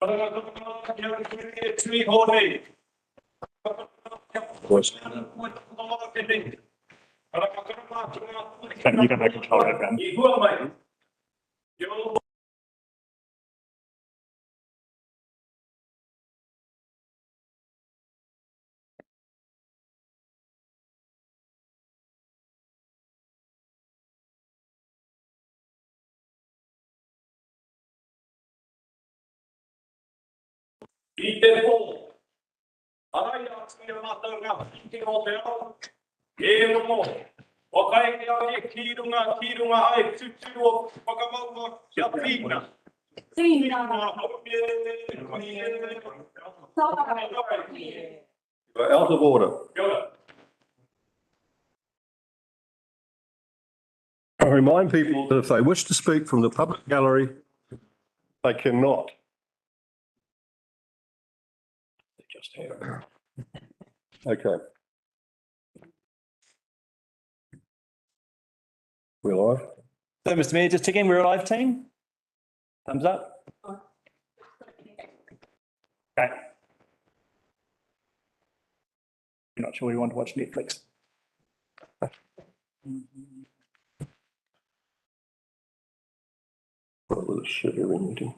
You got that control that, man. Out of order. I remind people that if they wish to speak from the public gallery, they cannot. Just here. Okay. We're live. So, Mr. Mayor, just checking, we're a live team? Thumbs up? Okay. You're not sure we want to watch Netflix? What was the shit every meeting?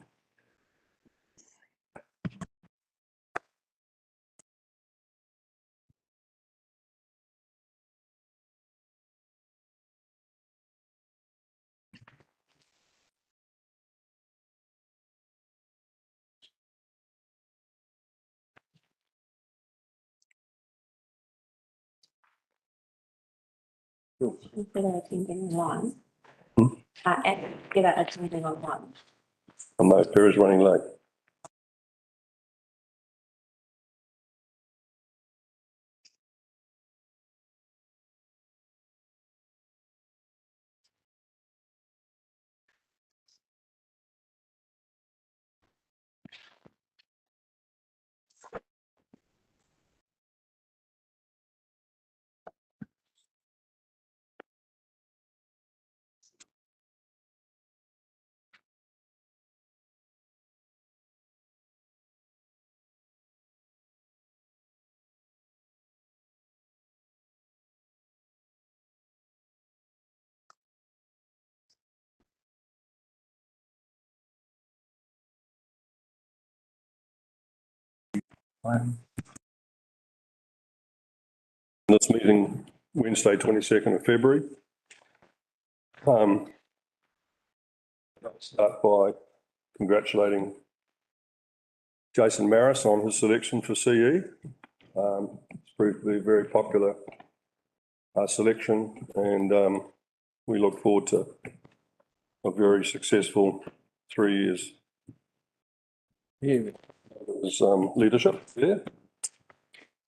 Attending one. Attending on one. And my pair is running late. This meeting, Wednesday, 22nd of February. I'll start by congratulating Jason Marris on his selection for CE. It's proved to be a very popular selection, and we look forward to a very successful 3 years. His leadership there.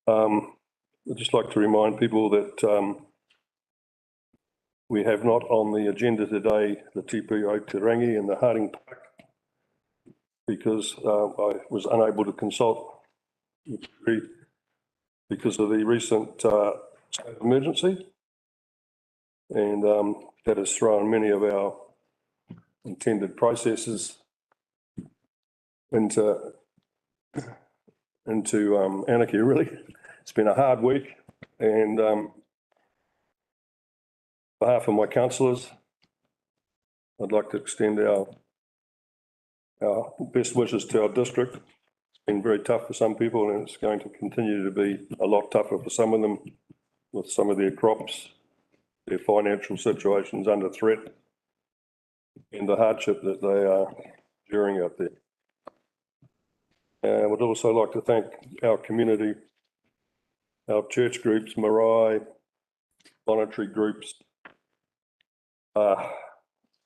I'd just like to remind people that we have not on the agenda today the TPO Te and the Harding Park, because I was unable to consult because of the recent state of emergency, and that has thrown many of our intended processes into anarchy, really. It's been a hard week, and on behalf of my councillors, I'd like to extend our best wishes to our district. It's been very tough for some people, and it's going to continue to be a lot tougher for some of them, with some of their crops, their financial situations under threat, and the hardship that they are enduring out there. And I would also like to thank our community, our church groups, marae, voluntary groups.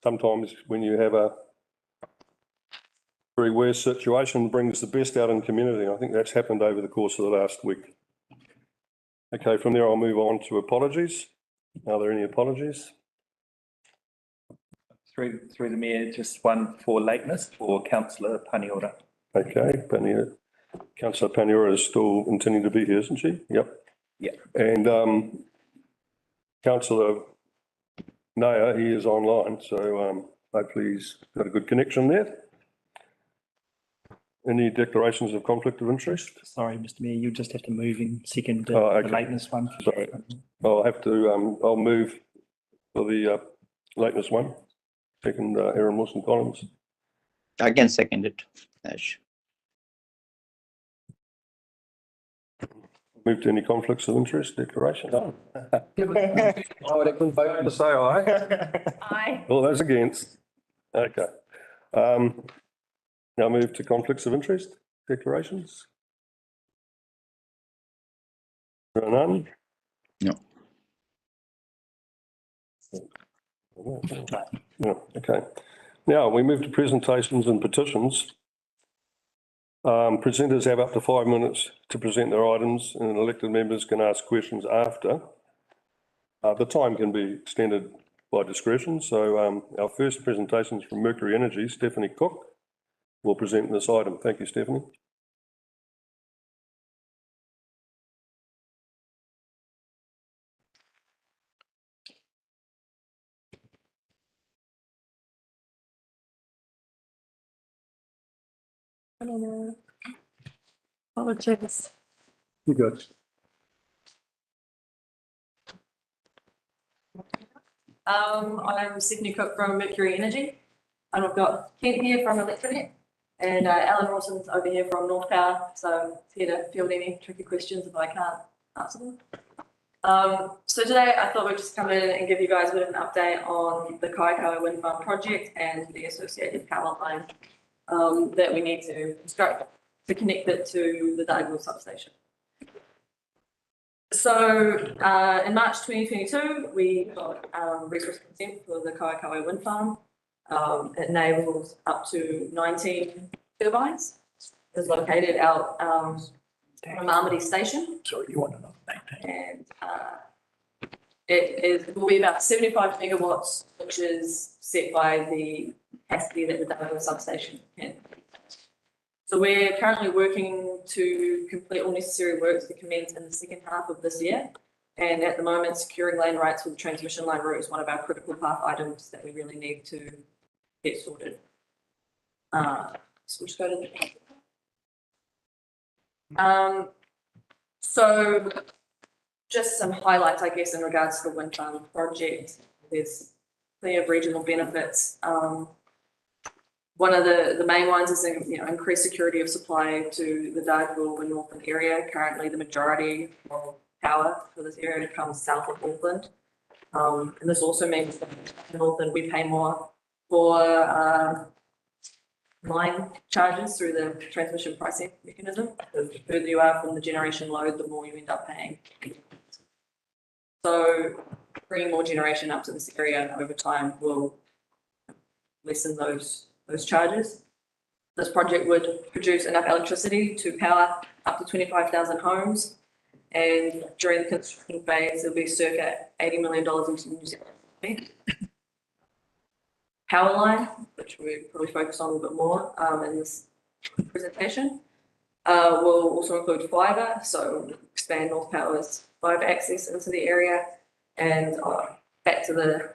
Sometimes when you have a very worse situation, it brings the best out in community. I think that's happened over the course of the last week. Okay, from there I'll move on to apologies. Are there any apologies? Through the Mayor, just one for lateness for Councillor Paniora. Okay, Councillor Paniora is still intending to be here, isn't she? Yep. Yeah. And Councillor Naya, he is online, so hopefully he's got a good connection there. Any declarations of conflict of interest? Sorry, Mr Mayor, you just have to move in second Oh, the okay. lateness one. Sorry. I'll have to, I'll move for the lateness one. Second, Aaron Wilson Collins. I can second it, Ash. Move to any conflicts of interest declaration? Oh, I couldn't vote to say aye. Aye. All those against? Okay. Now move to conflicts of interest declarations. There are none? No. No, okay. Now we move to presentations and petitions. Presenters have up to 5 minutes to present their items, and elected members can ask questions after. The time can be extended by discretion. So our first presentation is from Mercury Energy. Stephanie Cook will present this item. Thank you, Stephanie. I don't know. Apologies. You good? I'm Stephanie Cook from Mercury Energy, and I've got Kent here from Electronet, and Alan Rawson's over here from North Power, so here to field any tricky questions if I can't answer them. So today I thought we'd just come in and give you guys a bit of an update on the Kaipara wind farm project and the associated power line that we need to construct to connect it to the Dargaville substation. So in March 2022, we got resource consent for the Kaipara wind farm. It enables up to 19 turbines. It's located out from Armady Station. Sorry, you want another name? And it will be about 75 megawatts, which is set by the capacity that the Dargaville substation can. So we're currently working to complete all necessary works to commence in the second half of this year. And at the moment, securing land rights for the transmission line route is one of our critical path items that we really need to get sorted. So we'll just go to the so just some highlights, I guess, in regards to the wind farm project. There's plenty of regional benefits. One of the main ones is increased security of supply to the Dargaville and Northland area. Currently, the majority of power for this area comes south of Auckland. And this also means that in Northland we pay more for line charges through the transmission pricing mechanism. The further you are from the generation load, the more you end up paying. So bringing more generation up to this area over time will lessen those charges. This project would produce enough electricity to power up to 25,000 homes, and during the construction phase, there'll be circa $80 million into New Zealand. Power line, which we probably focus on a little bit more in this presentation, will also include fibre, so expand North Power's fibre access into the area, and back to the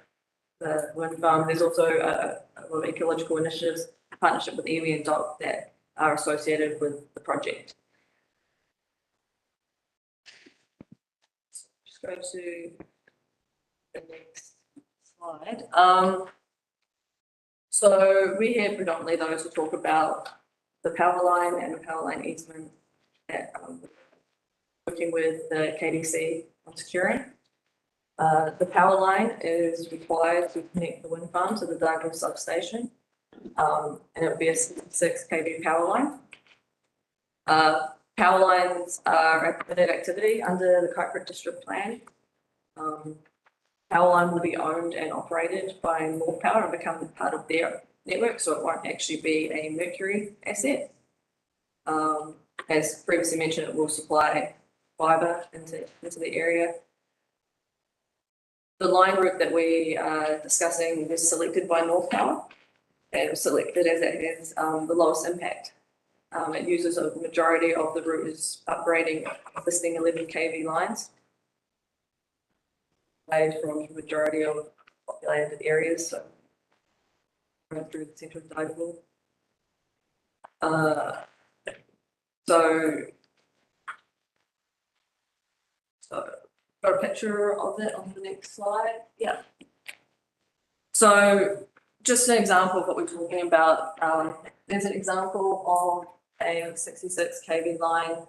wind farm. There's also a lot of ecological initiatives, a partnership with iwi and DOC that are associated with the project. Just go to the next slide. So we're here predominantly those who talk about the power line and the power line easement that working with the KDC on securing. The power line is required to connect the wind farm to the Dargaville substation, and it will be a 6 kV power line. Power lines are a permitted activity under the Kaipara District Plan. Power line will be owned and operated by North Power and become part of their network, so it won't actually be a Mercury asset. As previously mentioned, it will supply fibre into the area. The line route that we are discussing is selected by North Power. It was selected as it has the lowest impact. It uses a majority of the route is upgrading existing 11 kV lines away from the majority of populated areas, so right through the centre of Dargaville. So got a picture of it on the next slide. Yeah. So just an example of what we're talking about. There's an example of a 66 kV line.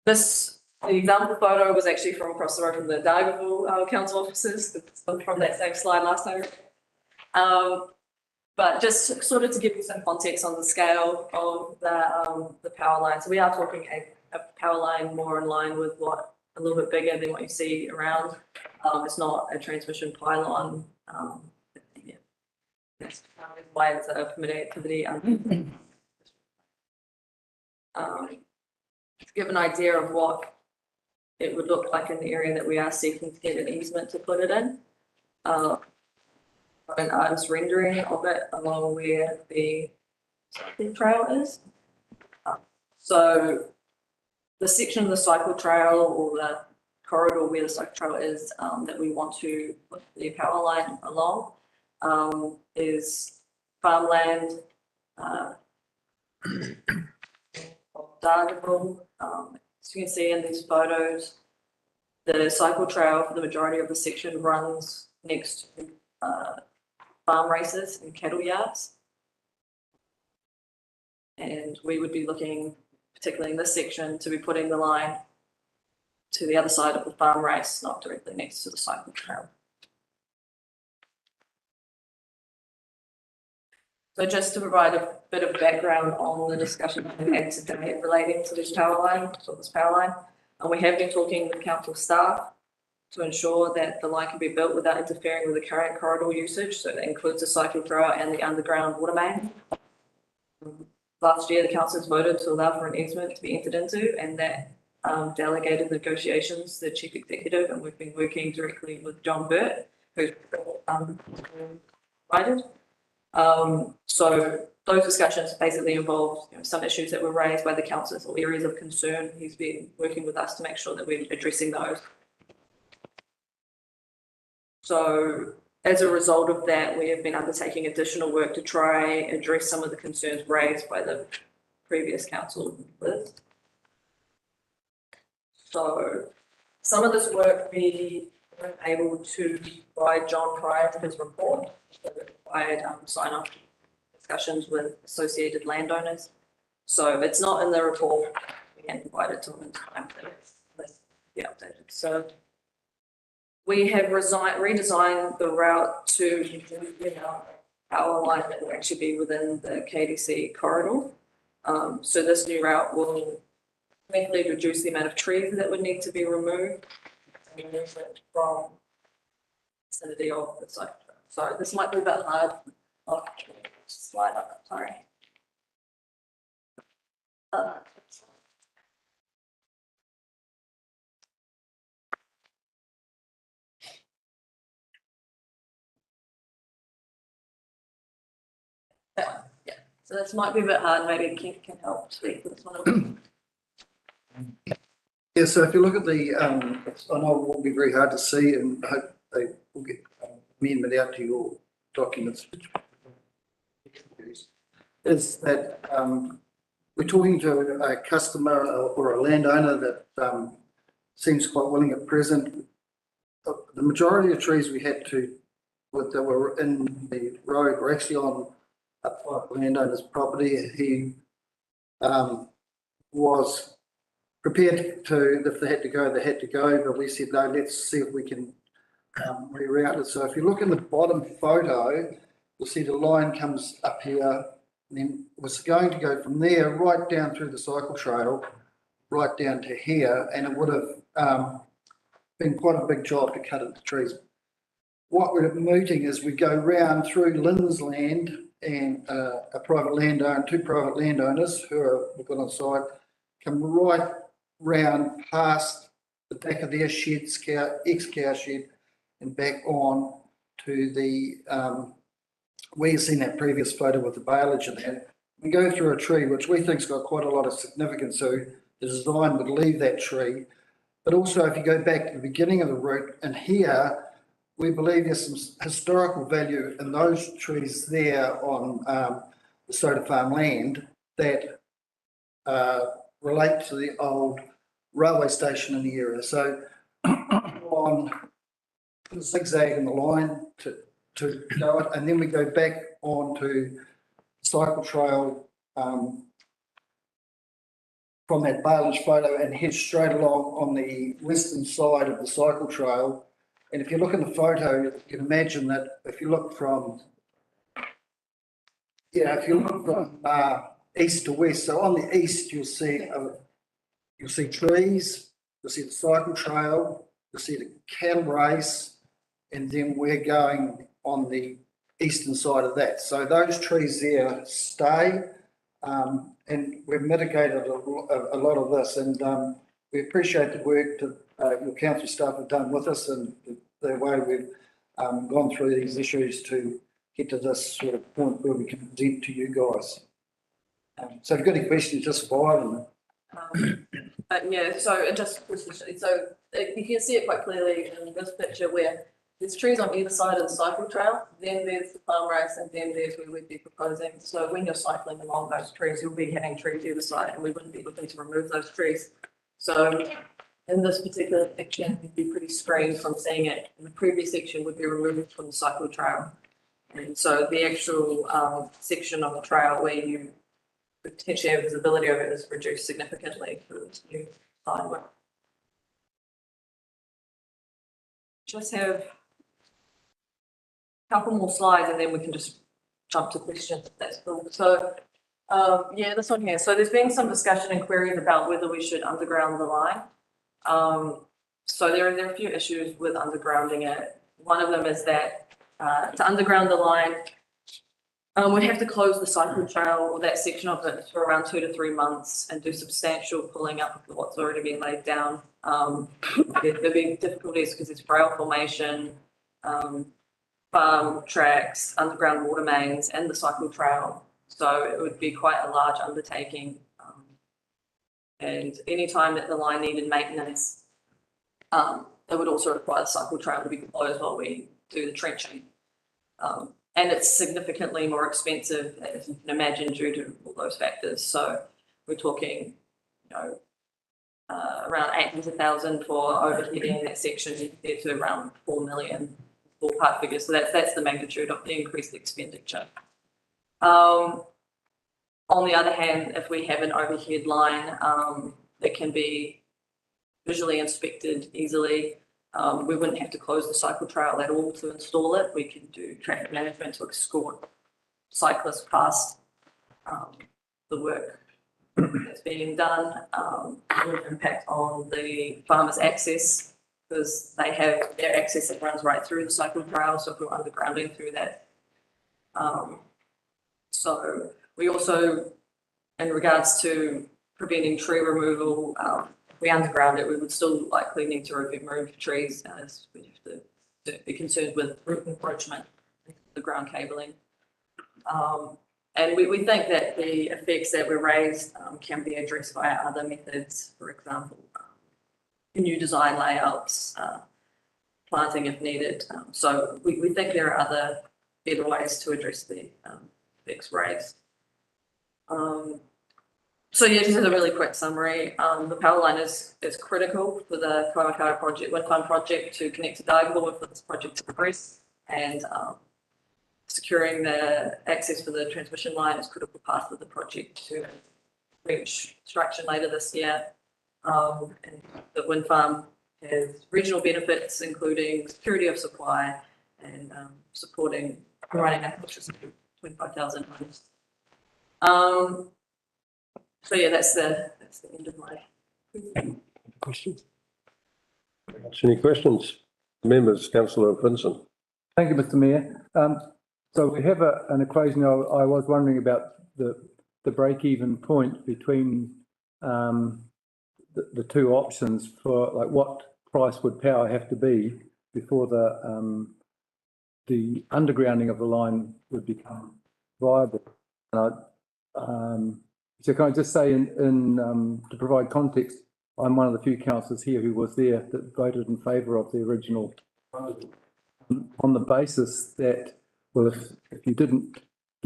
The example photo was actually from across the road from the Dargaville council offices, from that same slide last time. But just sort of to give you some context on the scale of the power line. So we are talking a power line more in line with what, a little bit bigger than what you see around. It's not a transmission pylon. Yeah. That's why it's a permitted activity. To give an idea of what it would look like in the area that we are seeking to get an easement to put it in. An artist rendering of it along where the cycling trail is. So the section of the cycle trail or the corridor where the cycle trail is that we want to put the power line along is farmland of Dargaville. As you can see in these photos, the cycle trail for the majority of the section runs next to farm races and cattle yards. And we would be looking, particularly in this section, to be putting the line to the other side of the farm race, not directly next to the cycle trail. So just to provide a bit of background on the discussion we had today relating to this power line, and we have been talking with council staff to ensure that the line can be built without interfering with the current corridor usage. So that includes the cycle trail and the underground water main. Last year, the council has voted to allow for an easement to be entered into, and that delegated negotiations, the chief executive, and we've been working directly with John Burt, who's provided. So those discussions basically involved some issues that were raised by the councillors or areas of concern. He's been working with us to make sure that we're addressing those. So as a result of that, we have been undertaking additional work to try address some of the concerns raised by the previous council list. So some of this work we were able to provide John prior to his report. So we required sign-off discussions with associated landowners. So it's not in the report. We can provide it to them in time for this to be updated. So we have redesigned the route to power line that will actually be within the KDC corridor. So this new route will mainly reduce the amount of trees that would need to be removed and remove it from the vicinity of the site. So this might be a bit hard. I'll slide up, sorry. Yeah, so this might be a bit hard. Maybe Keith can help speak for this one. Yeah, so if you look at the, I know it will be very hard to see, and I hope they will get amendment out to your documents. Is that we're talking to a customer or a landowner that seems quite willing at present. The majority of trees we had to, that were in the road were actually on a private landowner's property. He was prepared to, if they had to go, they had to go, but we said, no, let's see if we can reroute it. So if you look in the bottom photo, you'll see the line comes up here, and then was going to go from there right down through the cycle trail, right down to here, and it would have been quite a big job to cut into trees. What we're mooting is we go round through Lynn's land and a private landowner, two private landowners who are got on site, come right round past the back of their shed, ex-cow shed, and back on to the where you've seen that previous photo with the baleage and that. We go through a tree which we think's got quite a lot of significance, so the design would leave that tree. But also if you go back to the beginning of the route, and here we believe there's some historical value in those trees there on soda farm land that relate to the old railway station in the area. So on zigzagging the line to go it, and then we go back onto cycle trail from that Baelish photo and head straight along on the western side of the cycle trail. And if you look in the photo, you can imagine that if you look from east to west, so on the east you'll see trees, you'll see the cycle trail, you'll see the cattle race, and then we're going on the eastern side of that. So those trees there stay, and we've mitigated a lot of this, and we appreciate the work that your council staff have done with us and the way we've gone through these issues to get to this sort of point where we can present to you guys. So if you've got any questions, just fire them. But yeah, so it just, so you can see it quite clearly in this picture where there's trees on either side of the cycle trail, then there's the farm race, and then there's where we'd be proposing. So when you're cycling along those trees, you'll be having trees either side, and we wouldn't be looking to remove those trees. So in this particular section, you'd be pretty screened from seeing it. In the previous section would be removed from the cycle trail. And so the actual section on the trail where you potentially have visibility of it is reduced significantly for this new sidewalk. Just have a couple more slides and then we can just jump to questions if that's cool. So yeah, this one here. So there's been some discussion and queries about whether we should underground the line. So there are a few issues with undergrounding it. One of them is that to underground the line, we have to close the cycle trail or that section of it for around 2 to 3 months and do substantial pulling up of what's already been laid down. There'll be difficulties because it's rail formation, farm tracks, underground water mains, and the cycle trail. So it would be quite a large undertaking. And any time that the line needed maintenance, it would also require the cycle trail to be closed while we do the trenching. And it's significantly more expensive, as you can imagine, due to all those factors. So we're talking, you know, around 800,000 for overheading that section compared to around 4 million ballpark figures. So that's the magnitude of the increased expenditure. On the other hand, if we have an overhead line that can be visually inspected easily, we wouldn't have to close the cycle trail at all to install it. We can do traffic management to escort cyclists past the work that's being done. It would impact on the farmers' access because they have their access that runs right through the cycle trail. So if we're undergrounding through that. So we also, in regards to preventing tree removal, we underground it, we would still likely need to remove trees as we have to be concerned with root encroachment, the ground cabling. And we think that the effects that were raised can be addressed via other methods, for example, new design layouts, planting if needed. So we think there are other better ways to address the effects raised. So yeah, just as a really quick summary, the power line is critical for the Kaipara project, wind farm project to connect to Daigaville for this project to progress, and securing the access for the transmission line is a critical part of the project to reach construction later this year. And the wind farm has regional benefits, including security of supply and supporting providing electricity 25,000 homes. So yeah, that's the end of my Questions? Any questions? Members, Councillor Vincent. Thank you, Mr. Mayor. So we have an equation. I was wondering about the break-even point between the two options for like what price would power have to be before the undergrounding of the line would become viable. So can I just say to provide context, I'm one of the few councillors here who was there that voted in favour of the original on the basis that, well, if you didn't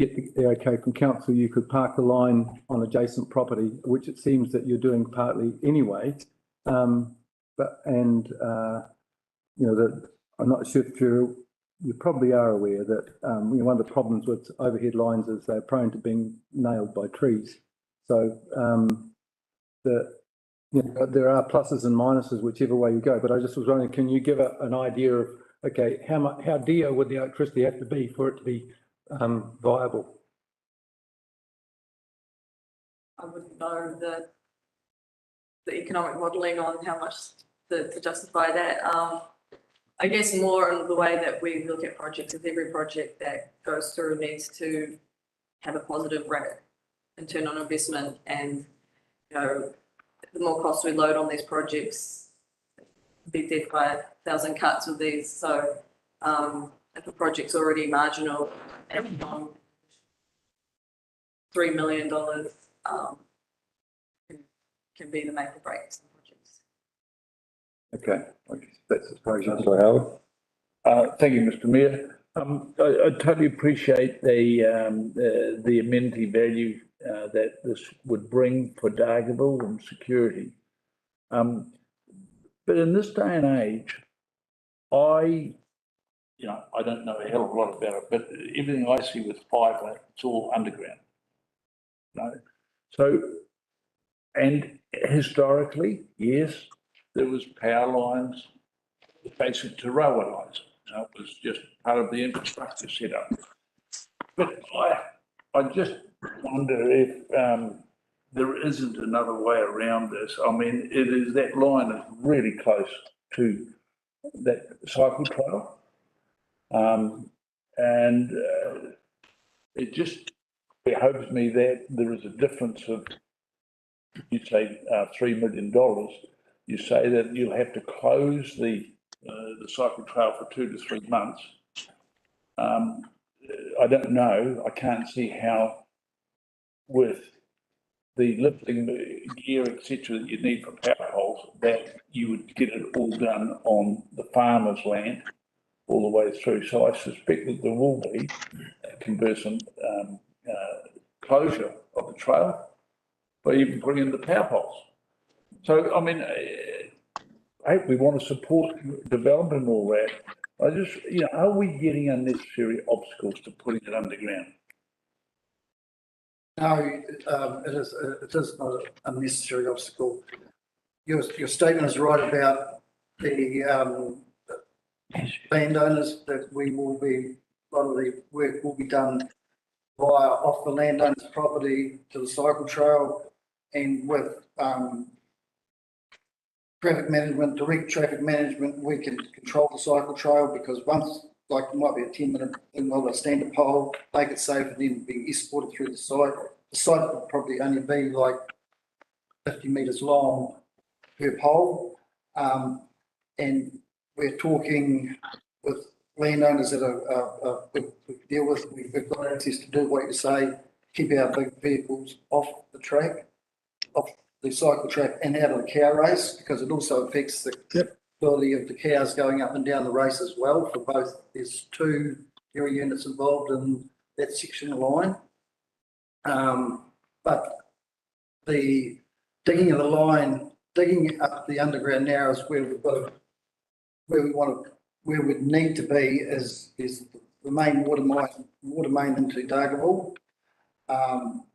get the okay from council, you could park the line on adjacent property, which it seems that you're doing partly anyway. You know, that I'm not sure if you probably are aware that, you know, one of the problems with overhead lines is they're prone to being nailed by trees. So, you know, there are pluses and minuses whichever way you go, but I just was wondering, can you give an idea of, okay, how dear would the electricity have to be for it to be viable? I wouldn't know the economic modelling on how much to justify that. I guess more in the way that we look at projects is every project that goes through needs to have a positive return on investment, and you know, the more costs we load on these projects, be dead by 1,000 cuts with these. So if a project's already marginal, and $3 million can be the make or break some projects. Okay, that's as far as you Councillor Howard. Thank you, Mr. Mayor. I totally appreciate the amenity value that this would bring for Dargaville and security. But in this day and age, I don't know a hell of a lot about it, but everything I see with fibre, it's all underground. You know? So, and historically, yes, there was power lines, basic to railway lines. You know, it was just part of the infrastructure setup. But I just wonder if there isn't another way around this. I mean, that line is really close to that cycle trail. It behooves me that there is a difference of, you say $3 million. You say that you'll have to close the cycle trail for 2 to 3 months. I don't know. I can't see how, with the lifting gear, etc., that you need for power poles, that you would get it all done on the farmer's land all the way through. So I suspect that there will be a conversant closure of the trail, by even putting in the power poles. So, I mean, we want to support development and all that. I just, you know, are we getting unnecessary obstacles to putting it underground? No, it is not an unnecessary obstacle. Your statement is right about the landowners, that a lot of the work will be done off the landowner's property to the cycle trail, and with traffic management, direct traffic management, we can control the cycle trail, because once, like, it might be a 10-minute thing while they stand a pole, make it safe, and then being escorted through the site. The site would probably only be like 50 metres long per pole. And we're talking with landowners that we deal with. We've got access to do what you say, keep our big vehicles off the track, off the cycle track, and out of the cow race, because it also affects the quality of the cows going up and down the race as well. For both, there's 2 dairy units involved in that section of line. But the digging of the line, digging up the underground now is where we'd need to be is the main water main into Dargaville.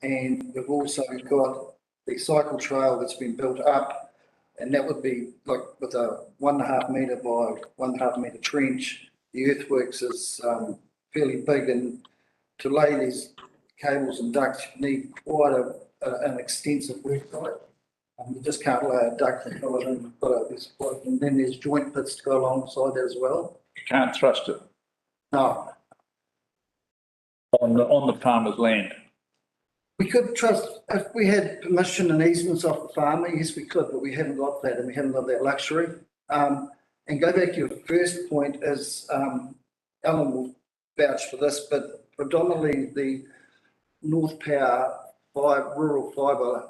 And we've also got the cycle trail that's been built up, and that would be like with a 1.5 metre by 1.5 metre trench. The earthworks is fairly big, and to lay these cables and ducts, you need quite an extensive work site. You just can't lay a duct and fill it in, and then there's joint bits to go alongside that as well. You can't thrust it No. on the farmer's land. We could trust, if we had permission and easements off the farmer, yes, we could, but we haven't got that, and we haven't got that luxury. And go back to your first point, is Alan will vouch for this, but predominantly the North Power rural fibre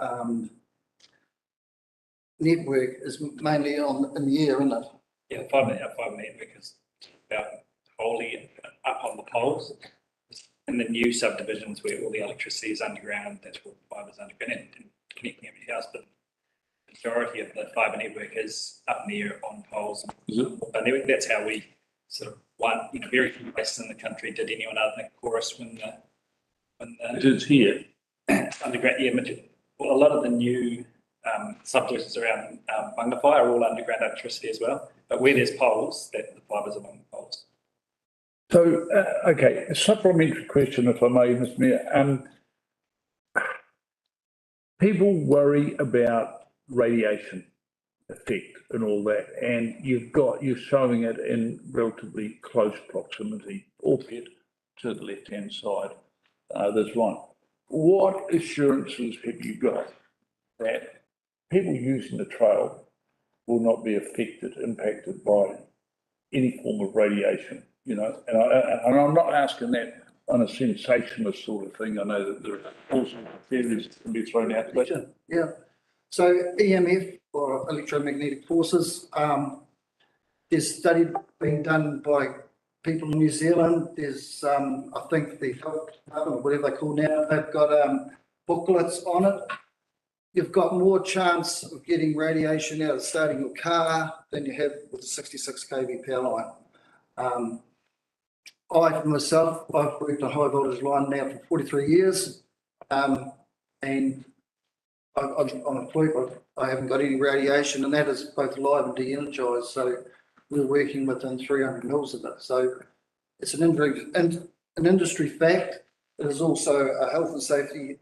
network is mainly in the air, isn't it? Yeah, fibre network is about wholly up on the poles. in the new subdivisions where all the electricity is underground, that's where fiber's underground and connecting every house, but the majority of the fiber network is up near on poles. Is it? And that's how we sort of very few places in the country did anyone other than Chorus when It is here. underground, yeah, well, a lot of the new subdivisions around Mangawhai are all underground electricity as well, but where there's poles, that the fibers along the poles. So, okay, a supplementary question, if I may, Mr Mayor. People worry about radiation effect and all that, and you're showing it in relatively close proximity, albeit to the left-hand side. There's one. What assurances have you got that people using the trail will not be impacted by any form of radiation? You know, and I'm not asking that on a sensationalist sort of thing. I know that there are all sorts of theories that can be thrown out, but Yeah, so EMF or electromagnetic forces, there's study being done by people in New Zealand. There's, I think the health department, whatever they call now, they've got booklets on it. You've got more chance of getting radiation out of starting your car than you have with a 66 kV power line. I, for myself, I've worked a high voltage line now for 43 years, and I'm a fluke. I haven't got any radiation, and that is both live and de-energized. So we're working within 300 mils of it. So it's an industry fact. It is also a health and safety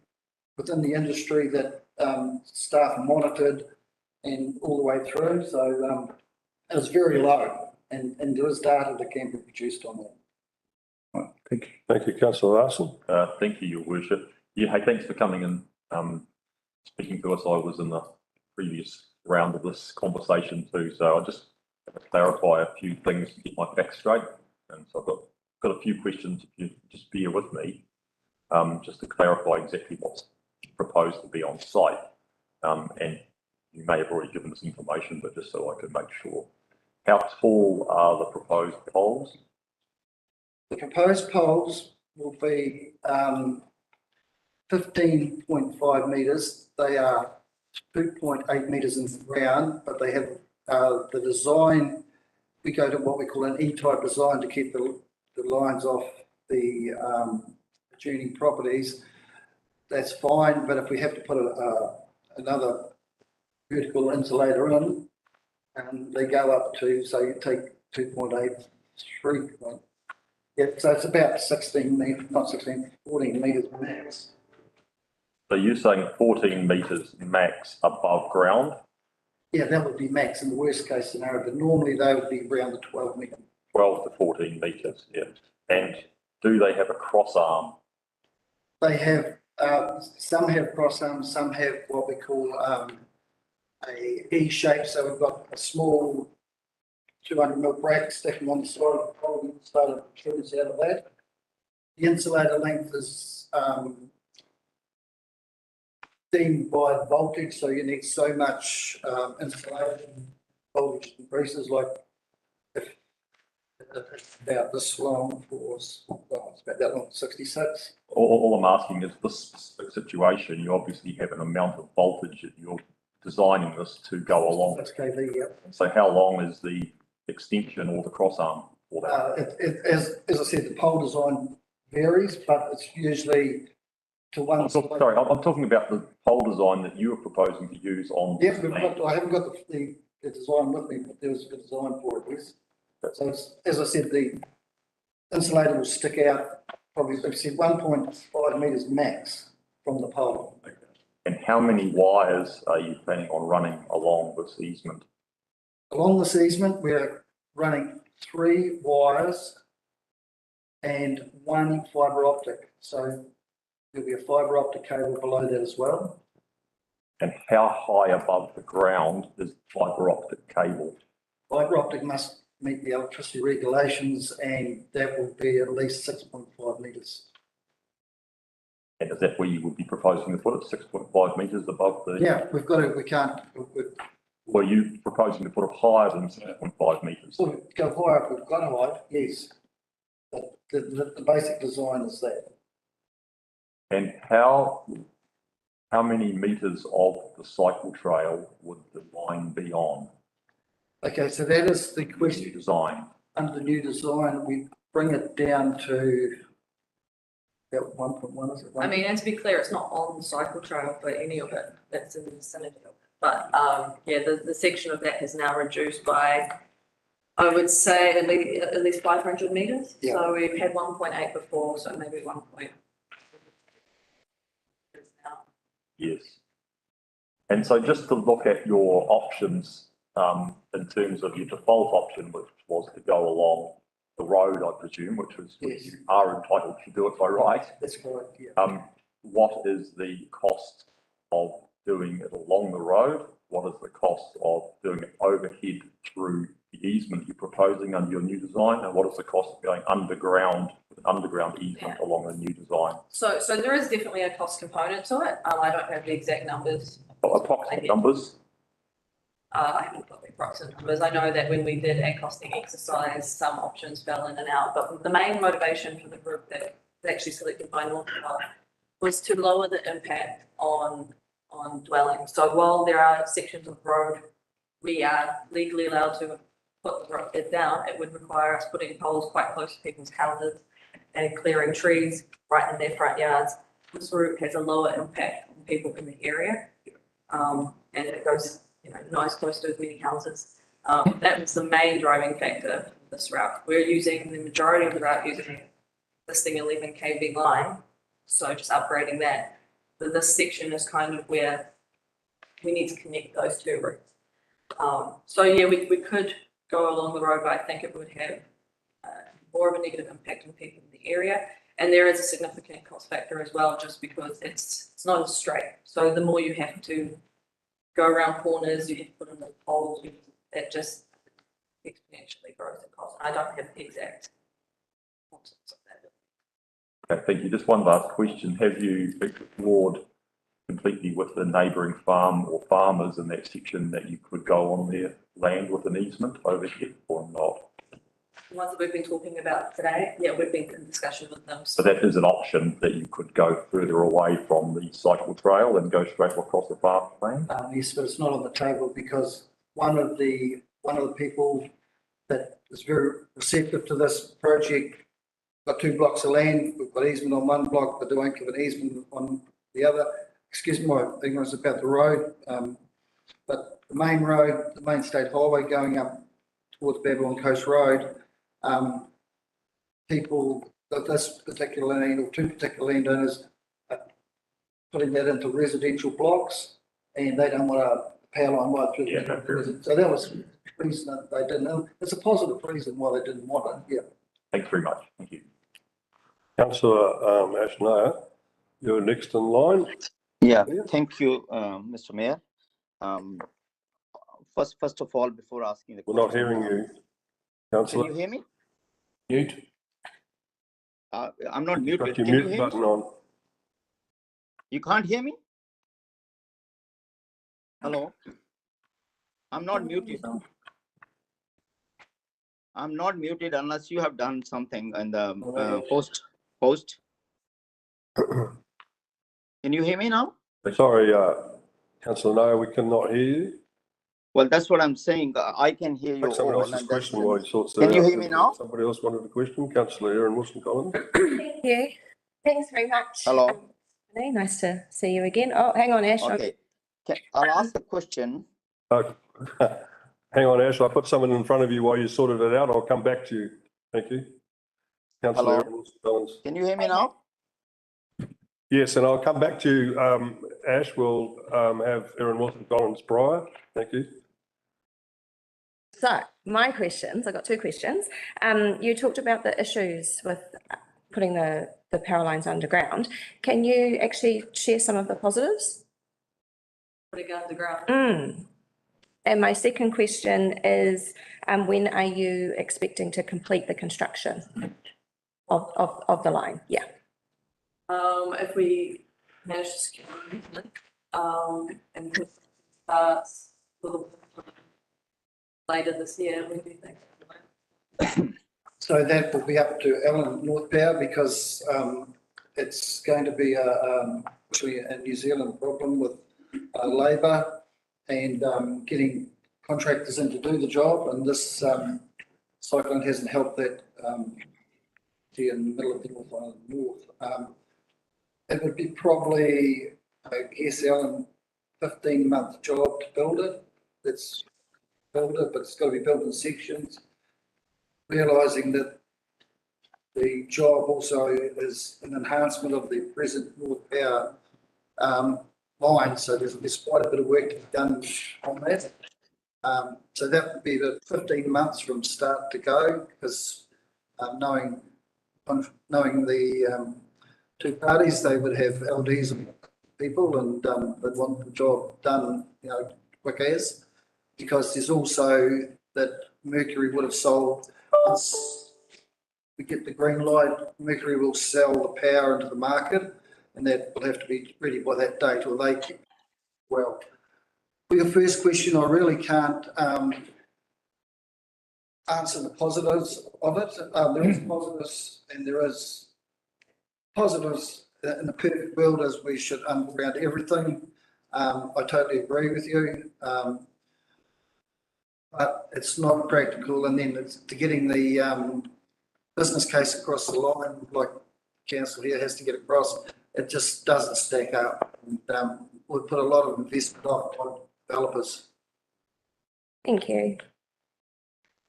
within the industry that staff are monitored and all the way through. So it's very low, and there is data that can be produced on that. right, thank you. Thank you, councillor Larson. Thank you, Your Worship. Yeah, hey, thanks for coming and speaking to us. I was in the previous round of this conversation too, so I'll just clarify a few things to get my facts straight. And so I've got a few questions, if you just bear with me, just to clarify exactly what's proposed to be on site. And you may have already given this information, but just so I can make sure. How tall are the proposed poles? The proposed poles will be 15.5 metres. They are 2.8 metres in the ground, but they have the design. We go to what we call an E-type design to keep the lines off the tuning properties. That's fine, but if we have to put another vertical insulator in, they go up to, so you take 2.8, 3. Yeah, so it's about 16 metres, not 16, 14 metres max. So you're saying 14 metres max above ground? Yeah, that would be max in the worst case scenario, but normally they would be around the 12 metre. 12 to 14 metres, yeah. And do they have a cross arm? They have, some have cross arms, some have what we call a E shape. So we've got a small 200 mil bracket sticking on the side of the pole, and start to protrudes out of that. The insulator length is deemed by the voltage, so you need so much insulation. Voltage increases, like if it's about this long for, well, it's about that long, 66. All I'm asking is this specific situation, you obviously have an amount of voltage that you're designing this to go along. 6 kV, yeah. So how long is the extension or the cross arm for that? As I said, the pole design varies, but it's usually to one. Sorry, I'm talking about the pole design that you are proposing to use on. Yeah, I haven't got the design with me, but there was a design for it, yes. So it's, as I said, the insulator will stick out probably, like I said, 1.5 metres max from the pole. Okay. And how many wires are you planning on running along this easement? Along this easement, we're running 3 wires and 1 fibre optic. So there'll be a fibre optic cable below that as well. And how high above the ground is fibre optic cable? Fibre optic must meet the electricity regulations, and that will be at least 6.5 metres. And is that where you would be proposing to put it, 6.5 metres above the? Yeah, we've got to, we can't. Were you proposing to put it higher than 6.5 metres? Well, go higher if we've got to high, yes. But the basic design is that. how many meters of the cycle trail would the line be on? Okay, so that is the New question. design. Under the new design, we bring it down to about 1.1, is it? I mean, and to be clear, it's not on the cycle trail for any of it, that's in the vicinity of it. But, yeah, the section of that has now reduced by, I would say, at least 500 meters. Yeah. So we've had 1.8 before, so maybe 1. Now. Yes. And so just to look at your options, in terms of your default option, which was to go along the road, I presume, which is, Yes. you are entitled to do it by right. That's correct, yeah. What is the cost of doing it along the road? What is the cost of doing it overhead through the easement you're proposing under your new design? And what is the cost of going underground easement along the new design? So there is definitely a cost component to it. I don't have the exact numbers. Approximate numbers? I haven't got the approximate numbers. I know that when we did a costing exercise, some options fell in and out, but the main motivation for the group that was actually selected by North was to lower the impact on dwellings. So while there are sections of road we are legally allowed to put the road down, it would require us putting poles quite close to people's houses and clearing trees right in their front yards. This route has a lower impact on people in the area, and it goes, nice close to as many houses. That was the main driving factor for this route. We're using the majority of the route using existing 11 kV line, so just upgrading that. But this section is kind of where we need to connect those two routes. So yeah, we could go along the road, but I think it would have more of a negative impact on people in the area. And there is a significant cost factor as well, just because it's not as straight. So the more you have to go around corners, you have to put in the poles, it just exponentially grows the cost. I don't have the exact quantities of that. Okay, thank you. Just one last question. Have you explored completely with the neighbouring farm or farmers in that section that you could go on their land with an easement overhead or not? The ones that we've been talking about today, yeah, we've been in discussion with them. So that is an option that you could go further away from the cycle trail and go straight across the farmland? Yes, but it's not on the table because one of the people that is very receptive to this project got 2 blocks of land. We've got easement on one block, but they won't give an easement on the other. Excuse my ignorance about the road, but the main road, the main state highway going up towards Babylon Coast Road, people that this particular land or 2 particular landowners are putting that into residential blocks, and they don't want a power line right through. So that was the reason that they didn't. It's a positive reason why they didn't want it. Yeah. Thanks very much. Thank you. Councillor Ashnaya, you're next in line. Yeah, thank you, Mr. Mayor. First of all, before asking the We're question. not hearing you, Can councillor. you hear me? Mute. I'm not muted. Got your Can you mute hear me? button on. You can't hear me? Hello? I'm not muted. I'm not muted unless you have done something in the post. Can you hear me now? Sorry, councillor, no, we cannot hear you. Well, that's what I'm saying. I can hear you Someone all. else's And question while he sorts that Can you out. hear me now? Somebody else wanted a question. Councillor Erin Wilson-Collins. Thank you. Thanks very much. Hello. Nice to see you again. Oh, hang on, Ash. Okay. I'll ask the question. Hang on, Ash. I put someone in front of you while you sorted it out. I'll come back to you. Thank you. Councillor Hello. Erin Wilson-Collins. Can you hear me now? Yes, and I'll come back to you, Ash. We'll have Erin Wilson-Collins prior. Thank you. So my questions, I've got 2 questions. You talked about the issues with putting the power lines underground. Can you actually share some of the positives? Putting it underground. And my second question is, when are you expecting to complete the construction of the line? Yeah. If we manage to secure it, and it starts later this year, we do think. So that will be up to Alan North Power because it's going to be actually a New Zealand problem with labour and getting contractors in to do the job, and this cyclone hasn't helped that here in the middle of the North. It would be probably, I guess, Alan, 15-month job to build it. Let's build it, but it's got to be built in sections. Realising that the job also is an enhancement of the present North Power line, so there's quite a bit of work to be done on that. So that would be the 15 months from start to go, because knowing the two parties, they would have LDs and people, and they'd want the job done, quick as, because there's also that Mercury would have sold, once we get the green light, Mercury will sell the power into the market, and that will have to be ready by that date, or they, well, for your first question, I really can't answer the positives of it. There is positives, and there is positives in the perfect world as we should underground everything. I totally agree with you. But it's not practical, and then it's to getting the business case across the line, like council here has to get across, it just doesn't stack up. And we put a lot of investment on developers. Thank you.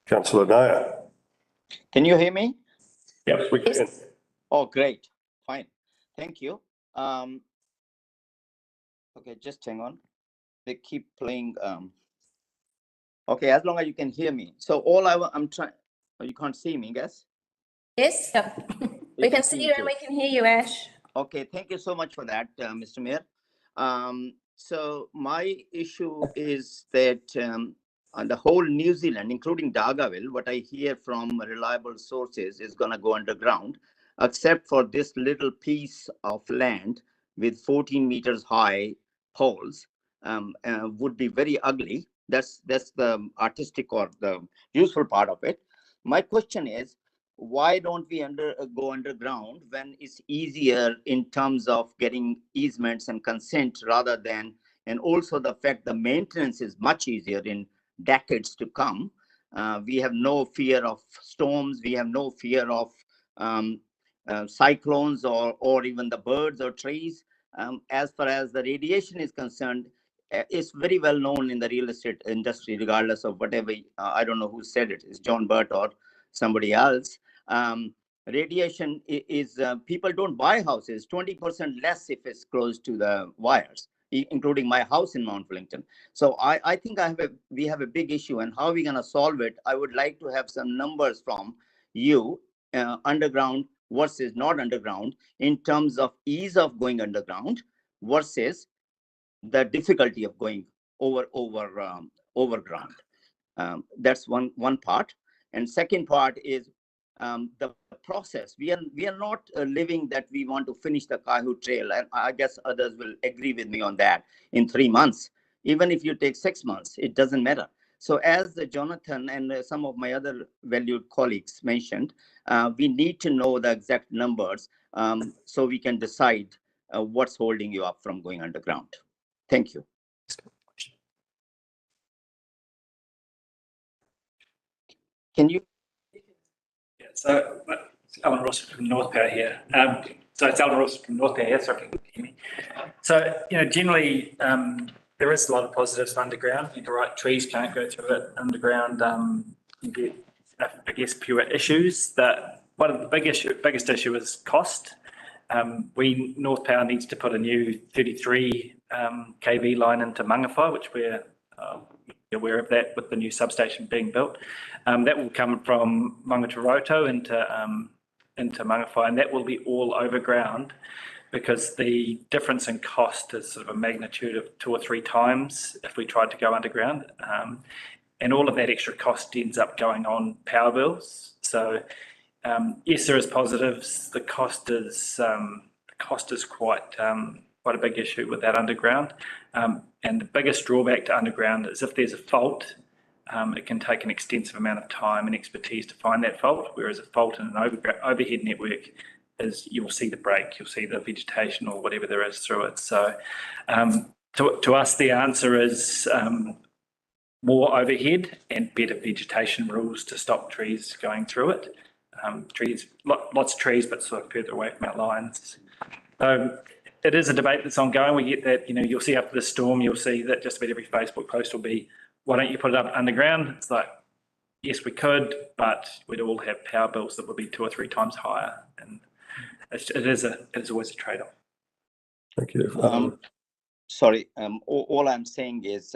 Councillor Nair. Can you hear me? Yes, we can. Oh, great. Fine. Thank you. Okay, just hang on. They keep playing. Okay, as long as you can hear me. So I'm trying, you can't see me, guess? Yes, we can see you and we can hear you, Ash. Okay, thank you so much for that, Mr. Mayor. So my issue is that on the whole New Zealand, including Dargaville, what I hear from reliable sources is going to go underground, except for this little piece of land with 14 meters high poles, would be very ugly. That's the artistic or the useful part of it. My question is, why don't we go underground when it's easier in terms of getting easements and consent rather than, and also the fact the maintenance is much easier in decades to come. We have no fear of storms. We have no fear of cyclones or even the birds or trees. As far as the radiation is concerned, it's very well known in the real estate industry, regardless of whatever, I don't know who said it, it's John Burt or somebody else. Radiation is, people don't buy houses, 20% less if it's close to the wires, including my house in Mount Wellington. So I think we have a big issue, and how are we going to solve it? I would like to have some numbers from you, underground versus not underground, in terms of ease of going underground versus the difficulty of going overground. That's one part. And second part is the process. We are not living that we want to finish the Kaipara Trail, and I guess others will agree with me on that, in 3 months. Even if you take 6 months, it doesn't matter. So as Jonathan and some of my other valued colleagues mentioned, we need to know the exact numbers so we can decide what's holding you up from going underground. Thank you. Can you? Yeah, so Alan Ross from North Power here. So it's Alan Ross from North Power here, sorry if you can hear me. So, generally, there is a lot of positives for underground. You're right, trees can't go through it underground. You get, I guess, fewer issues. One of the biggest issue is cost. North Power needs to put a new 33 kV line into Mangawhai, which we're aware of that with the new substation being built. That will come from Mangataroto into Mangawhai, and that will be all overground because the difference in cost is sort of a magnitude of 2 or 3 times if we tried to go underground. And all of that extra cost ends up going on power bills. So yes, there is positives. The cost is quite a big issue with that underground. And the biggest drawback to underground is if there's a fault, it can take an extensive amount of time and expertise to find that fault, whereas a fault in an overhead network is you'll see the break, you'll see the vegetation or whatever there is through it. So to us, the answer is more overhead and better vegetation rules to stop trees going through it. Lots of trees, but sort of further away from our lines. So it is a debate that's ongoing. We get that, you'll see after the storm, you'll see that just about every Facebook post will be, why don't you put it up underground? It's like, yes, we could, but we'd all have power bills that would be 2 or 3 times higher. And it is always a trade-off. Thank you. Sorry, all I'm saying is,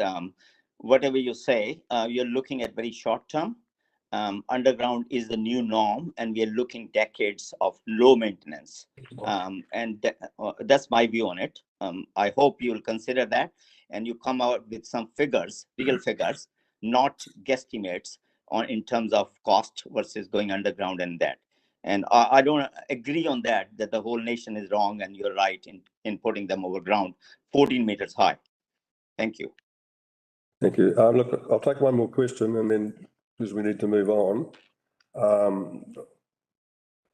whatever you say, you're looking at very short term. Underground is the new norm, and we are looking decades of low maintenance. That's my view on it. I hope you will consider that, and you come out with some figures, real figures, not guesstimates in terms of cost versus going underground and that. And I don't agree on that the whole nation is wrong and you're right in putting them overground 14 meters high. Thank you. Thank you. Look, I'll take one more question and then, because we need to move on,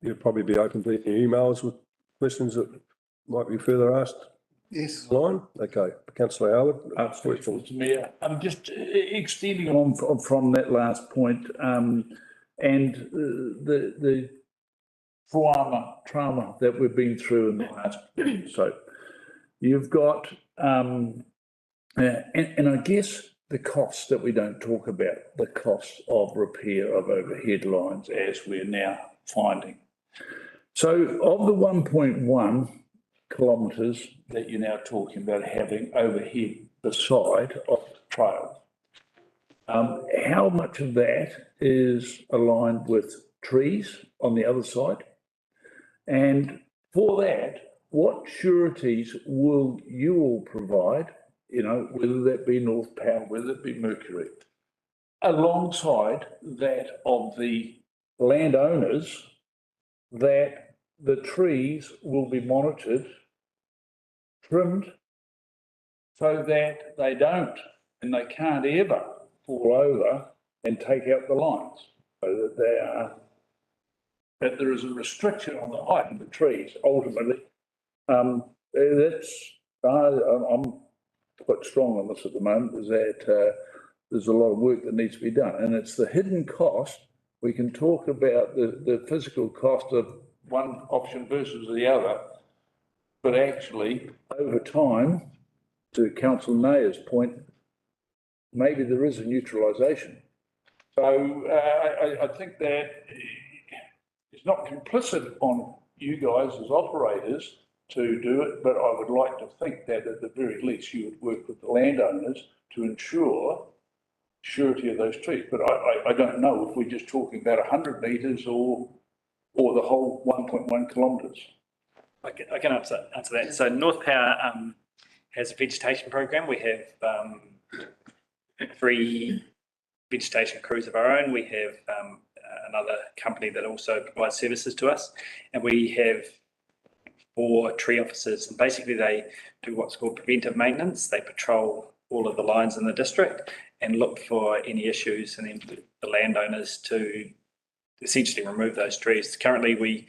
you'll probably be open to any emails with questions that might be further asked. Yes. Line? Okay. Councillor Howard. Questions, Mayor. I'm just extending on from that last point, and the trauma that we've been through in the last. So you've got, and I guess the costs that we don't talk about, the costs of repair of overhead lines, as we're now finding. So of the 1.1 kilometres that you're now talking about having overhead beside of the trail, how much of that is aligned with trees on the other side? And for that, what sureties will you all provide, whether that be North Power, whether it be Mercury, alongside that of the landowners, that the trees will be monitored, trimmed, so that they don't and they can't ever fall over and take out the lines, so that that there is a restriction on the height of the trees. Ultimately, that's I'm quite strong on this at the moment. Is that there's a lot of work that needs to be done, and it's the hidden cost. We can talk about the physical cost of one option versus the other, but actually over time, to Councillor Nayer's point, maybe there is a neutralisation. So I think that it's not complicit on you guys as operators to do it, but I would like to think that at the very least you would work with the landowners to ensure surety of those trees. But I don't know if we're just talking about 100 metres or the whole 1.1 kilometres. I can answer that. So North Power has a vegetation program. We have 3 vegetation crews of our own. We have another company that also provides services to us, and we have 4 tree officers, and basically they do what's called preventive maintenance. They patrol all of the lines in the district and look for any issues, and then the landowners to essentially remove those trees. Currently we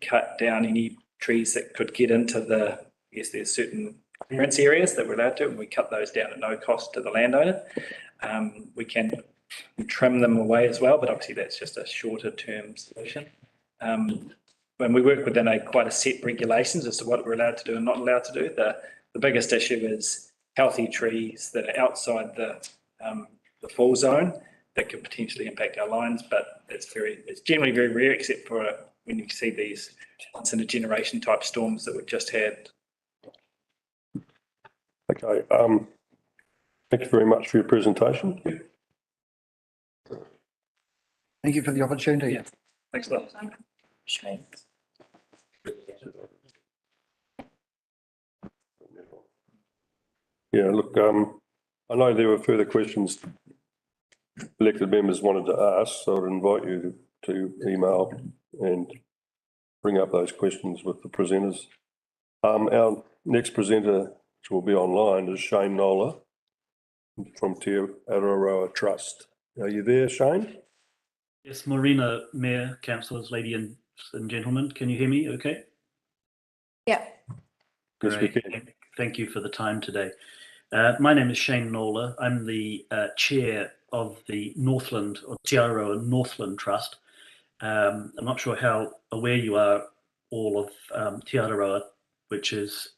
cut down any trees that could get into there's certain clearance areas that we're allowed to, and we cut those down at no cost to the landowner. We can trim them away as well, but obviously that's just a shorter term solution. When we work within quite a set regulations as to what we're allowed to do and not allowed to do, the biggest issue is healthy trees that are outside the fall zone that could potentially impact our lines, but it's generally very rare, except for when you see these once in a generation type storms that we've just had. Okay. Thank you very much for your presentation. Thank you for the opportunity. Yeah. Thanks a lot. Yeah, look, I know there were further questions elected members wanted to ask, so I'd invite you to email and bring up those questions with the presenters. Our next presenter, which will be online, is Shane Nola from Te Araroa Trust. Are you there, Shane? Yes, Marina, Mayor, Councillors, Lady and and gentlemen, can you hear me okay? Yeah. Yes, we Great. can. Thank you for the time today. My name is Shane Nola. I'm the chair of the Northland or Te Araroa Northland Trust. I'm not sure how aware you are all of Te Araroa, which is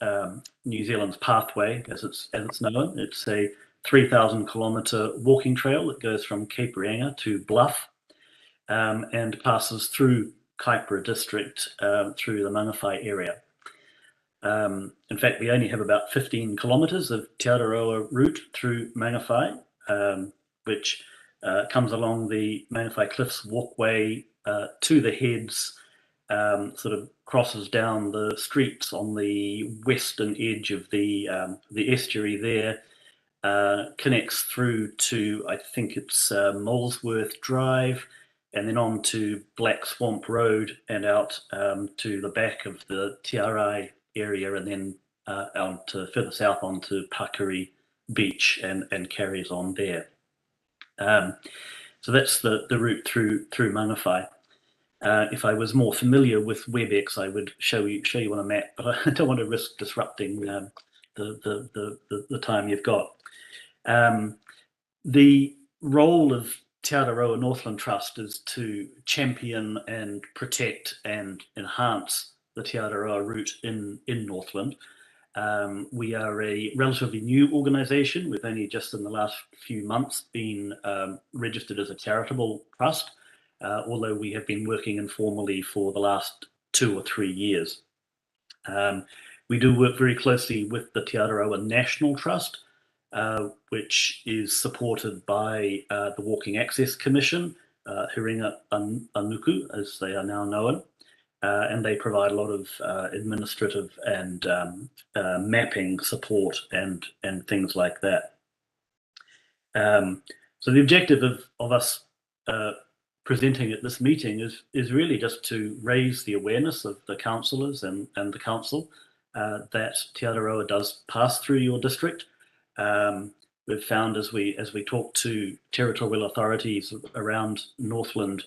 New Zealand's pathway, as it's known. It's a 3,000 kilometre walking trail that goes from Kaipara to Bluff and passes through Kaipara district through the Mangawhai area. In fact, we only have about 15 kilometres of Te Araroa route through Mangawhai, which comes along the Mangawhai Cliffs walkway to the heads, sort of crosses down the streets on the western edge of the estuary there, connects through to, I think it's Molesworth Drive, and then on to Black Swamp Road and out to the back of the Te area, and then out to further south onto Pakiri Beach and carries on there. So that's the route through Mangawhai. If I was more familiar with WebEx, I would show you on a map, but I don't want to risk disrupting the time you've got. The role of Te Araroa Northland Trust is to champion and protect and enhance the Te Araroa route in Northland. We are a relatively new organisation. We've only just in the last few months been registered as a charitable trust, although we have been working informally for the last 2 or 3 years. We do work very closely with the Te Araroa National Trust, which is supported by the Walking Access Commission, Huringa Anuku, as they are now known, and they provide a lot of administrative and mapping support and things like that. So the objective of us presenting at this meeting is really just to raise the awareness of the councillors and the council that Te Araroa does pass through your district. We've found as we talk to territorial authorities around Northland,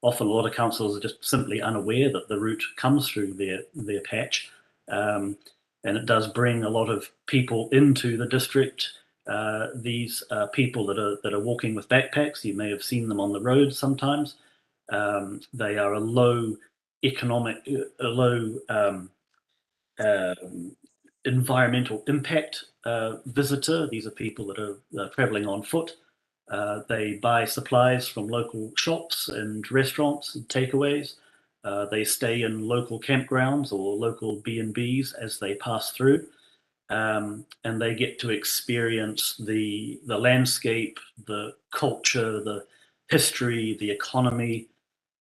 often a lot of councils are just simply unaware that the route comes through their patch, and it does bring a lot of people into the district. These people that are walking with backpacks, you may have seen them on the road sometimes. They are a low environmental impact visitor. These are people that are travelling on foot. They buy supplies from local shops and restaurants and takeaways. They stay in local campgrounds or local B&Bs as they pass through. And they get to experience the landscape, the culture, the history, the economy,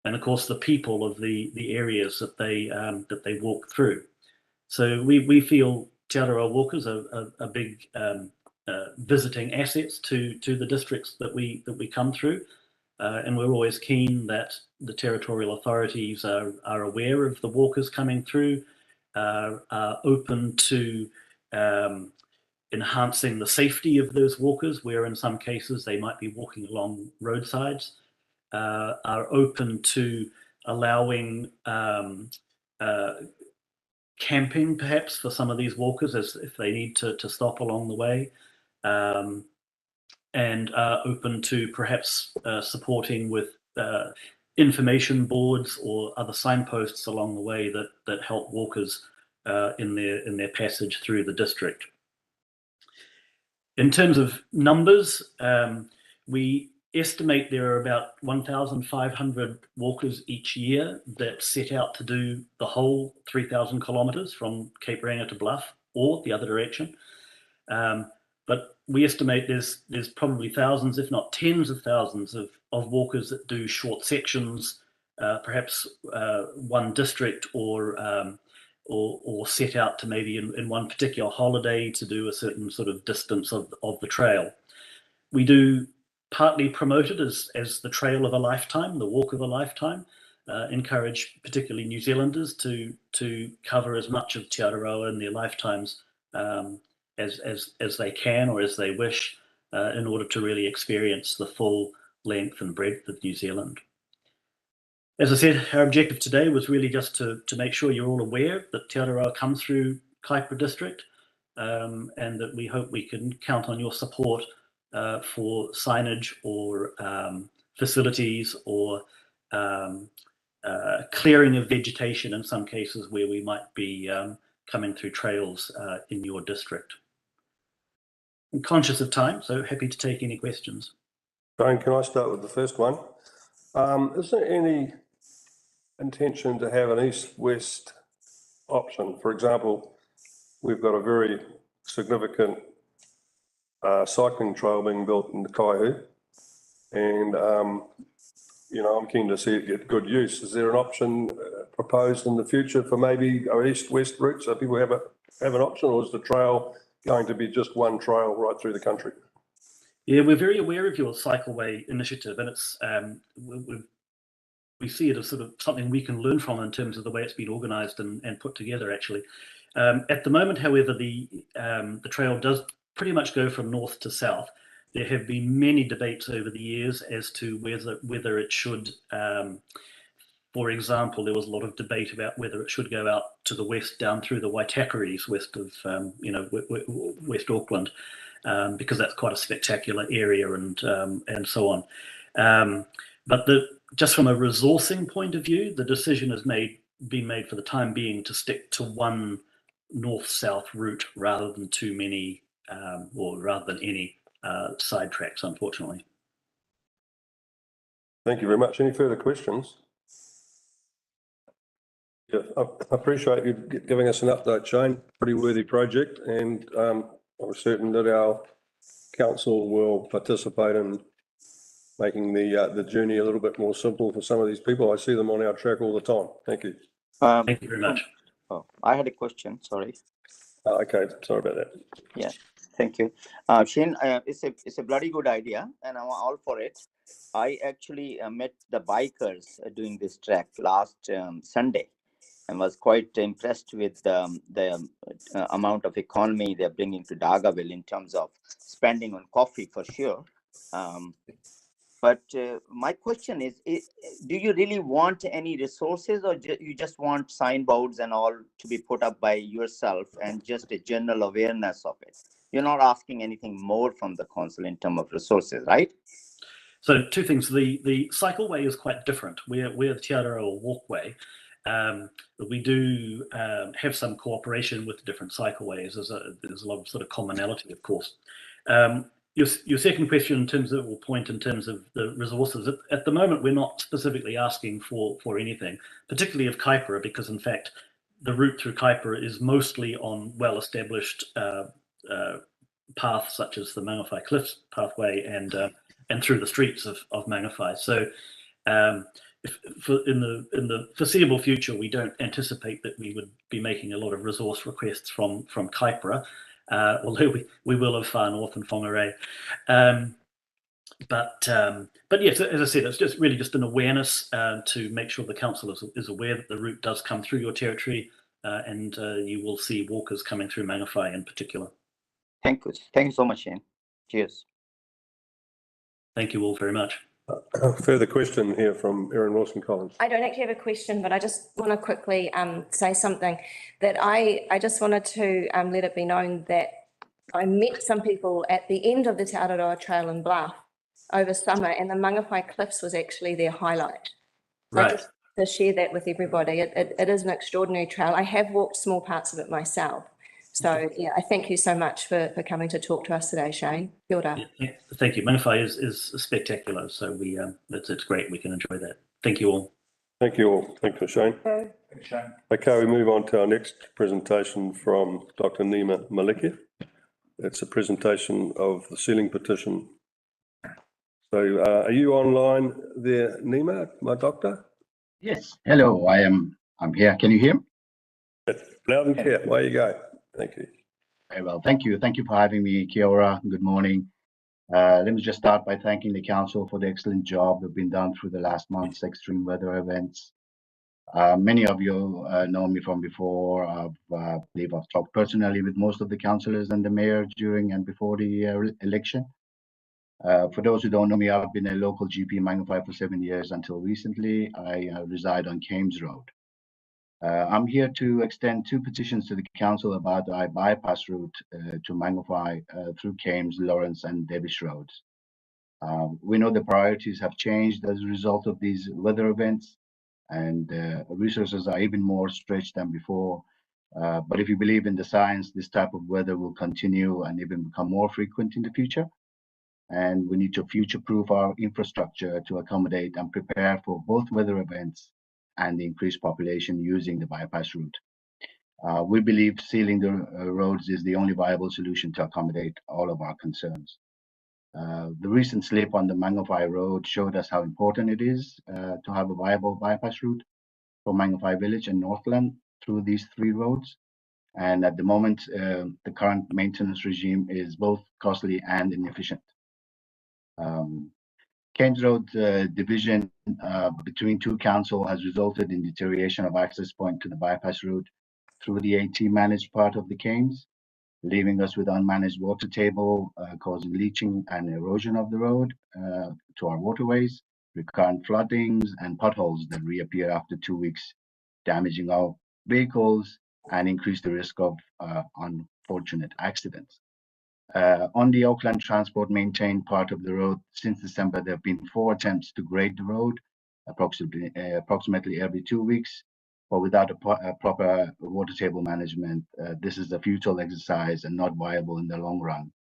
and of course the people of the areas that they walk through. So we feel Te Araroa walkers are big visiting assets to the districts that we come through, and we're always keen that the territorial authorities are aware of the walkers coming through, are open to enhancing the safety of those walkers, where in some cases they might be walking along roadsides, are open to allowing camping perhaps for some of these walkers as if they need to stop along the way, and are open to perhaps supporting with information boards or other signposts along the way that help walkers in their passage through the district. In terms of numbers, we estimate there are about 1,500 walkers each year that set out to do the whole 3,000 kilometres from Kaipara to Bluff or the other direction. But we estimate there's probably thousands, if not tens of thousands of walkers that do short sections, perhaps one district or set out to maybe in one particular holiday to do a certain sort of distance of the trail. We do partly promote it as the trail of a lifetime, the walk of a lifetime, encourage particularly New Zealanders to cover as much of Te Araroa in their lifetimes as they can or as they wish, in order to really experience the full length and breadth of New Zealand. As I said, our objective today was really just to make sure you're all aware that Te Araroa comes through Kaipara District, and that we hope we can count on your support for signage or facilities or clearing of vegetation in some cases where we might be coming through trails in your district. I'm conscious of time, so happy to take any questions. Shane, can I start with the first one? Is there any intention to have an east-west option? For example, we've got a very significant cycling trail being built in the Kaihu, and you know, I'm keen to see it get good use. Is there an option proposed in the future for maybe an east-west route so people have an option, or is the trail going to be just one trail right through the country? Yeah, we're very aware of your cycleway initiative, and it's we see it as sort of something we can learn from in terms of the way it's been organised and put together. Actually, at the moment, however, the trail does pretty much go from north to south. There have been many debates over the years as to whether it should. For example, there was a lot of debate about whether it should go out to the west, down through the Waitakiris, west of West Auckland, because that's quite a spectacular area and so on. But just from a resourcing point of view, the decision has been made for the time being to stick to one north-south route rather than too many, or rather than any side tracks, unfortunately. Thank you very much. Any further questions? Yeah, I appreciate you giving us an update, Shane. Pretty worthy project, and I'm certain that our council will participate in making the journey a little bit more simple for some of these people. I see them on our track all the time. Thank you. Thank you very much. Oh, I had a question, sorry. Okay, sorry about that. Yeah, thank you. Shane, it's a bloody good idea, and I'm all for it. I actually met the bikers doing this track last Sunday, and was quite impressed with the amount of economy they're bringing to Dargaville in terms of spending on coffee, for sure. But my question is, do you really want any resources, or you just want signboards and all to be put up by yourself and just a general awareness of it? You're not asking anything more from the council in terms of resources, right? So two things. The cycleway is quite different. We're the Te Araroa walkway. We do have some cooperation with different cycleways. There's a lot of sort of commonality, of course. Your second question in terms of, or point in terms of the resources, at the moment we're not specifically asking for anything, particularly of Kaipara, because in fact the route through Kaipara is mostly on well-established paths such as the Mangawhai Cliffs pathway and through the streets of Mangawhai. So in the foreseeable future, we don't anticipate that we would be making a lot of resource requests from Kaipara, although we will have far north in Whangarei. But yes, as I said, it's just really just an awareness to make sure the council is aware that the route does come through your territory, and you will see walkers coming through Mangawhai in particular. Thank you. Thank you so much, Shane. Cheers. Thank you all very much. Further question here from Erin Wilson-Collins. I don't actually have a question, but I just want to quickly say something that I just wanted to let it be known that I met some people at the end of the Te Araroa Trail in Bluff over summer, and the Mangawhai Cliffs was actually their highlight. So Right. just to share that with everybody, it is an extraordinary trail. I have walked small parts of it myself. So yeah, I thank you so much for coming to talk to us today, Shane. Kia ora. Yeah, thank you. Mangawhai is spectacular, so it's great. We can enjoy that. Thank you all. Thank you all. Thank you, Shane. Okay, we move on to our next presentation from Dr. Nima Maliki. It's a presentation of the sealing petition. So are you online there, Nima, my doctor? Yes. Hello, I'm here. Can you hear me? Loud and clear. Away you go. Thank you. Very well. Thank you. Thank you for having me. Kia ora. Good morning. Let me just start by thanking the council for the excellent job that's been done through the last month's extreme weather events. Many of you know me from before. I believe I've talked personally with most of the councillors and the mayor during and before the election. For those who don't know me, I've been a local GP in Mangawhai for 7 years until recently. I reside on Kames Road. I'm here to extend 2 petitions to the council about the bypass route to Mangawhai through Kames, Lawrence and Devish roads. We know the priorities have changed as a result of these weather events, and resources are even more stretched than before. But if you believe in the science, this type of weather will continue and even become more frequent in the future. And we need to future-proof our infrastructure to accommodate and prepare for both weather events and the increased population using the bypass route. We believe sealing the roads is the only viable solution to accommodate all of our concerns. The recent slip on the Mangawhai road showed us how important it is to have a viable bypass route for Mangawhai village and Northland through these 3 roads. And at the moment, the current maintenance regime is both costly and inefficient. Kames Road division between 2 councils has resulted in deterioration of access point to the bypass route through the AT managed part of the Kames, leaving us with unmanaged water table, causing leaching and erosion of the road to our waterways, recurrent floodings and potholes that reappear after 2 weeks, damaging our vehicles and increase the risk of unfortunate accidents. On the Auckland Transport maintained part of the road, since December, there have been 4 attempts to grade the road, approximately every 2 weeks, but without a proper water table management, this is a futile exercise and not viable in the long run.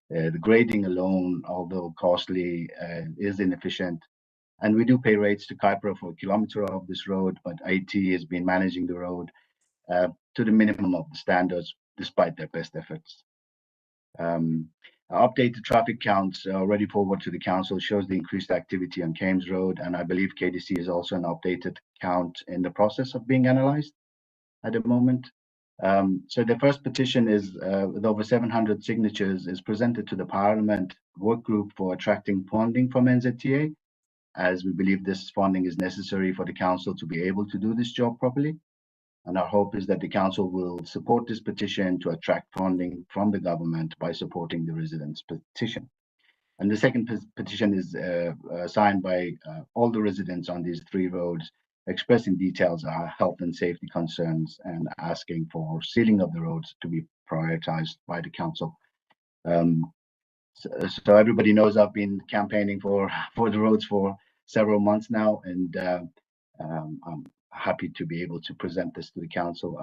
The grading alone, although costly, is inefficient. And we do pay rates to Kaipara for a kilometre of this road, but AT has been managing the road to the minimum of the standards, despite their best efforts. Updated traffic counts already forward to the council shows the increased activity on Kames Road, and I believe KDC is also an updated count in the process of being analysed at the moment. So the first petition is with over 700 signatures is presented to the Parliament work group for attracting funding from NZTA, as we believe this funding is necessary for the council to be able to do this job properly. And our hope is that the council will support this petition to attract funding from the government by supporting the residents' petition. And the second petition is signed by all the residents on these 3 roads, expressing details of our health and safety concerns and asking for sealing of the roads to be prioritized by the council. So everybody knows I've been campaigning for the roads for several months now, and I'm happy to be able to present this to the council.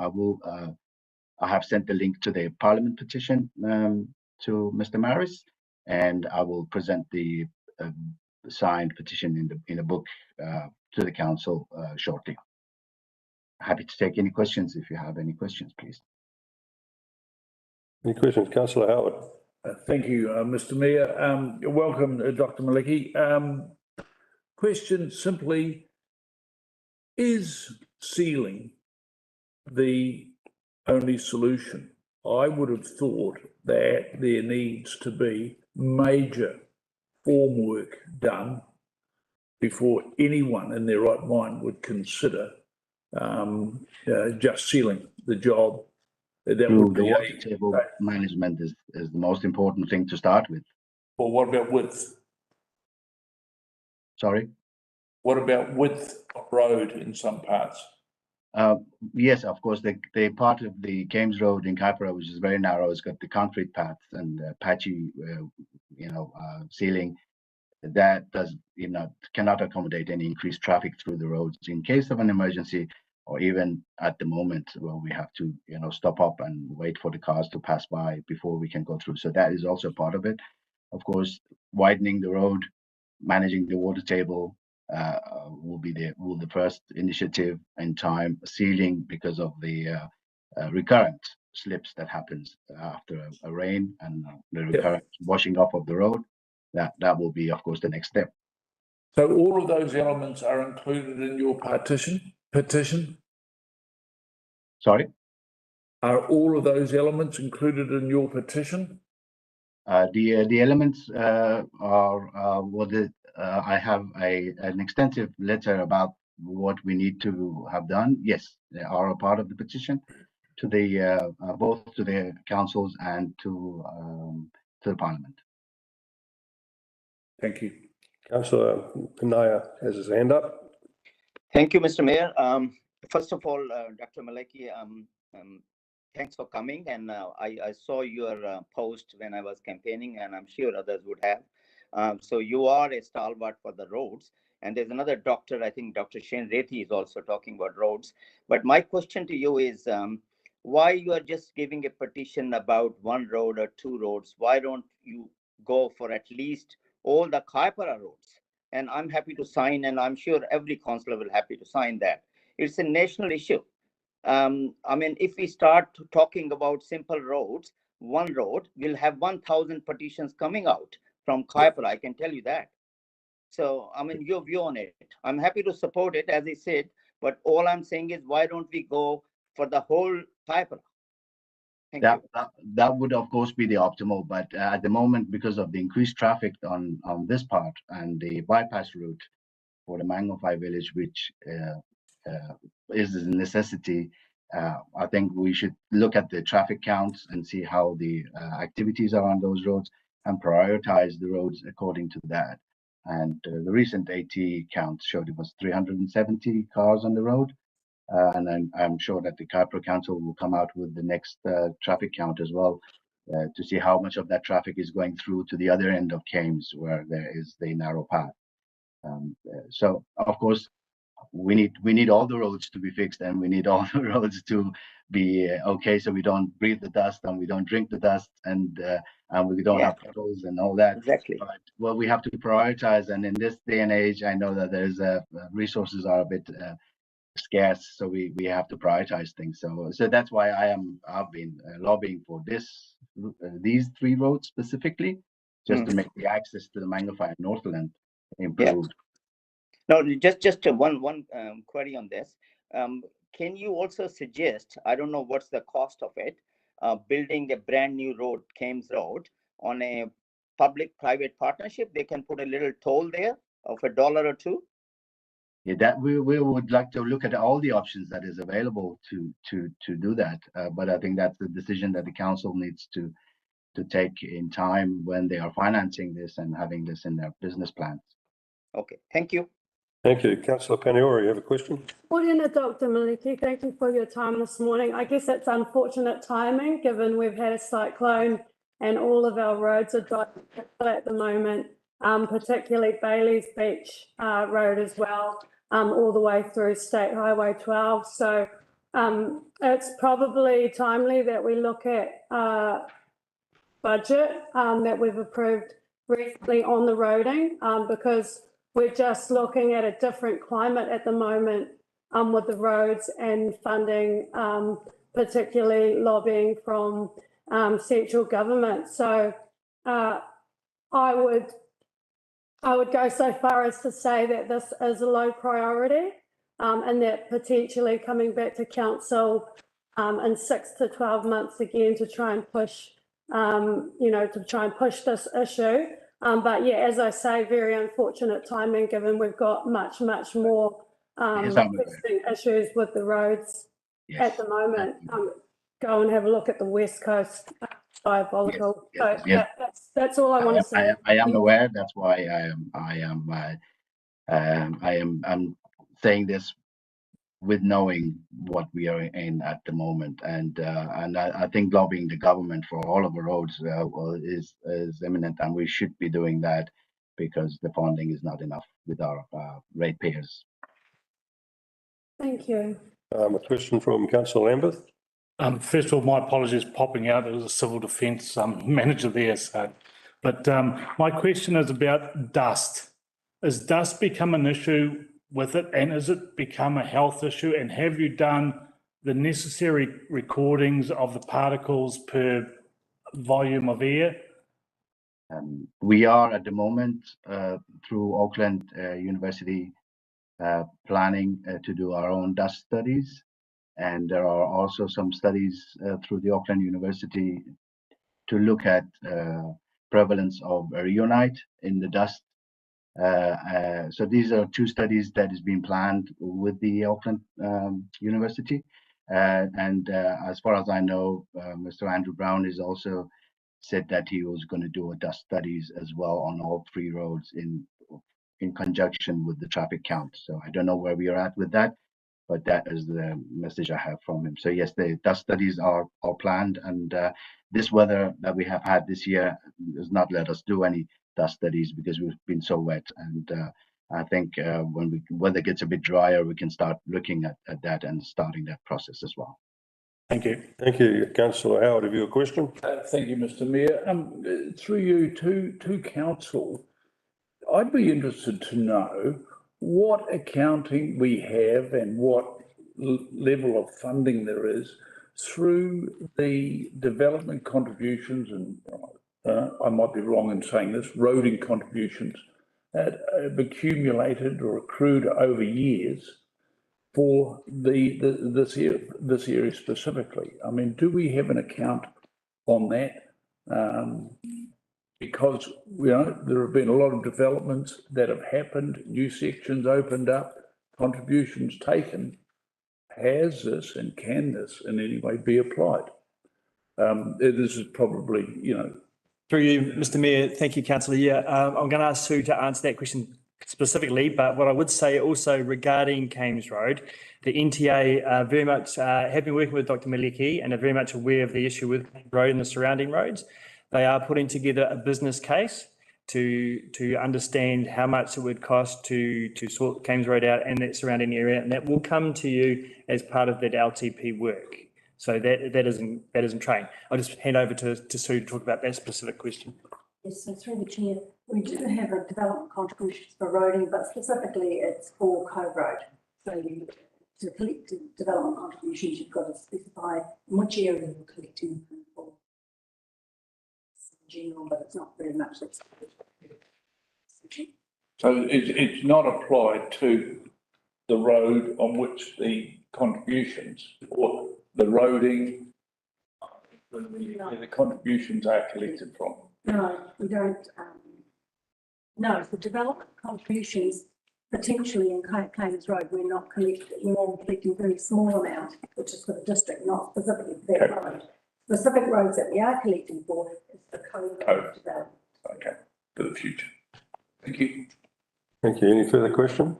I have sent the link to the Parliament petition to Mr. Marris, and I will present the signed petition in a book to the council shortly. Happy to take any questions if you have any questions, please. Any questions, Councillor Howard? Thank you, Mr. Mayor. Welcome, Dr. Maliki. Question simply, is sealing the only solution? I would have thought that there needs to be major formwork done before anyone in their right mind would consider just sealing the job. That would be the water table management is the most important thing to start with. Well, what about width? Sorry? What about width of road in some parts? Yes, of course, the part of the Kames Road in Kaipara, which is very narrow, has got the concrete paths and patchy, sealing. That does, cannot accommodate any increased traffic through the roads in case of an emergency, or even at the moment where we have to, stop up and wait for the cars to pass by before we can go through. So that is also part of it. Of course, widening the road, managing the water table will be the first initiative in time. Sealing, because of the recurrent slips that happens after a rain and the recurrent washing off of the road. That will be, of course, the next step. So all of those elements are included in your petition? Sorry? Are all of those elements included in your petition? The elements are I have an extensive letter about what we need to have done. Yes, they are a part of the petition to the both to the councils and to the Parliament. Thank you. Councillor Penaya has his hand up. Thank you, Mr. Mayor. First of all, Dr. Maleki, thanks for coming. And I saw your post when I was campaigning, and I'm sure others would have. So you are a stalwart for the roads. And there's another doctor, I think Dr. Shane Reti is also talking about roads. But my question to you is, why you are just giving a petition about one road or two roads? Why don't you go for at least all the Kaipara roads? And I'm happy to sign, and I'm sure every councillor will happy to sign that. It's a national issue. I mean, if we start talking about simple roads, one road will have 1,000 petitions coming out from Kaipara, I can tell you that. So, I mean, your view on it. I'm happy to support it, as I said, but all I'm saying is, why don't we go for the whole Kaipara? That would of course be the optimal, but at the moment, because of the increased traffic on this part and the bypass route for the Mangawhai village, which is a necessity, I think we should look at the traffic counts and see how the activities are on those roads and prioritize the roads according to that. And the recent AT count showed it was 370 cars on the road. And I'm sure that the Kaipara Council will come out with the next traffic count as well to see how much of that traffic is going through to the other end of Kames, where there is the narrow path. So of course, we need all the roads to be fixed, and we need all the roads to be okay, so we don't breathe the dust and we don't drink the dust, and we don't have puddles and all that. Exactly. But well, we have to prioritize, and in this day and age, I know that there's resources are a bit scarce, so we have to prioritize things. So that's why I've been lobbying for these three roads specifically, just to make the access to the Mangawhai and Northland improved. No, just one query on this. Can you also suggest, I don't know what's the cost of it, building a brand new road, Kames Road, on a public-private partnership? They can put a little toll there of $1 or $2. Yeah, that we would like to look at all the options that is available to do that. But I think that's the decision that the council needs to take in time when they are financing this and having this in their business plans. Okay, thank you. Thank you. Councillor Paniora, you have a question? Morning, Dr. Maliki. Thank you for your time this morning. I guess it's unfortunate timing, given we've had a cyclone and all of our roads are dry at the moment, particularly Bailey's Beach Road as well, all the way through State Highway 12. So it's probably timely that we look at budget that we've approved recently on the roading, because we're just looking at a different climate at the moment with the roads and funding, particularly lobbying from central government. So I would go so far as to say that this is a low priority, and that potentially coming back to council in 6 to 12 months again to try and push, this issue. But yeah, as I say, very unfortunate timing, given we've got much more pressing issues with the roads at the moment. Go and have a look at the West Coast, diabolical. That's all I want to say. I am aware. That's why I'm saying this with knowing what we are in at the moment, and I think lobbying the government for all of the roads is imminent, and we should be doing that because the funding is not enough with our ratepayers. Thank you. A question from Councillor Lambeth. First of all, my apologies popping out. There was a civil defence manager there. But my question is about dust. Has dust become an issue with it, and has it become a health issue? And have you done the necessary recordings of the particles per volume of air? We are at the moment through Auckland University planning to do our own dust studies, and there are also some studies through the Auckland University to look at prevalence of rheonite in the dust. So these are two studies that is being planned with the Auckland University, and as far as I know, Mr. Andrew Brown is also said that he was going to do a dust studies as well on all 3 roads in conjunction with the traffic count. So I don't know where we are at with that, but that is the message I have from him. So yes, the dust studies are planned, and this weather that we have had this year has not let us do any dust studies because we've been so wet. And I think when weather gets a bit drier, we can start looking at that and starting that process as well. Thank you. Thank you. Councillor Howard, have you a question? Thank you, Mr. Mayor. Through you to council, I'd be interested to know what accounting we have and what level of funding there is through the development contributions, and I might be wrong in saying this, roading contributions that have accumulated or accrued over years for this area specifically. I mean, do we have an account on that? Because there have been a lot of developments that have happened, new sections opened up, contributions taken. Has this and can this in any way be applied? This is probably, Through you, Mr. Mayor, thank you, Councillor. Yeah, I'm going to ask Sue to answer that question specifically, but what I would say also regarding Kames Road, the NTA very much have been working with Dr. Maliki and are very much aware of the issue with Kames Road and the surrounding roads. They are putting together a business case to understand how much it would cost to sort Kames Road out and that surrounding area, and that will come to you as part of that LTP work. So that isn't trained. I'll just hand over to Sue to talk about that specific question. Yes, so through the chair, we do have a development contributions for roading, but specifically it's for Cove Road. So to collect development contributions, you've got to specify which area you're collecting for. It's general, but it's not very much. so it's not applied to the road on which the contributions or the roading, where the contributions are collected from. No, we don't. No, the development contributions potentially in Kames Road, we're not collecting, we're all collecting a very small amount, which is for the district, not specifically for that road. Specific roads that we are collecting for is the Cove Road development. Okay, for the future. Thank you. Thank you. Any further question?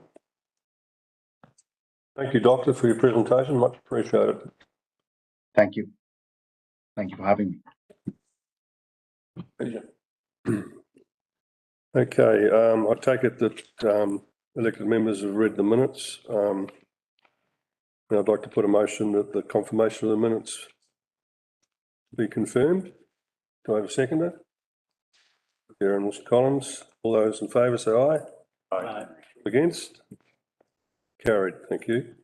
Thank you, Doctor, for your presentation. Much appreciated. Thank you. Thank you for having me. Pleasure. Okay, I take it that elected members have read the minutes. Now I'd like to put a motion that the confirmation of the minutes be confirmed. Do I have a seconder? Karen Mr. Collins. All those in favour say aye. Aye. Against? Carried. Thank you.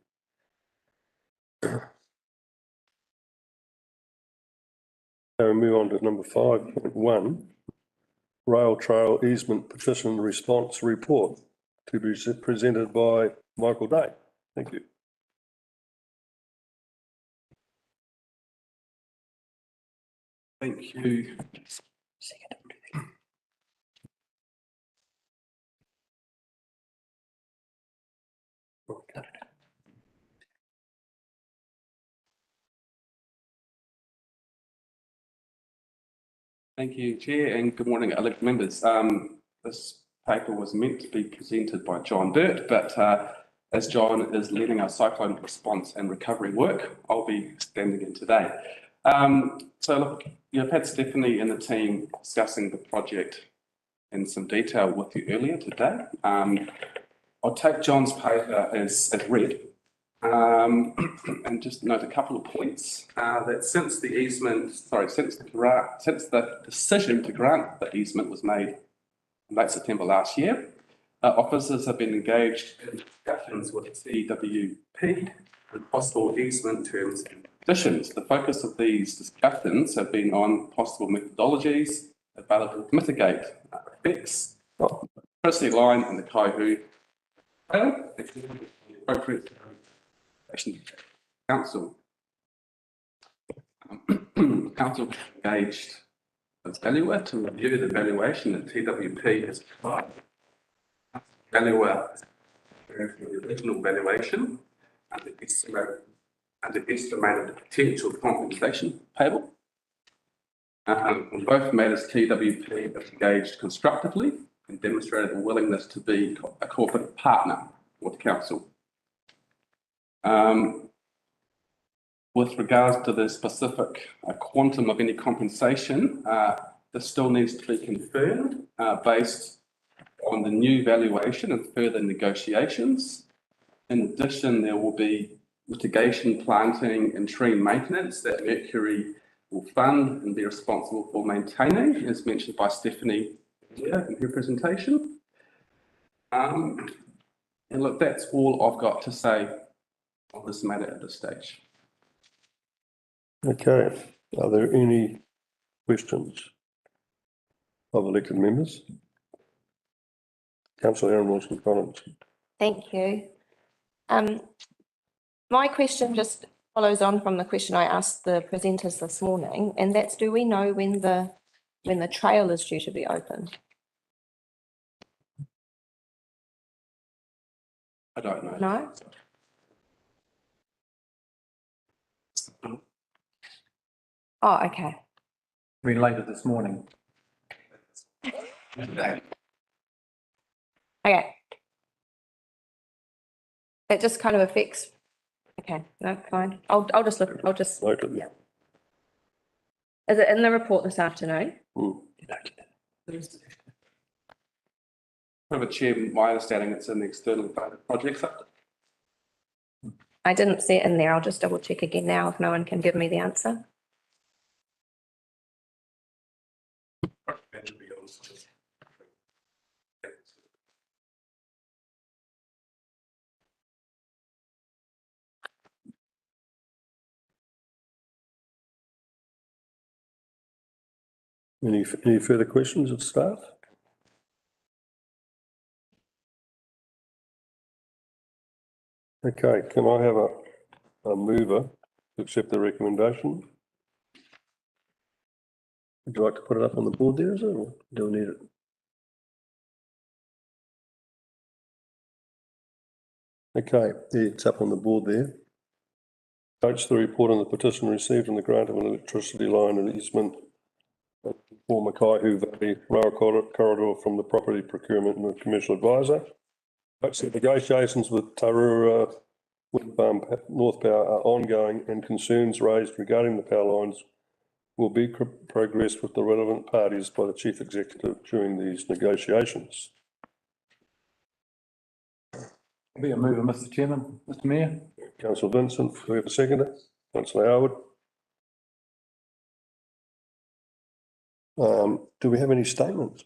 Now we move on to number 5.1, Rail Trail Easement Petition Response Report, to be presented by Michael Day. Thank you. Thank you. Thank you, Chair, and good morning, elected members. This paper was meant to be presented by John Dirt, but as John is leading our cyclone response and recovery work, I'll be standing in today. So look, you've had Stephanie and the team discussing the project in some detail with you earlier today. I'll take John's paper as read. And just note a couple of points that since the decision to grant the easement was made in late September last year, officers have been engaged in discussions with CWP on possible easement terms and conditions. The focus of these discussions have been on possible methodologies available to mitigate effects of the electricity line and the Kaihu Rail, appropriate Council. Council engaged as valuer to review the valuation that TWP has provided. Valuer the original valuation and the estimated potential compensation payable. On both matters, TWP has engaged constructively and demonstrated a willingness to be a corporate partner with council. With regards to the specific quantum of any compensation, this still needs to be confirmed based on the new valuation and further negotiations. In addition, there will be mitigation, planting and tree maintenance that Mercury will fund and be responsible for maintaining, as mentioned by Stephanie here in her presentation. And look, that's all I've got to say on this matter at this stage. Okay, are there any questions of elected members? Councillor Aaron Wilson-Collins. Thank you. My question just follows on from the question I asked the presenters this morning, and that's, do we know when the trail is due to be opened? I don't know. No? Oh, okay. Been later this morning. Okay. It just kind of affects, okay, no, fine. I'll just look, Noted. yeah. Is it in the report this afternoon? However, Chair, my understanding it's in the externally funded projects. I didn't see it in there. I'll just double check again now if no one can give me the answer. Any further questions of staff? Okay, can I have a mover to accept the recommendation? Would you like to put it up on the board there, is it, or do we need it? Okay, yeah, it's up on the board there. Notes the report on the petition received on the grant of an electricity line and easement for Mackay Valley Rail Corridor from the Property Procurement and Commercial Advisor. Notes the negotiations with Araroa Wind Farm North Power are ongoing and concerns raised regarding the power lines will be progressed with the relevant parties by the Chief Executive during these negotiations. Be a mover, Mr. Chairman, Mr. Mayor. Councillor Vincent, do we have a seconder? Councillor Howard. Do we have any statements?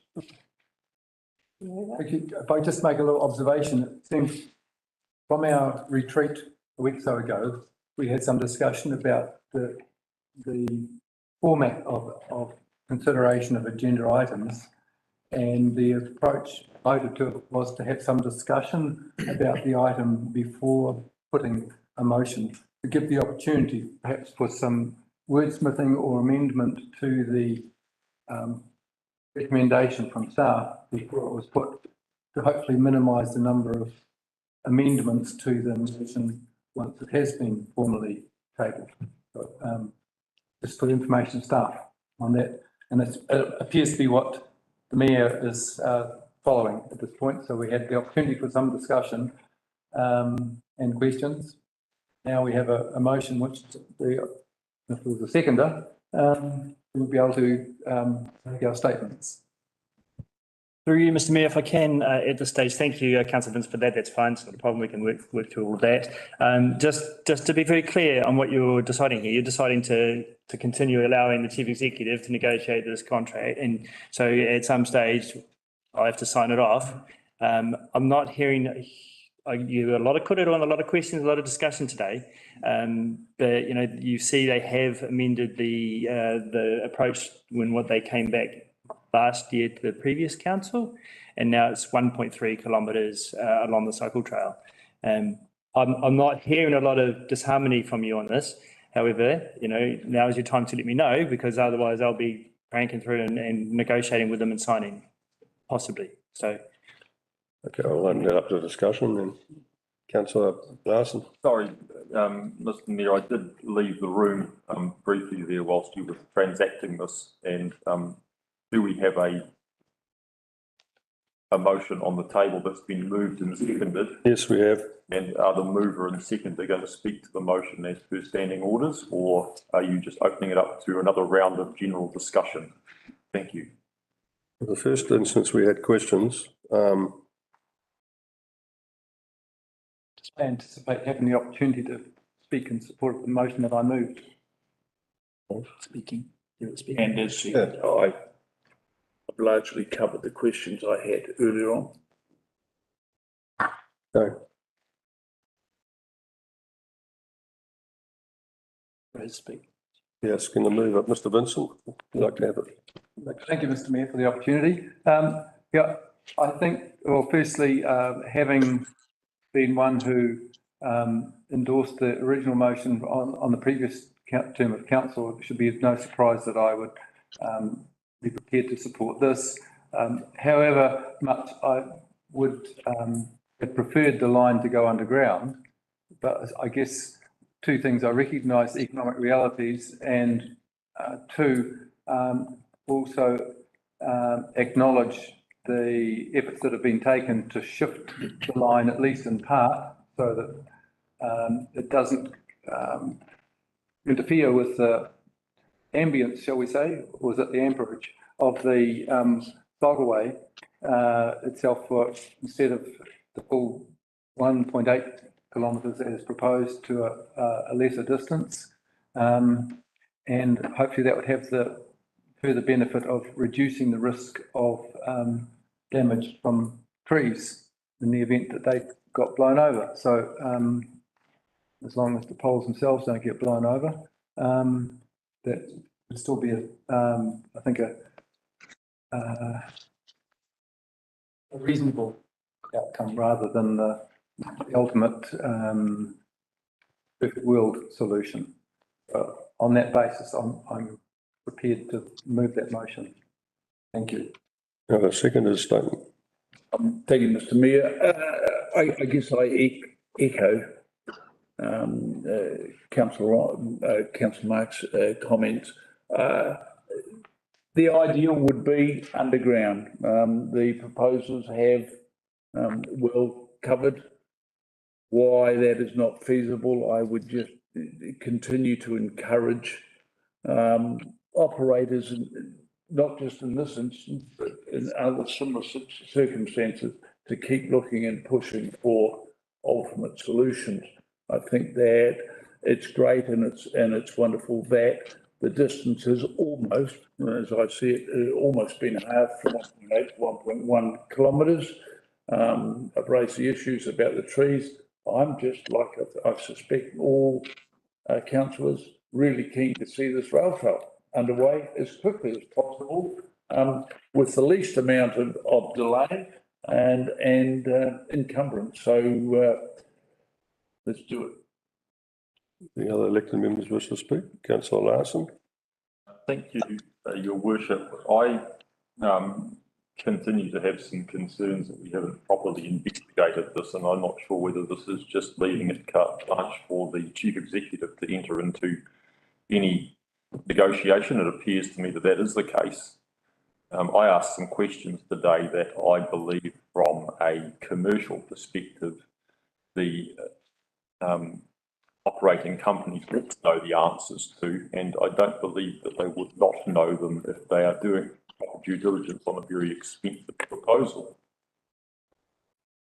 If I just make a little observation, it seems from our retreat a week or so ago, we had some discussion about the format of consideration of agenda items, and the approach voted to was to have some discussion about the item before putting a motion, to give the opportunity perhaps for some wordsmithing or amendment to the recommendation from staff before it was put, to hopefully minimise the number of amendments to the motion once it has been formally tabled. Just for information staff on that, and it appears to be what the Mayor is following at this point. So we had the opportunity for some discussion and questions. Now we have a motion which if there was a seconder, we'll be able to make our statements. Through you, Mr. Mayor, if I can, at this stage, thank you, Councillor Vince, for that. That's fine. It's not a problem. We can work through all of that. Just to be very clear on what you're deciding here, you're deciding to continue allowing the Chief Executive to negotiate this contract. And so at some stage, I have to sign it off. I'm not hearing you have a lot of kōrero and a lot of questions, a lot of discussion today. But you know, you see they have amended the approach when what they came back last year to the previous council, and now it's 1.3 kilometres along the cycle trail. I'm not hearing a lot of disharmony from you on this. However, you know, now is your time to let me know, because otherwise I'll be cranking through and negotiating with them and signing, possibly. So. Okay, I'll open it up to discussion then. Councillor Larson. Sorry, Mr. Mayor, I did leave the room briefly there whilst you were transacting this, and do we have a motion on the table that's been moved and seconded? Yes, we have. And are the mover and seconder going to speak to the motion as per standing orders, or are you just opening it up to another round of general discussion? Thank you. In the first instance, we had questions. I anticipate having the opportunity to speak in support of the motion that I moved. Speaking. And as I've largely covered the questions I had earlier on. No. Speak. Yes, can I move up, Mr. Vincent? Would you like to have it? Thank you, Mr. Mayor, for the opportunity. Yeah, I think, well, firstly, having been one who endorsed the original motion on the previous term of council, it should be no surprise that I would be prepared to support this. However much I would have preferred the line to go underground, but I guess two things: I recognise the economic realities, and two, also acknowledge the efforts that have been taken to shift the line, at least in part, so that it doesn't interfere with the ambience, shall we say, or is it the amperage of the cycleway itself, for instead of the full 1.8 kilometres as proposed to a lesser distance. And hopefully that would have the further benefit of reducing the risk of damage from trees in the event that they got blown over. So as long as the poles themselves don't get blown over, that would still be, I think, a reasonable outcome rather than the ultimate perfect world solution. On that basis, I'm prepared to move that motion. Thank you. A second statement. Thank you, Mr. Mayor. I guess I echo Councillor Mark's comments. The ideal would be underground. The proposals have well covered why that is not feasible. I would just continue to encourage operators, not just in this instance, but in other similar circumstances, to keep looking and pushing for ultimate solutions. I think that it's great and it's wonderful that the distance is almost, as I see it, almost been halved from 1.8 to 1.1 kilometres. I've raised the issues about the trees. I'm just, like I suspect all councillors, really keen to see this rail trail underway as quickly as possible, with the least amount of delay and encumbrance. So let's do it. The other elected members wish to speak. Councillor Larson. Thank you, Your Worship. I continue to have some concerns that we haven't properly investigated this, and I'm not sure whether this is just leaving it carte blanche for the Chief Executive to enter into any negotiation. It appears to me that that is the case. I asked some questions today that I believe from a commercial perspective, the operating companies would know the answers to, and I don't believe that they would not know them if they are doing due diligence on a very expensive proposal.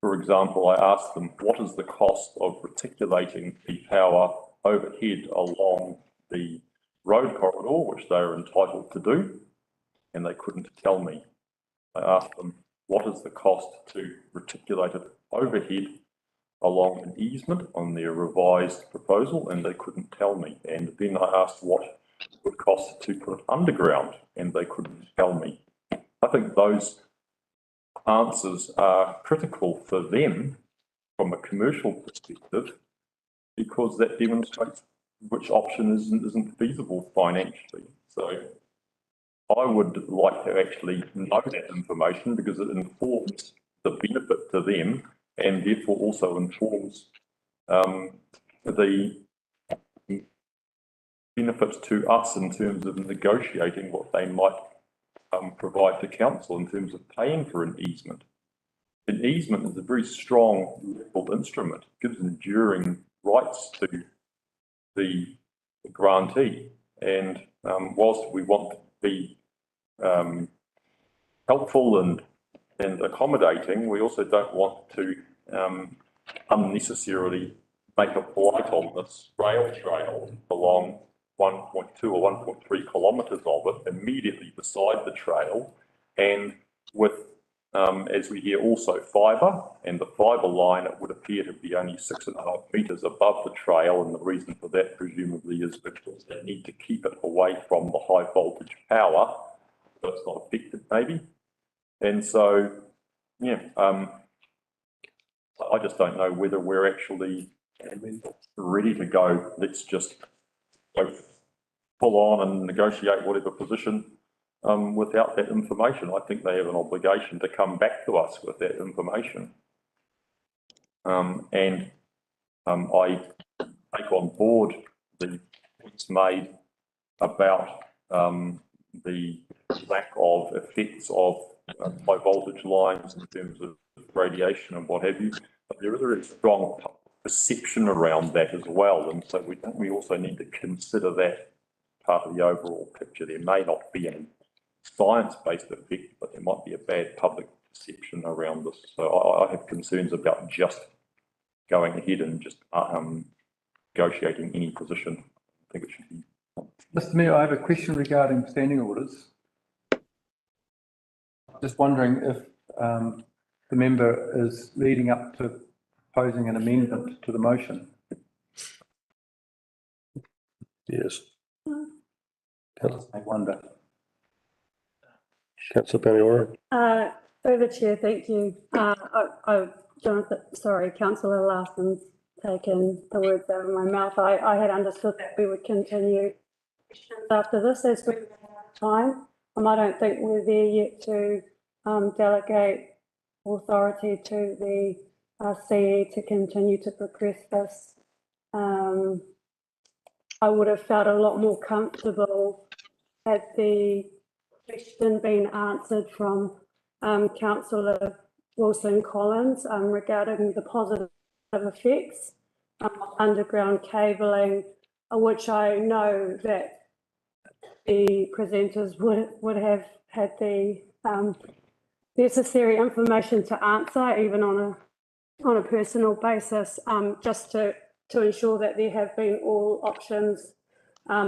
For example, I asked them, what is the cost of reticulating the power overhead along the road corridor, which they are entitled to do, and they couldn't tell me. I asked them, what is the cost to reticulate it overhead along an easement on their revised proposal, and they couldn't tell me. And then I asked what it would cost to put it underground, and they couldn't tell me. I think those answers are critical for them from a commercial perspective, because that demonstrates which option isn't feasible financially. So I would like to actually know that information, because it informs the benefit to them, and therefore also informs the benefits to us in terms of negotiating what they might provide to council in terms of paying for an easement. An easement is a very strong legal instrument, it gives enduring rights to the grantee. And whilst we want to be helpful and accommodating, we also don't want to unnecessarily make a blight on this rail trail along 1.2 or 1.3 kilometres of it immediately beside the trail, and with, as we hear, also fibre, and the fibre line, it would appear to be only 6.5 metres above the trail, and the reason for that presumably is because they need to keep it away from the high voltage power, so it's not affected maybe. And so, yeah, I just don't know whether we're actually ready to go. Let's just go full on and negotiate whatever position without that information. I think they have an obligation to come back to us with that information. I take on board the points made about the lack of effects of high voltage lines in terms of radiation and what have you. But there is a very strong perception around that as well, and so we also need to consider that part of the overall picture. There may not be any science-based effect, but there might be a bad public perception around this. So I have concerns about just going ahead and just negotiating any position. I think it should be. Mr. Mayor, I have a question regarding standing orders. Just wondering if the member is leading up to proposing an amendment to the motion. Yes. I wonder. Councillor Paniora. Through the chair, thank you. Councillor Larson's taken the words out of my mouth. I had understood that we would continue after this as we have time. I don't think we're there yet to delegate authority to the CE to continue to progress this. I would have felt a lot more comfortable had the question been answered from Councillor Wilson-Collins regarding the positive effects of underground cabling, which I know that the presenters would have had the necessary information to answer, even on a personal basis, just to ensure that there have been all options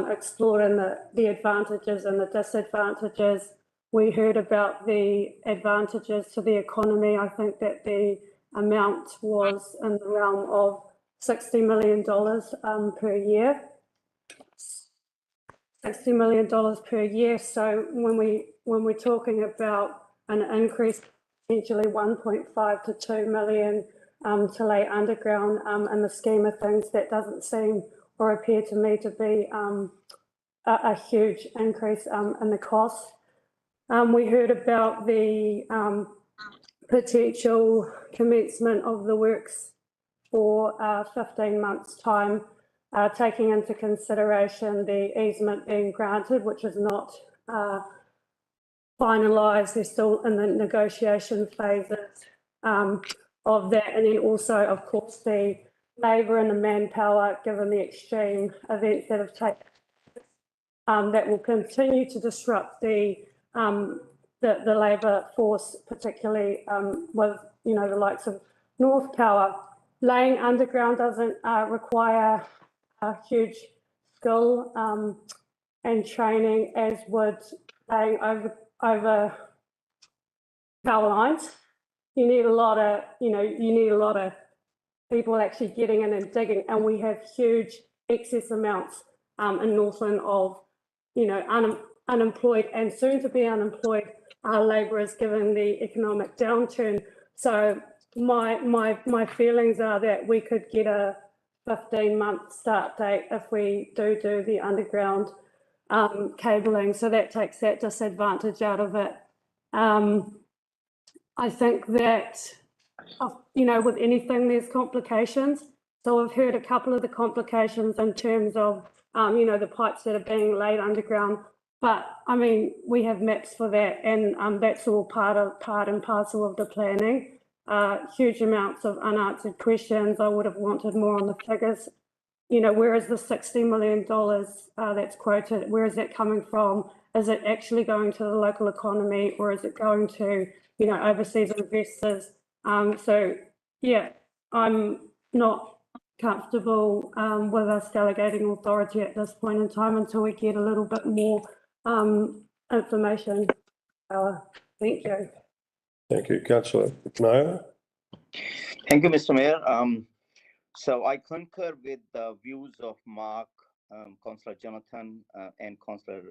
explored and the advantages and the disadvantages. We heard about the advantages to the economy. I think that the amount was in the realm of $60 million per year. $60 million per year. So when we're talking about an increase, potentially 1.5 to 2 million to lay underground, in the scheme of things, that doesn't seem or appear to me to be a huge increase in the cost. We heard about the potential commencement of the works for 15 months' time, taking into consideration the easement being granted, which is not finalised. They're still in the negotiation phases of that. And then also, of course, the labour and the manpower, given the extreme events that have taken that will continue to disrupt the labour force, particularly with the likes of North Power. Laying underground doesn't require a huge skill and training as would laying over power lines. You need a lot of people actually getting in and digging, and we have huge excess amounts in Northland of unemployed and soon to be unemployed labourers given the economic downturn. So my feelings are that we could get a 15-month start date if we do the underground cabling. So that takes that disadvantage out of it. I think that with anything there's complications. So we've heard a couple of the complications in terms of, you know, the pipes that are being laid underground. But I mean, we have maps for that, and that's all part and parcel of the planning. Huge amounts of unanswered questions. I would have wanted more on the figures. You know, where is the $60 million that's quoted? Where is that coming from? Is it actually going to the local economy, or is it going to, you know, overseas investors? So yeah, I'm not comfortable with us delegating authority at this point in time until we get a little bit more information. Thank you. Thank you, Councillor Nair. Thank you, Mr. Mayor. So I concur with the views of Mark, Councillor Jonathan, and Councillor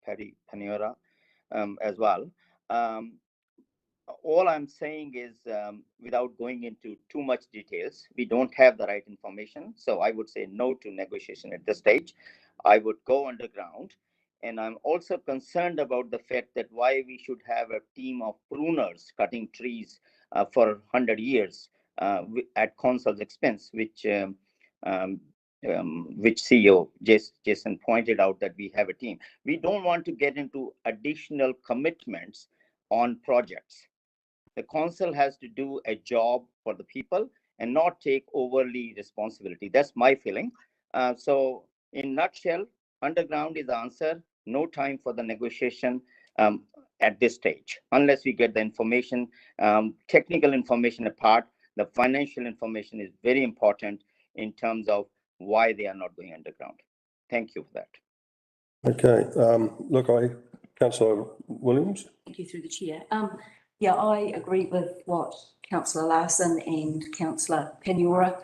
Patty Paniora as well. All I'm saying is, without going into too much details, we don't have the right information. So I would say no to negotiation at this stage. I would go underground. And I'm also concerned about the fact that why we should have a team of pruners cutting trees for 100 years at council's expense, which CEO Jason pointed out that we have a team. We don't want to get into additional commitments on projects. The council has to do a job for the people and not take overly responsibility. That's my feeling. So in nutshell, underground is the answer. No time for the negotiation at this stage, unless we get the information, technical information apart. The financial information is very important in terms of why they are not going underground. Thank you for that. Okay, Councillor Williams. Thank you through the chair. Yeah, I agree with what Councillor Larson and Councillor Paniora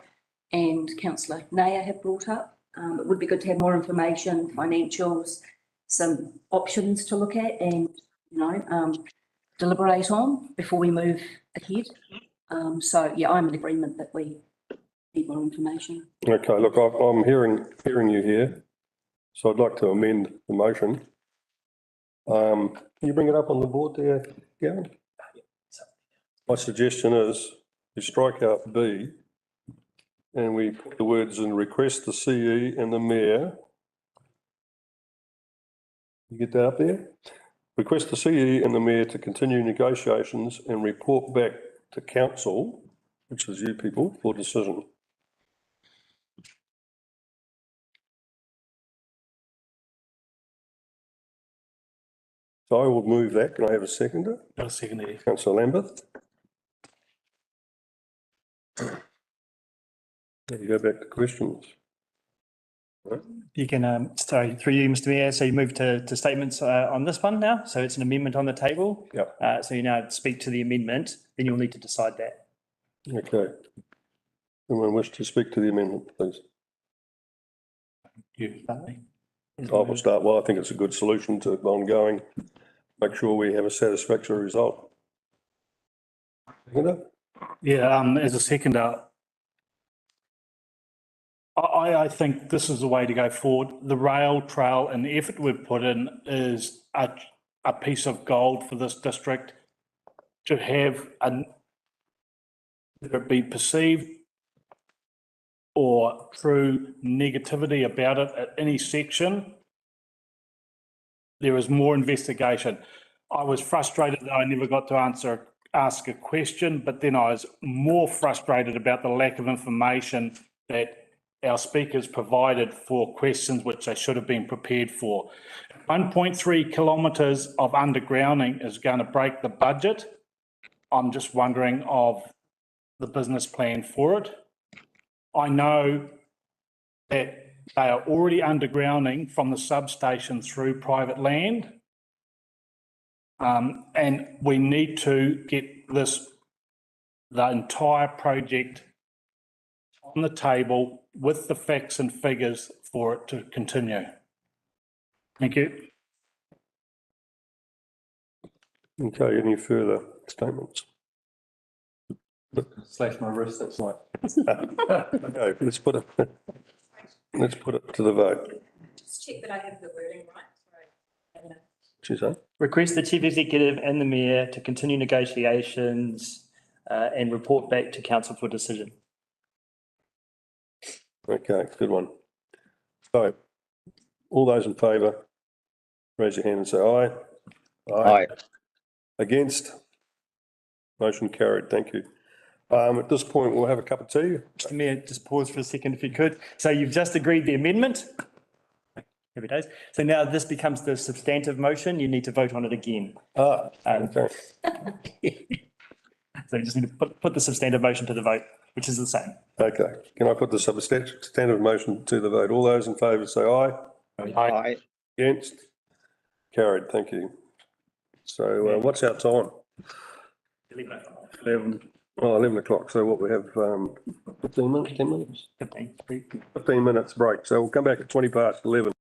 and Councillor Nair have brought up. It would be good to have more information, financials, some options to look at and, you know, deliberate on before we move ahead. So yeah, I'm in agreement that we need more information. Okay, look, I'm hearing you here, so I'd like to amend the motion. Can you bring it up on the board there, Gavin? My suggestion is you strike out B and we put the words and request the CE and the Mayor. You get that up there? Request the CE and the Mayor to continue negotiations and report back to Council, which is you people, for decision. So I will move that. Can I have a seconder? I'll second it. Councillor Lambeth. There you go back to questions. Right. You can, sorry, through you, Mr. Mayor, so you move to statements on this one now. So it's an amendment on the table. Yep. So you now speak to the amendment, then you'll need to decide that. Okay. Anyone wish to speak to the amendment, please? You. I will start. Well, I think it's a good solution to ongoing. Make sure we have a satisfactory result. Yeah, as a seconder, I think this is the way to go forward. The rail trail and the effort we've put in is a piece of gold for this district to have whether it be perceived or true negativity about it at any section. There is more investigation. I was frustrated that I never got to ask a question, but then I was more frustrated about the lack of information that our speakers provided for questions which they should have been prepared for. 1.3 kilometres of undergrounding is going to break the budget. I'm just wondering of the business plan for it. I know that they are already undergrounding from the substation through private land. And we need to get the entire project on the table with the facts and figures for it to continue. Thank you. Okay, any further statements? Slash my wrist, that's like. Okay, let's put it to the vote. Just check that I have the wording right. Sorry. She's on. Request the Chief Executive and the Mayor to continue negotiations and report back to Council for decision. Okay, good one. So, all those in favour, raise your hand and say aye. Aye. Against? Motion carried, thank you. At this point, we'll have a cup of tea. Mr. Mayor, just pause for a second if you could. So you've just agreed the amendment? Happy days. So now this becomes the substantive motion. You need to vote on it again. Okay. So you just need to put the substantive motion to the vote, which is the same. Okay, can I put the substantive motion to the vote? All those in favour say aye. Aye. Against? Carried, thank you. So what's our time? 11. Oh, 11 o'clock. So what we have, 15 minutes, 10 minutes? 15 minutes break. So we'll come back at 20 past 11.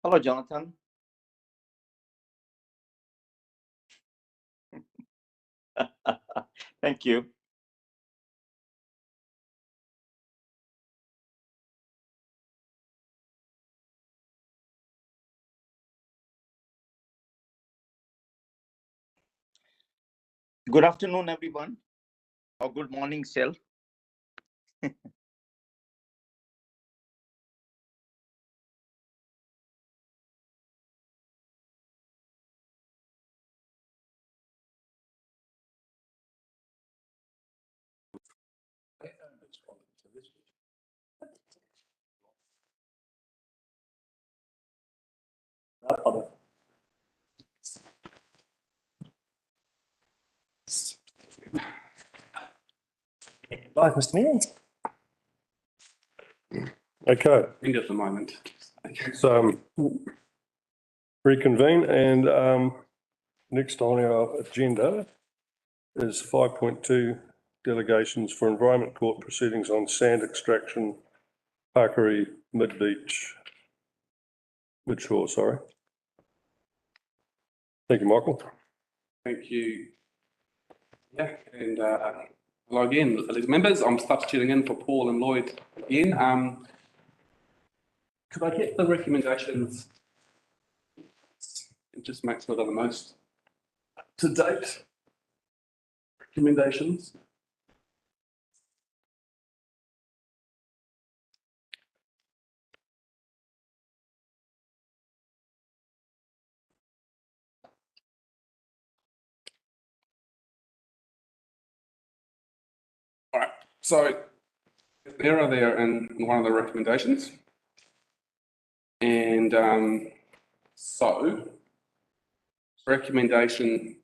Hello, Jonathan. Thank you. Good afternoon, everyone, or good morning, still. Bye, Mr. Mayor. Okay, End at the moment. so reconvene and next on our agenda is 5.2 delegations for Environment Court proceedings on sand extraction, Pakiri, Mid-Beach, Midshore, sorry. Thank you, Michael. Thank you. Yeah, and hello again, members. I'm substituting in for Paul and Lloyd again. Could I get the recommendations? It just makes sure they're the most to date recommendations. All right, so there are there in one of the recommendations. And so recommendation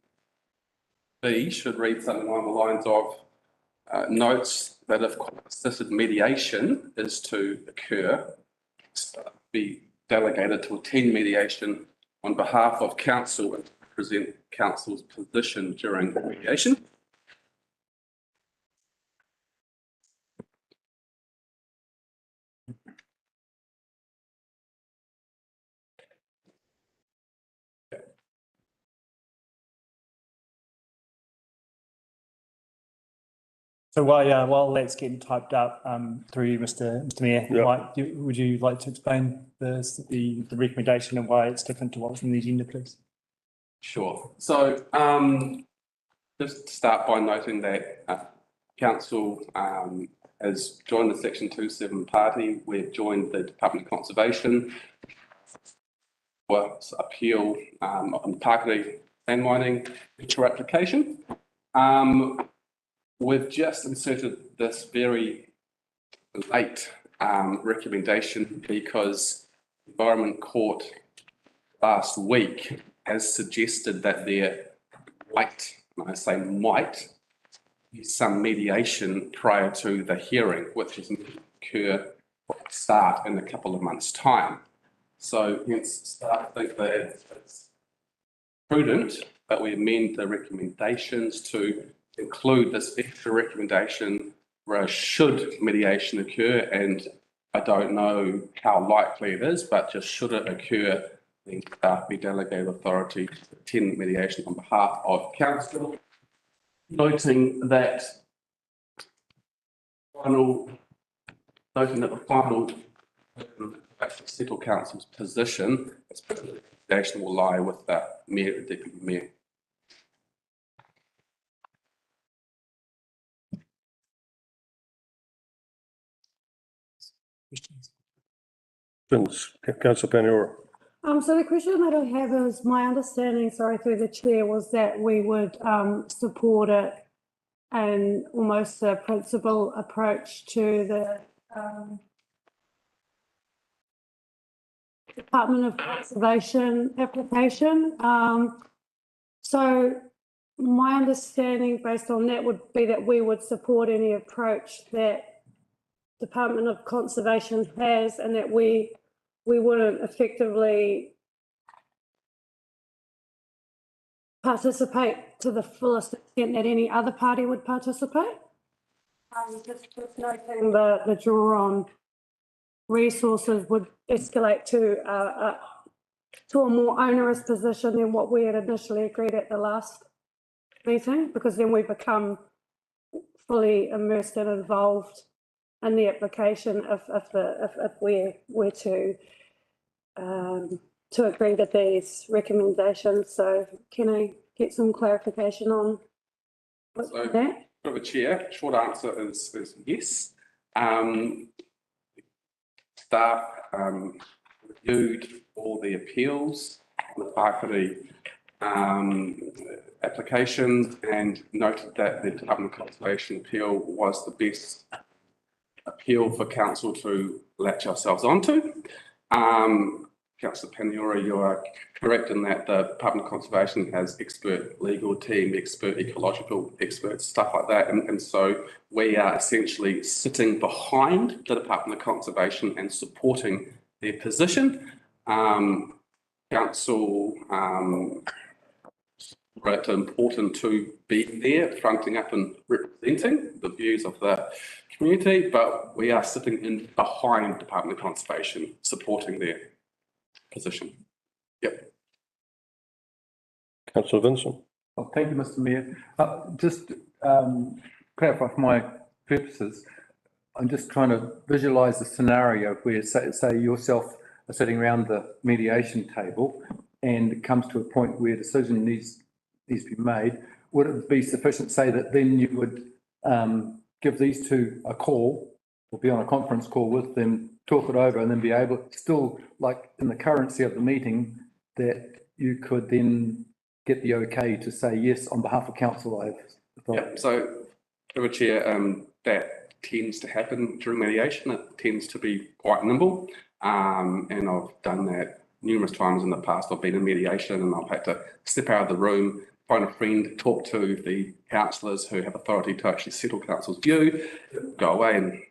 B should read something along the lines of notes that if assisted mediation is to occur, be delegated to attend mediation on behalf of council and present council's position during mediation. So while that's getting typed up through you, Mr. Mayor, Yeah. Mike, would you like to explain the recommendation and why it's different to what's in the agenda, please? Sure. So just to start by noting that council has joined the Section 27 party. We've joined the Department of Conservation for appeal on the Pakiri land mining feature application. We've just inserted this very late recommendation because the Environment Court last week has suggested that there might, and I say might, be some mediation prior to the hearing, which is going to occur or start in a couple of months' time. So hence staff think that it's prudent that we amend the recommendations to include this extra recommendation where should mediation occur, and I don't know how likely it is, but just should it occur, then staff be delegated authority to attend mediation on behalf of council, noting that the final actually settle council's position, its recommendation will lie with the mayor and deputy mayor. Councillor Paniora. So the question that I have is, my understanding, sorry, through the chair, was that we would support it and almost a principal approach to the Department of Conservation application. So my understanding based on that would be that we would support any approach that Department of Conservation has, and that we wouldn't effectively participate to the fullest extent that any other party would participate. Just noting the draw on resources would escalate to to a more onerous position than what we had initially agreed at the last meeting, because then we become fully immersed and involved in the application if we were to agree to these recommendations. So can I get some clarification on So, that? for the chair, short answer is yes. Staff reviewed all the appeals, the Pakiri applications, and noted that the Department of Conservation appeal was the best appeal for council to latch ourselves onto. Councillor Paniora, you are correct in that the Department of Conservation has expert legal team, expert ecological experts, stuff like that. And so we are essentially sitting behind the Department of Conservation and supporting their position. Council wrote important to be there, fronting up and representing the views of the community, but we are sitting in behind Department of Conservation, supporting their position. Yep. Councillor Vincent. Well, thank you, Mr. Mayor. Just clarify for my purposes, I'm just trying to visualise the scenario where, say yourself are sitting around the mediation table and it comes to a point where a decision needs to be made. Would it be sufficient, say, that then you would give these two a call or be on a conference call with them, talk it over, and then be able, still like in the currency of the meeting, that you could then get the okay to say yes on behalf of council? Yeah, so through a chair, that tends to happen during mediation. It tends to be quite nimble, and I've done that numerous times in the past. I've been in mediation and I've had to step out of the room, phone a friend, talk to the councillors who have authority to actually settle council's view, go away and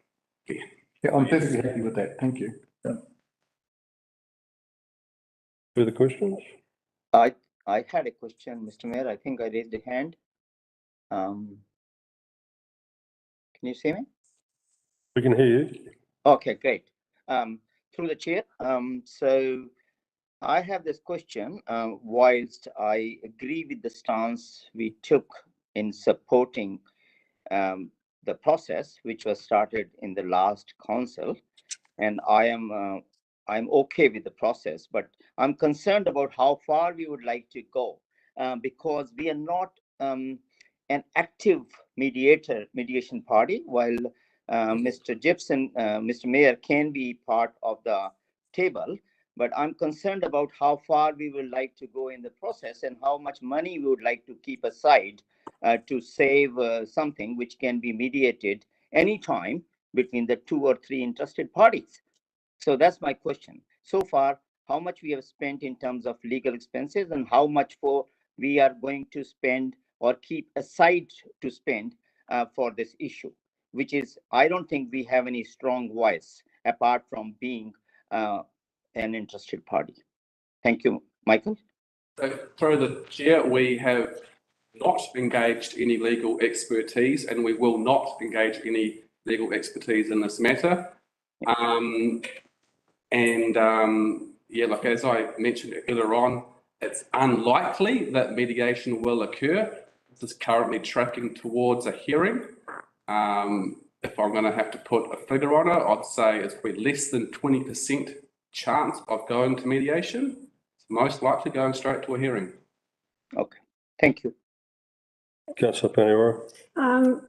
Yeah, I'm perfectly happy with that. Thank you. Yeah. Further questions? I had a question, Mr. Mayor. I think I raised a hand. Can you see me? We can hear you. Okay, great. Through the chair. So I have this question. Whilst I agree with the stance we took in supporting the process, which was started in the last council, and I'm okay with the process, but I'm concerned about how far we would like to go, because we are not an active mediation party, while Mr. Gibson, Mr. Mayor can be part of the table, but I'm concerned about how far we would like to go in the process and how much money we would like to keep aside to save something which can be mediated anytime between the 2 or 3 interested parties. So that's my question. So far, how much we have spent in terms of legal expenses and how much we are going to spend or keep aside to spend for this issue, which is, I don't think we have any strong voice apart from being an interested party. Thank you, Michael. So through the chair, we have not engaged any legal expertise and we will not engage any legal expertise in this matter. Yeah, like as I mentioned earlier on, it's unlikely that mediation will occur. This is currently tracking towards a hearing. If I'm going to have to put a figure on it, I'd say it's probably less than 20% chance of going to mediation. It's most likely going straight to a hearing. Okay, thank you. Councillor Paniora.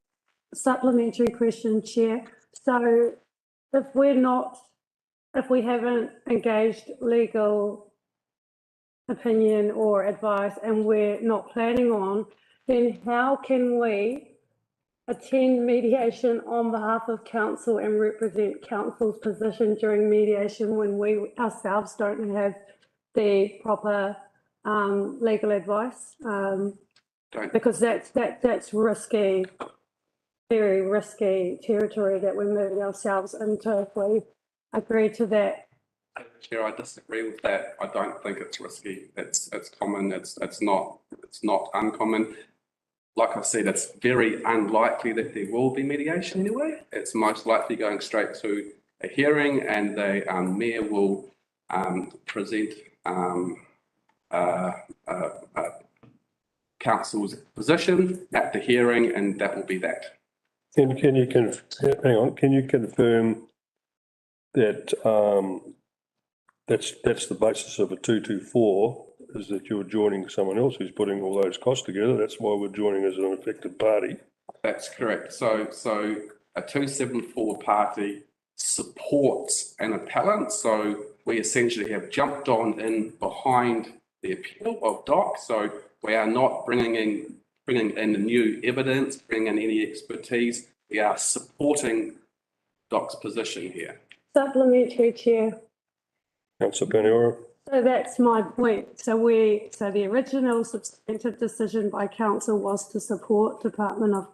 Supplementary question, Chair. So if we haven't engaged legal opinion or advice and we're not planning on, then how can we attend mediation on behalf of council and represent council's position during mediation when we ourselves don't have the proper legal advice? Because that's risky, very risky territory that we're moving ourselves into if we agree to that. Chair, I disagree with that. I don't think it's risky. It's common. It's not uncommon. Like I said, it's very unlikely that there will be mediation anyway. It's most likely going straight to a hearing, and the mayor will present council's position at the hearing, and that will be that. Can you confirm that that's the basis of a 224, is that you're joining someone else who's putting all those costs together? That's why we're joining as an affected party. That's correct. So a 274 party supports an appellant. So we essentially have jumped on in behind the appeal of DOC. So we are not bringing in new evidence, bringing in any expertise. We are supporting DOC's position here. Supplementary, Chair. Councillor Paniora. So that's my point. So the original substantive decision by council was to support Department of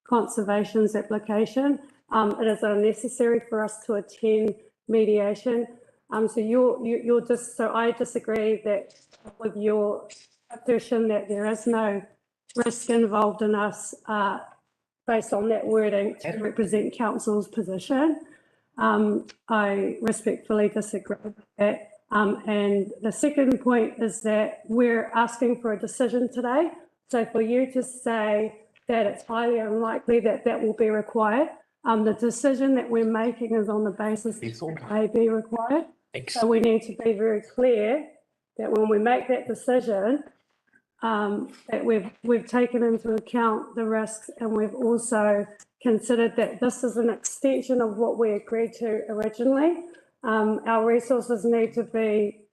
Conservation's application. It is unnecessary for us to attend mediation. So I disagree that with your assertion that there is no risk involved in us based on that wording to represent council's position. I respectfully disagree with that. And the second point is that we're asking for a decision today. So for you to say that it's highly unlikely that that will be required, the decision that we're making is on the basis that it may be required. So we need to be very clear that when we make that decision, that we've taken into account the risks, and we've also considered that this is an extension of what we agreed to originally. Our resources need to be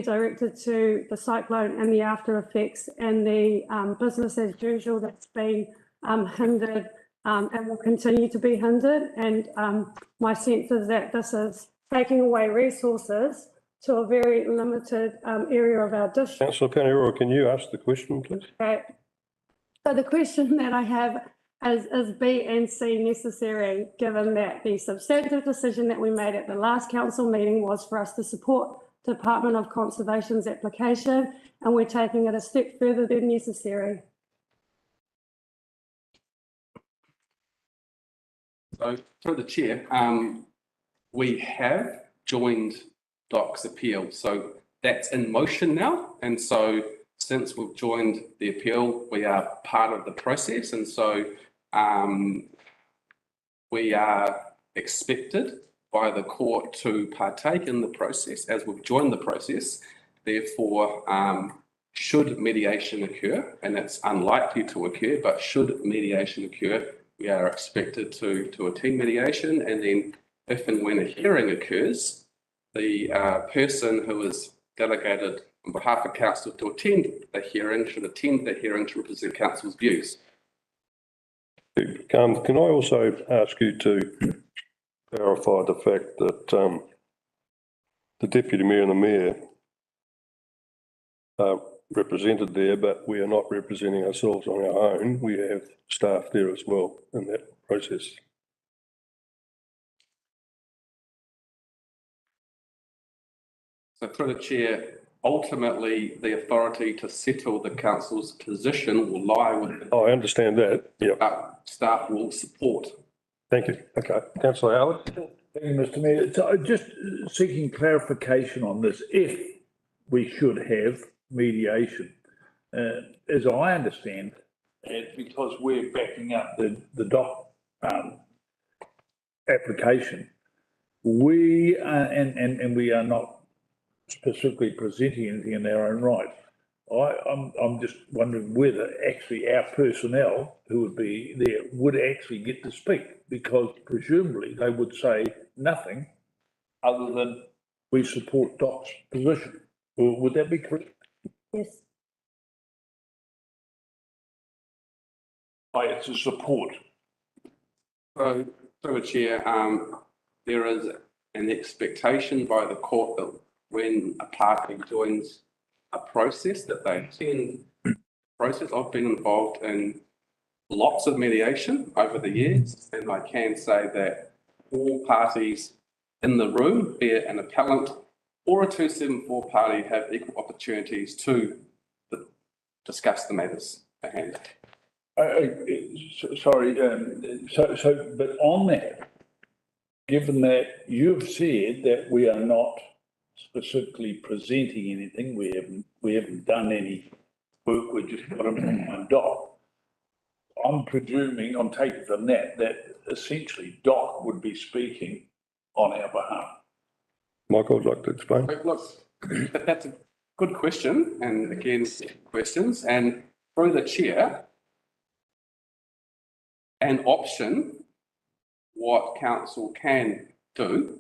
directed to the cyclone and the after effects, and the business as usual that's been hindered and will continue to be hindered. And my sense is that this is taking away resources to a very limited area of our district. Councillor Paniora, can you ask the question, please? Okay. So the question that I have is B and C necessary, given that the substantive decision that we made at the last council meeting was for us to support Department of Conservation's application, and we're taking it a step further than necessary. So through the chair, we have joined DOC's appeal. So that's in motion now. And so since we've joined the appeal, we are part of the process. And so we are expected by the court to partake in the process as we've joined the process. Therefore, should mediation occur, and it's unlikely to occur, but should mediation occur, we are expected to attend mediation. And then if and when a hearing occurs, the person who is delegated on behalf of council to attend the hearing should attend the hearing to represent council's views. Can I also ask you to clarify the fact that the Deputy Mayor and the Mayor are represented there, but we are not representing ourselves on our own. We have staff there as well in that process. So through the chair, ultimately the authority to settle the council's position will lie with the I understand that, yeah. Staff will support. Thank you. Okay. Councillor Howard. Thank you, Mr. Mayor. So just seeking clarification on this, if we should have mediation. As I understand, it's because we're backing up the DOC application. We and we are not specifically presenting anything in our own right. I'm just wondering whether actually our personnel who would be there would actually get to speak, because presumably they would say nothing other than we support DOC's position. Would that be correct? Yes. It's a support. So through the chair, there is an expectation by the court that when a party joins a process that they attend the process. I've been involved in lots of mediation over the years, and I can say that all parties in the room, be it an appellant or a 274 party, have equal opportunities to discuss the matters at hand. Sorry, but on that, given that you've said that we are not specifically presenting anything. We haven't done any work. We just got them on doc. I'm presuming, I'm taking from that essentially Doc would be speaking on our behalf. Michael, would like to explain? Look, that's a good question, and again, questions, and through the chair, an option, what council can do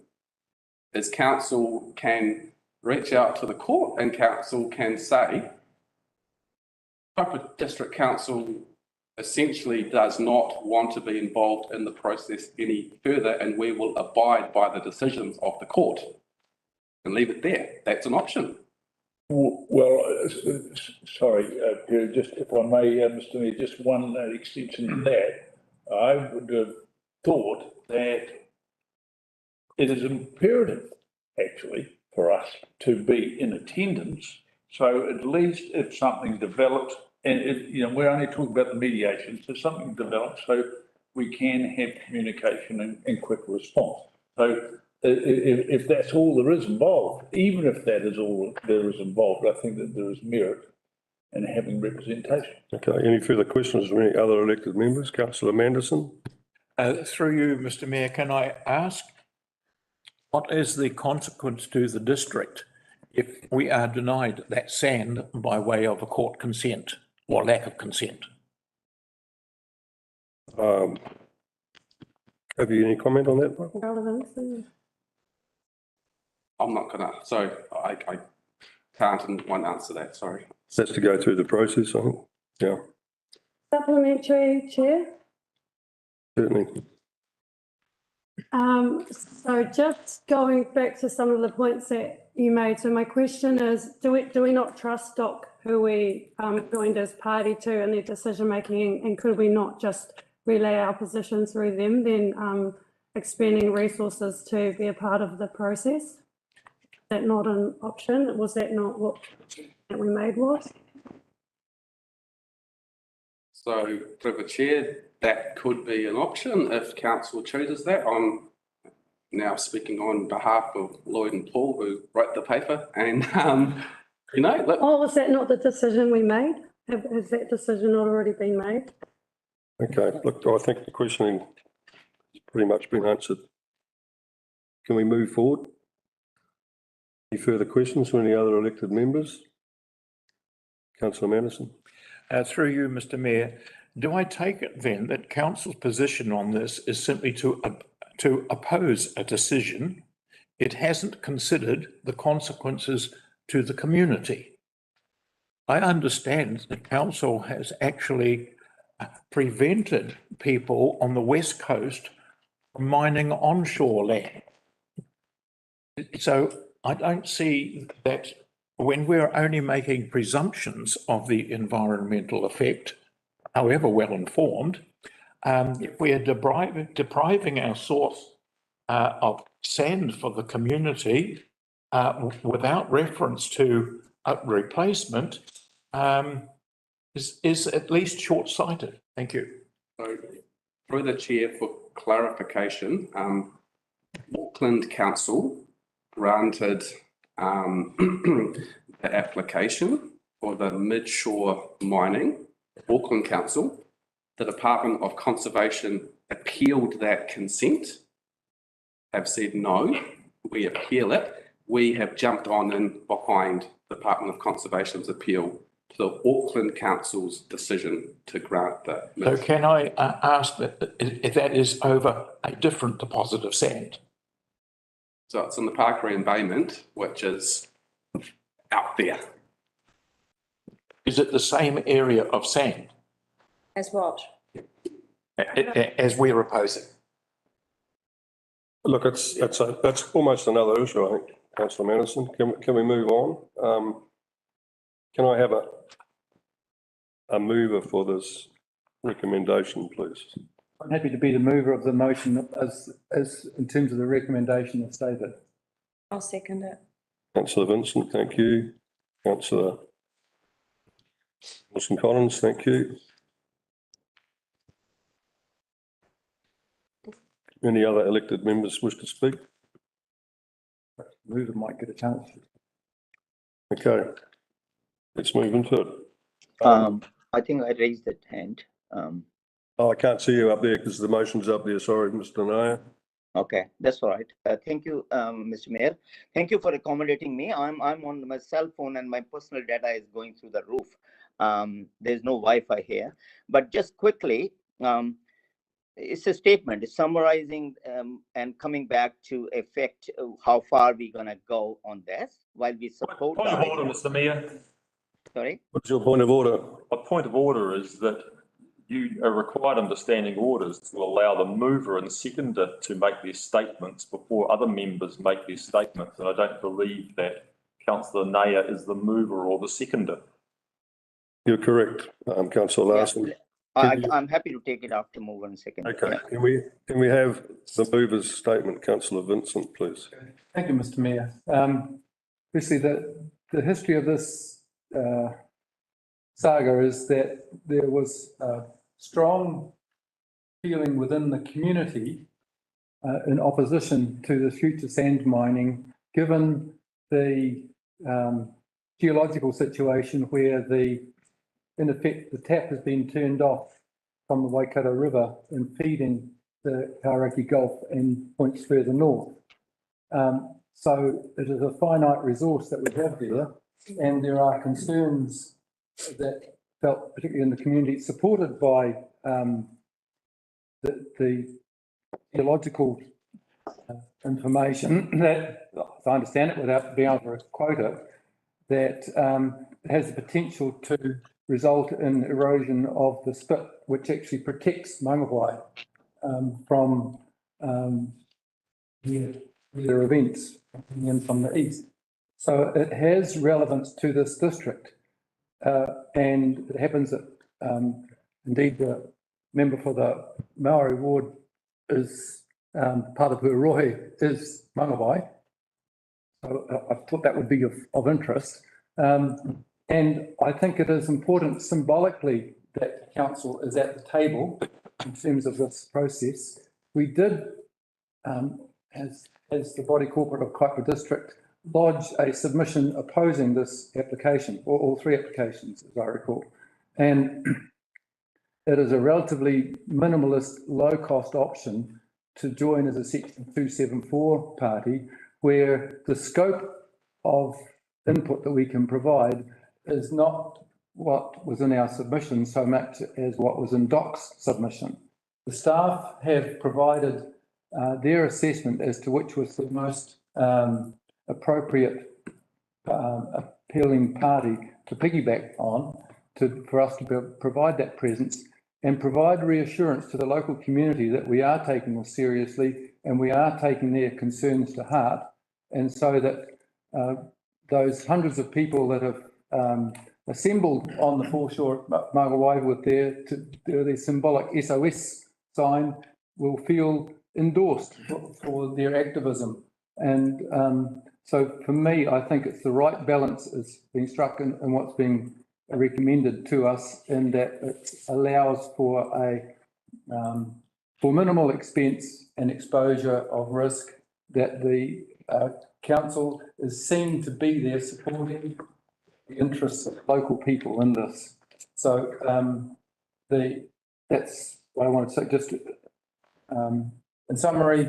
is council can reach out to the court and council can say, Kaipara District Council essentially does not want to be involved in the process any further, and we will abide by the decisions of the court and leave it there. That's an option. Well, sorry, Perry, just if I may, Mr. Mayor, just one extension to that. I would have thought that it is imperative, actually, for us to be in attendance. So at least if something develops, and we're only talking about the mediation, so something develops, so we can have communication and quick response. So if that's all there is involved, even if that is all there is involved, I think that there is merit in having representation. Okay, any further questions from any other elected members? Councillor Manderson? Through you, Mr. Mayor, can I ask, what is the consequence to the district if we are denied that sand by way of a court consent or lack of consent? Have you any comment on that, Michael? I'm not gonna, so I can't and won't answer that, sorry. That's to go through the process, I think. Yeah, Supplementary, Chair. certainly. So just going back to some of the points that you made. So my question is, do we not trust DOC, who we joined as party to in their decision making, and could we not just relay our position through them, then expending resources to be a part of the process? Is that not an option? Was that not what that we made was? So through the chair, that could be an option if council chooses that. I'm now speaking on behalf of Lloyd and Paul, who wrote the paper, and look. Oh, was that not the decision we made? Has that decision not already been made? Okay, look, I think the questioning has pretty much been answered. Can we move forward? Any further questions from any other elected members? Councillor Manderson? Through you, Mr. Mayor, do I take it then that council's position on this is simply to oppose a decision? It hasn't considered the consequences to the community. I understand that council has actually prevented people on the west coast from mining onshore land. So I don't see that when we're only making presumptions of the environmental effect, however well informed, if we are depriving our source of sand for the community without reference to a replacement, is at least short-sighted. Thank you. So through the chair for clarification, Auckland Council granted the application for the midshore mining. Auckland Council, the Department of Conservation appealed that consent, have said no, we appeal it. We have jumped on in behind the Department of Conservation's appeal to the Auckland Council's decision to grant the. So can I ask that if that is over a different deposit of sand? So it's in the Pakiri embayment, which is out there. Is it the same area of sand? As what? As we're opposing? Look, that's almost another issue, I think, Councillor Manderson. Can we move on? Can I have a mover for this recommendation, please? I'm happy to be the mover of the motion as in terms of the recommendation that's stated. I'll second it. Councillor Vincent, thank you. Councillor Wilson-Collins, thank you. Any other elected members wish to speak? Mover might get a chance. Okay. Let's move into it. I think I raised that hand. Oh, I can't see you up there because the motion's up there. Sorry, Mr. Naya. Okay, that's all right. Thank you, Mr. Mayor. Thank you for accommodating me. I'm on my cell phone and my personal data is going through the roof. There's no Wi-Fi here, but just quickly, it's a statement. It's summarizing and coming back to effect how far we're gonna go on this while we support. Point of order, Mr. Mayor. Sorry. What's your point of order? My point of order is that you are required under standing orders to allow the mover and seconder to make their statements before other members make their statements. And I don't believe that Councillor Naya is the mover or the seconder. You're correct, Councillor Larson. I'm happy to take it after mover and seconder. Okay, Yeah. can we have the mover's statement, Councillor Vincent, please? Thank you, Mr. Mayor. Firstly, the history of this saga is that there was a strong feeling within the community in opposition to the future sand mining, given the geological situation where in effect, the tap has been turned off from the Waikato River and feeding the Kauraki Gulf and points further north. So it is a finite resource that we have there, and there are concerns that felt, particularly in the community, supported by the geological information that, if I understand it without being able to quote it, that has the potential to result in erosion of the spit, which actually protects Mangawhai from their events coming in from the east. So it has relevance to this district. And it happens that indeed the member for the Maori ward is part of her rohe is Mangawhai. So I thought that would be of interest. And I think it is important symbolically that the council is at the table in terms of this process. We did, as the body corporate of Kaipara District, lodge a submission opposing this application, or all three applications, as I recall. And it is a relatively minimalist, low-cost option to join as a Section 274 party, where the scope of input that we can provide is not what was in our submission so much as what was in DOC's submission. The staff have provided their assessment as to which was the most appropriate appealing party to piggyback on for us to provide that presence and provide reassurance to the local community that we are taking this seriously and we are taking their concerns to heart, and so that those hundreds of people that have assembled on the foreshore of Mangawhai with their symbolic SOS sign will feel endorsed for their activism. And so for me, I think it's the right balance is being struck in what's being recommended to us, in that it allows for for minimal expense and exposure of risk, that the council is seen to be there supporting the interests of local people in this. So that's what I want to say. Just in summary,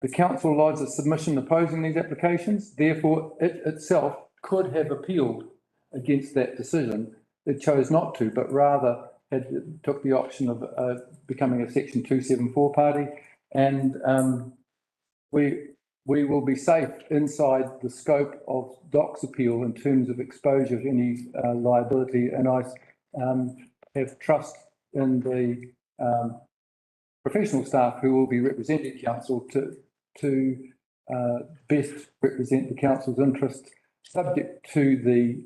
the council lodged a submission opposing these applications. Therefore, it itself could have appealed against that decision. It chose not to, but rather took the option of becoming a Section 274 party. And we will be safe inside the scope of DOC's appeal in terms of exposure to any liability. And I have trust in the professional staff who will be representing council to best represent the council's interest, subject to the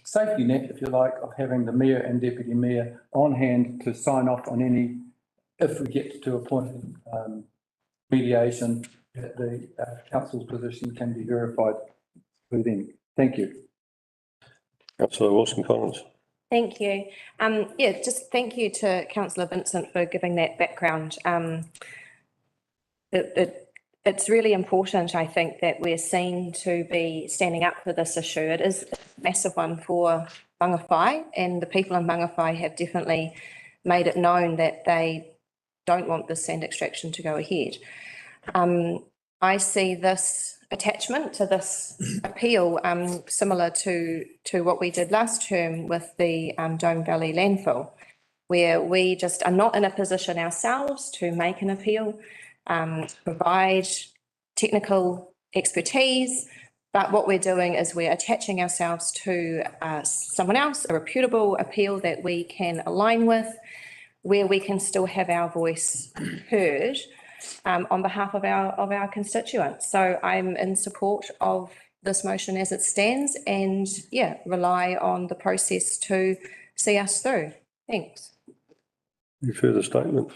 safety net, if you like, of having the mayor and deputy mayor on hand to sign off on any, if we get to a point of mediation, that the council's position can be verified through them. Thank you. Councillor Wilson-Collins. Thank you. Yeah, just thank you to Councillor Vincent for giving that background. It it's really important, I think, that we're seen to be standing up for this issue. It is a massive one for Mangawhai, and the people in Mangawhai have definitely made it known that they don't want this sand extraction to go ahead. I see this attachment to this appeal similar to what we did last term with the Dome Valley landfill, where we just are not in a position ourselves to make an appeal, provide technical expertise, but what we're doing is we're attaching ourselves to someone else, a reputable appeal that we can align with, where we can still have our voice heard on behalf of our constituents. So I'm in support of this motion as it stands, and yeah, rely on the process to see us through. Thanks. Any further statements?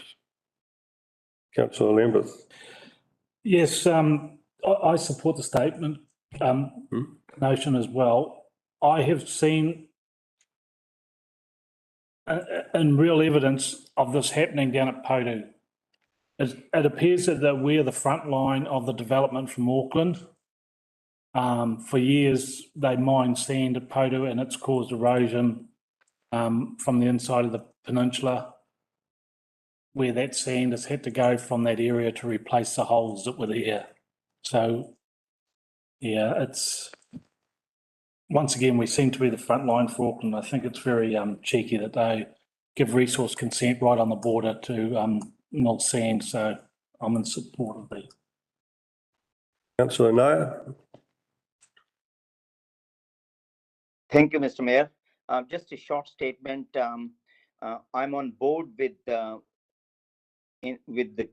Councillor Lambeth. Yes, I support the statement notion as well. I have seen in real evidence of this happening down at Podu. It appears that we're the front line of the development from Auckland. For years, they mined sand at Podu and it's caused erosion from the inside of the peninsula, where that sand has had to go from that area to replace the holes that were there. So, yeah, it's, once again, we seem to be the front line for Auckland. I think it's very cheeky that they give resource consent right on the border to mill sand, so I'm in support of the. Councillor Nair. Thank you, Mr. Mayor. Just a short statement. I'm on board with the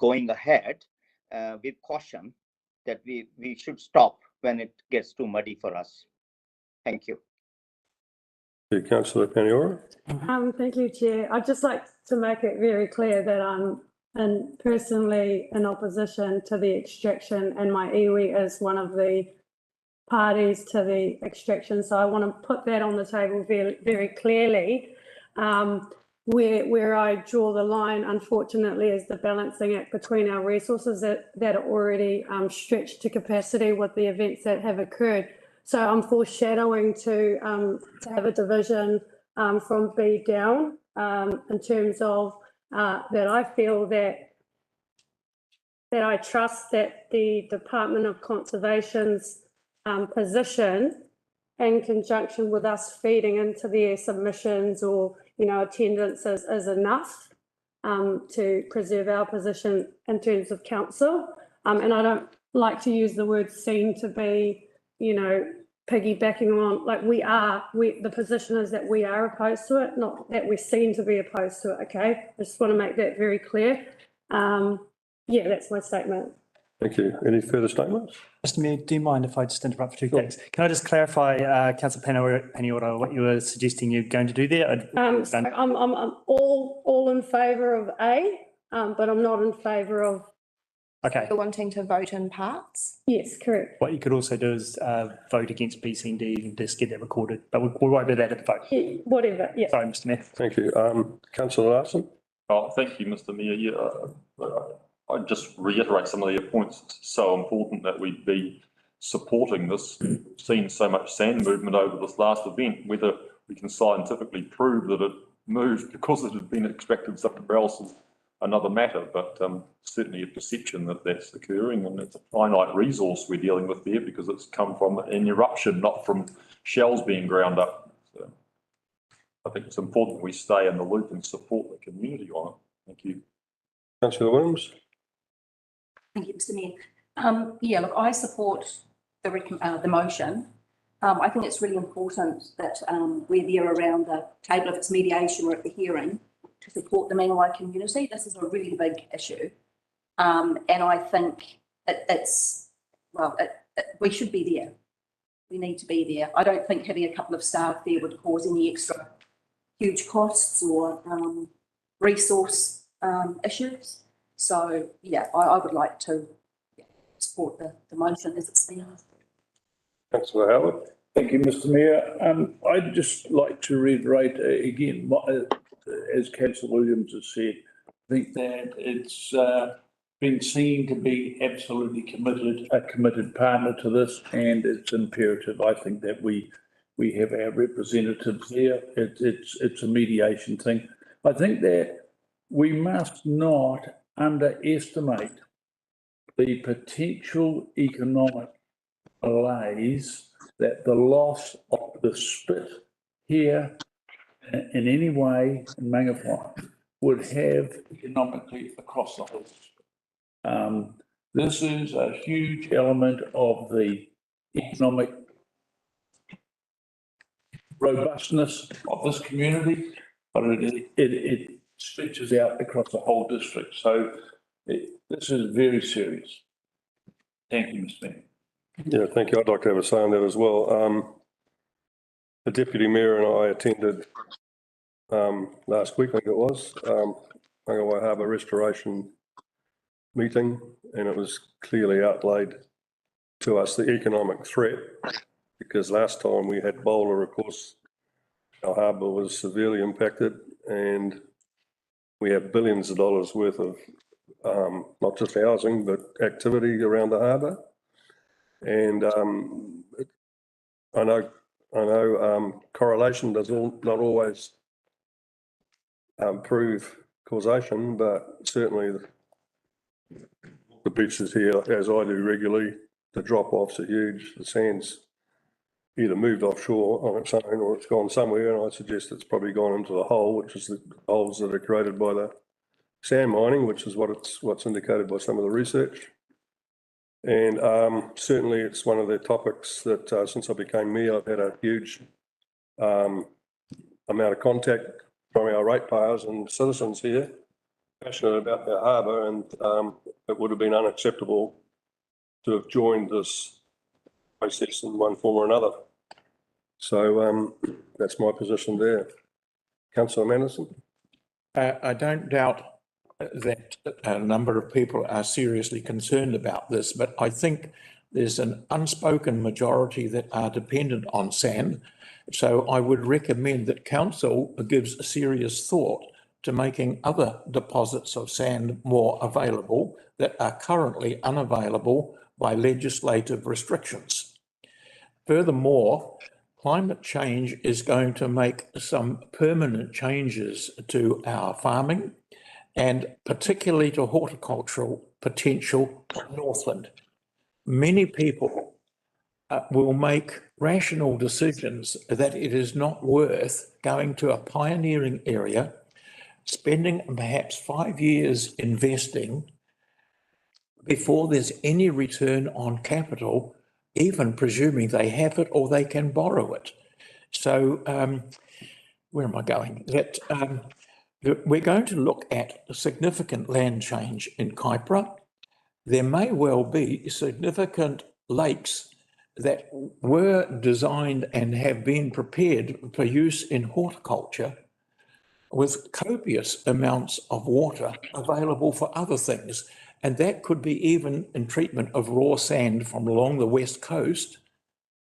going ahead with caution that we should stop when it gets too muddy for us. Thank you. Councillor Paniora. Thank you, Chair. I'd just like to make it very clear that I'm personally in opposition to the extraction, and my iwi is one of the parties to the extraction. So I want to put that on the table very, very clearly. Where I draw the line, unfortunately, is the balancing act between our resources that are already stretched to capacity with the events that have occurred. So I'm foreshadowing to have a division from B down in terms of that I feel that I trust that the Department of Conservation's position, in conjunction with us feeding into their submissions or attendance is enough to preserve our position in terms of council. And I don't like to use the word seem to be, piggybacking on, like the position is that we are opposed to it, not that we seem to be opposed to it, okay? I just want to make that very clear. Yeah, that's my statement. Thank you. Any further statements? Mr Mayor, do you mind if I just interrupt for 2 seconds? Can I just clarify, Councillor Paniora, what you were suggesting you're going to do there? So I'm all in favour of A, but I'm not in favour of. Okay. You're wanting to vote in parts? Yes, correct. What you could also do is vote against B, C and D and just get that recorded, but we'll write that at the vote. Yeah, whatever, yeah. Sorry, Mr Mayor. Thank you. Councillor Larson. Oh, thank you, Mr. Mayor. Yeah, I'd just reiterate some of your points. It's so important that we be supporting this. We've seen so much sand movement over this last event. Whether we can scientifically prove that it moved because it had been extracted somewhere else is another matter, but certainly a perception that that's occurring, and it's a finite resource we're dealing with there because it's come from an eruption, not from shells being ground up. So I think it's important we stay in the loop and support the community on it. Thank you. Councillor Williams. Thank you, Mr Mayor. Yeah, look, I support the motion. I think it's really important that we're there around the table, if it's mediation or at the hearing, to support the Mangawhai community. This is a really big issue. And I think we should be there. We need to be there. I don't think having a couple of staff there would cause any extra huge costs or resource issues. So, yeah, I would like to support the motion as it stands. Councillor Howard. Thank you, Mr Mayor. I'd just like to reiterate again, as Councillor Williams has said, I think that it's been seen to be absolutely a committed partner to this, and it's imperative, I think, that we have our representatives there. It's a mediation thing. I think that we must not underestimate the potential economic malaise that the loss of the spit here in any way in Mangawhai would have economically across the whole system. This is a huge element of the economic robustness of this community, but it stretches out across the whole district. So this is very serious. Thank you, Mr. Mayor. Yeah, thank you. I'd like to have a say on that as well. The Deputy Mayor and I attended last week, I think it was, Mangawhai Harbour Restoration meeting, and it was clearly outlaid to us the economic threat, because last time we had Bowler, of course, our harbour was severely impacted, and we have billions of dollars worth of not just housing, but activity around the harbour. And I know correlation does not always prove causation, but certainly the beaches here, as I do regularly, the drop-offs are huge. The sand's either moved offshore on its own or it's gone somewhere, and I suggest it's probably gone into the hole, which is the holes that are created by the sand mining, which is what's indicated by some of the research. And certainly it's one of the topics that since I became mayor, I've had a huge amount of contact from our ratepayers and citizens here, passionate about our harbour, and it would have been unacceptable to have joined this process in one form or another. So that's my position there. Councillor Manderson? I don't doubt that a number of people are seriously concerned about this, but I think there's an unspoken majority that are dependent on sand. So I would recommend that council gives serious thought to making other deposits of sand more available that are currently unavailable by legislative restrictions. Furthermore, climate change is going to make some permanent changes to our farming, and particularly to horticultural potential of Northland. Many people will make rational decisions that it is not worth going to a pioneering area, spending perhaps 5 years investing before there's any return on capital, even presuming they have it or they can borrow it. So where am I going? That we're going to look at a significant land change in Kaipara. There may well be significant lakes that were designed and have been prepared for use in horticulture with copious amounts of water available for other things. And that could be even in treatment of raw sand from along the west coast.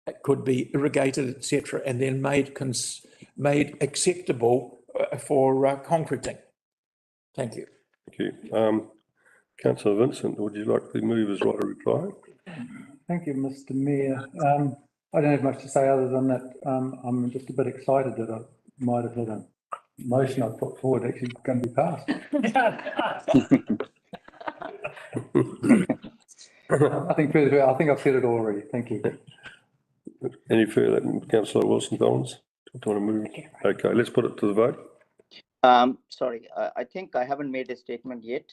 It could be irrigated, etc., and then made acceptable for concreting. Thank you. Thank you. Councillor Vincent, would you like to move as right a reply? Thank you, Mr. Mayor. I don't have much to say other than that I'm just a bit excited that I might have had a motion I put forward actually going to be passed. Nothing further. I think I've said it already. Thank you. Any further, Councillor Wilson-Collins? Do you want to move? Okay, let's put it to the vote. Sorry, I think I haven't made a statement yet.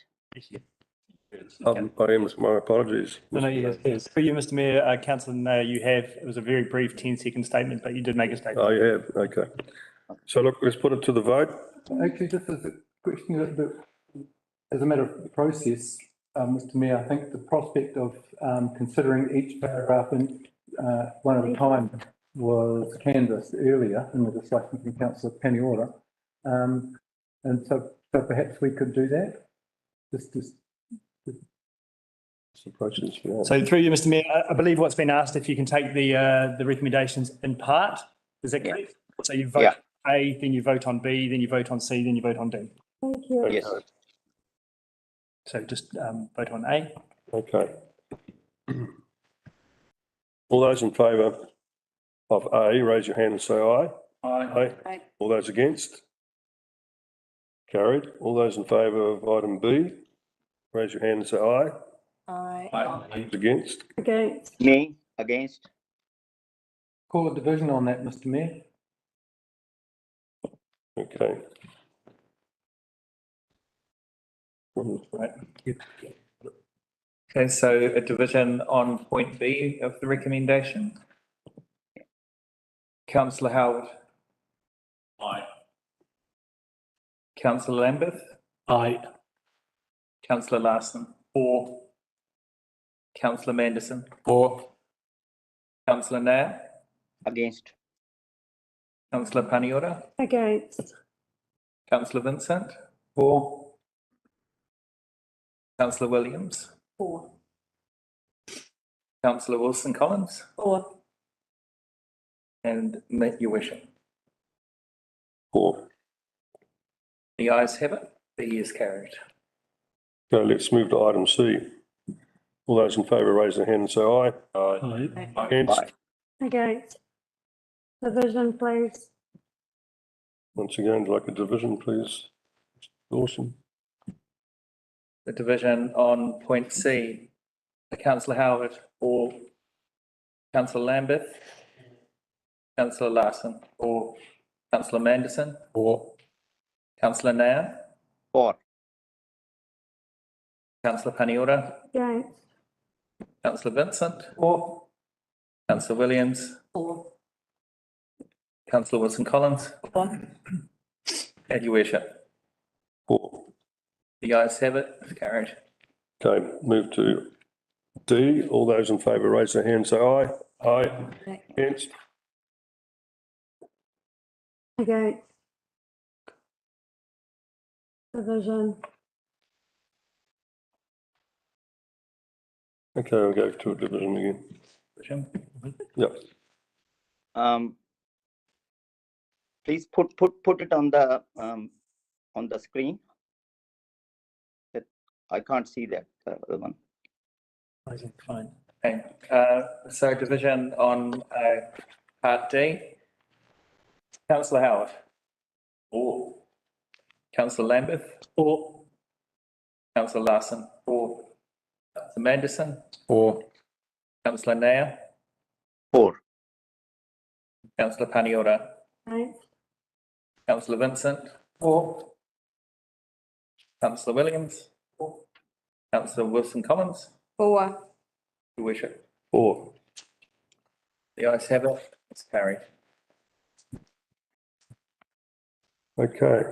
I am, my apologies. No, yes. For you, Mr. Mayor, Councillor Nair, you have, it was a very brief 10-second statement, but you did make a statement. Oh, you have, okay. So look, let's put it to the vote. Actually, just as a question, as a matter of process, Mr. Mayor, I think the prospect of considering each paragraph in one at a time was canvassed earlier in the discussion from Councillor Paniora. And so perhaps we could do that. So through you, Mr. Mayor, I believe what's been asked, if you can take the recommendations in part, is that correct? So you vote A, then you vote on B, then you vote on C, then you vote on D. Thank you. Yes. So just vote on A. Okay. All those in favour of A, raise your hand and say aye. Aye. Aye. All those against? Carried. All those in favour of item B, raise your hand and say aye. Aye. Those against? Against. Me, against. Call a division on that, Mr. Mayor. Okay. Right. Okay, so a division on point B of the recommendation. Councillor Howard. Aye. Councillor Lambeth. Aye. Councillor Larson. For. Councillor Manderson. For. Councillor Nair. Against. Councillor Paniora. Against. Councillor Vincent. For. Councillor Williams. For. Councillor Wilson Collins. For. And your worship. 4. The ayes have it. The is carried. Okay, let's move to item C. All those in favour, raise their hand and say aye. Aye. Against? Against. Division, please. Once again, like a division, please. Awesome. The division on point C. Councillor Howard. For. Councillor Lambeth. Councillor Larson. For. Councillor Manderson. For. Councillor Nair. For. Councillor Paniora. Against. Councillor Vincent. For. Councillor Williams. For. Councillor Wilson Collins. For. And your worship. 4. The ayes have it. It's carried. Okay, move to D. All those in favour, raise their hand and say aye. Aye. Against? Against. Division. Okay, we'll go to a division again. Division. Yep. Please put it on the screen. That I can't see that other one. Fine. Okay. So division on part D. Councillor Howard. For. Councillor Lambeth. For. Councillor Larson. For. Councillor Manderson. For. Councillor Nair. For. Councillor Paniora. Against. Councillor Vincent. For. Councillor Williams. For. Councillor Wilson Collins. For. Your worship. 4. The ayes have it. It's carried. Okay,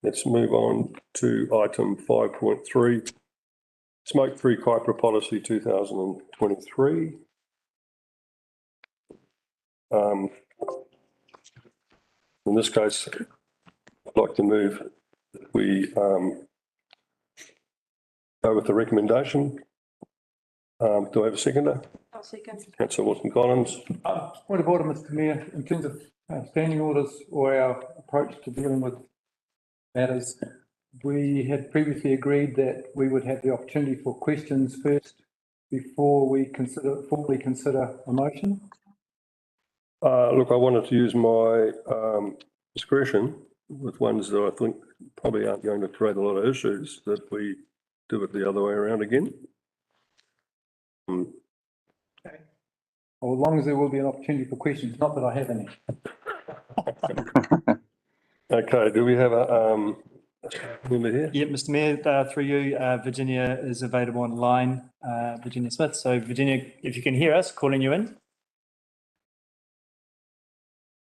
let's move on to item 5.3. Smoke-free Kaipara Policy 2023. In this case, I'd like to move that we go with the recommendation. Do I have a seconder? I'll second. Councillor Wilson Collins. Point of order, Mr. Mayor, in terms of standing orders or our approach to dealing with matters, we had previously agreed that we would have the opportunity for questions first before we formally consider a motion. Look, I wanted to use my discretion with ones that I think probably aren't going to create a lot of issues, that we do it the other way around again. Or as long as there will be an opportunity for questions, not that I have any. Okay, do we have a member here? Yeah, Mr. Mayor, through you, Virginia is available online, Virginia Smith. So Virginia, if you can hear us, calling you in.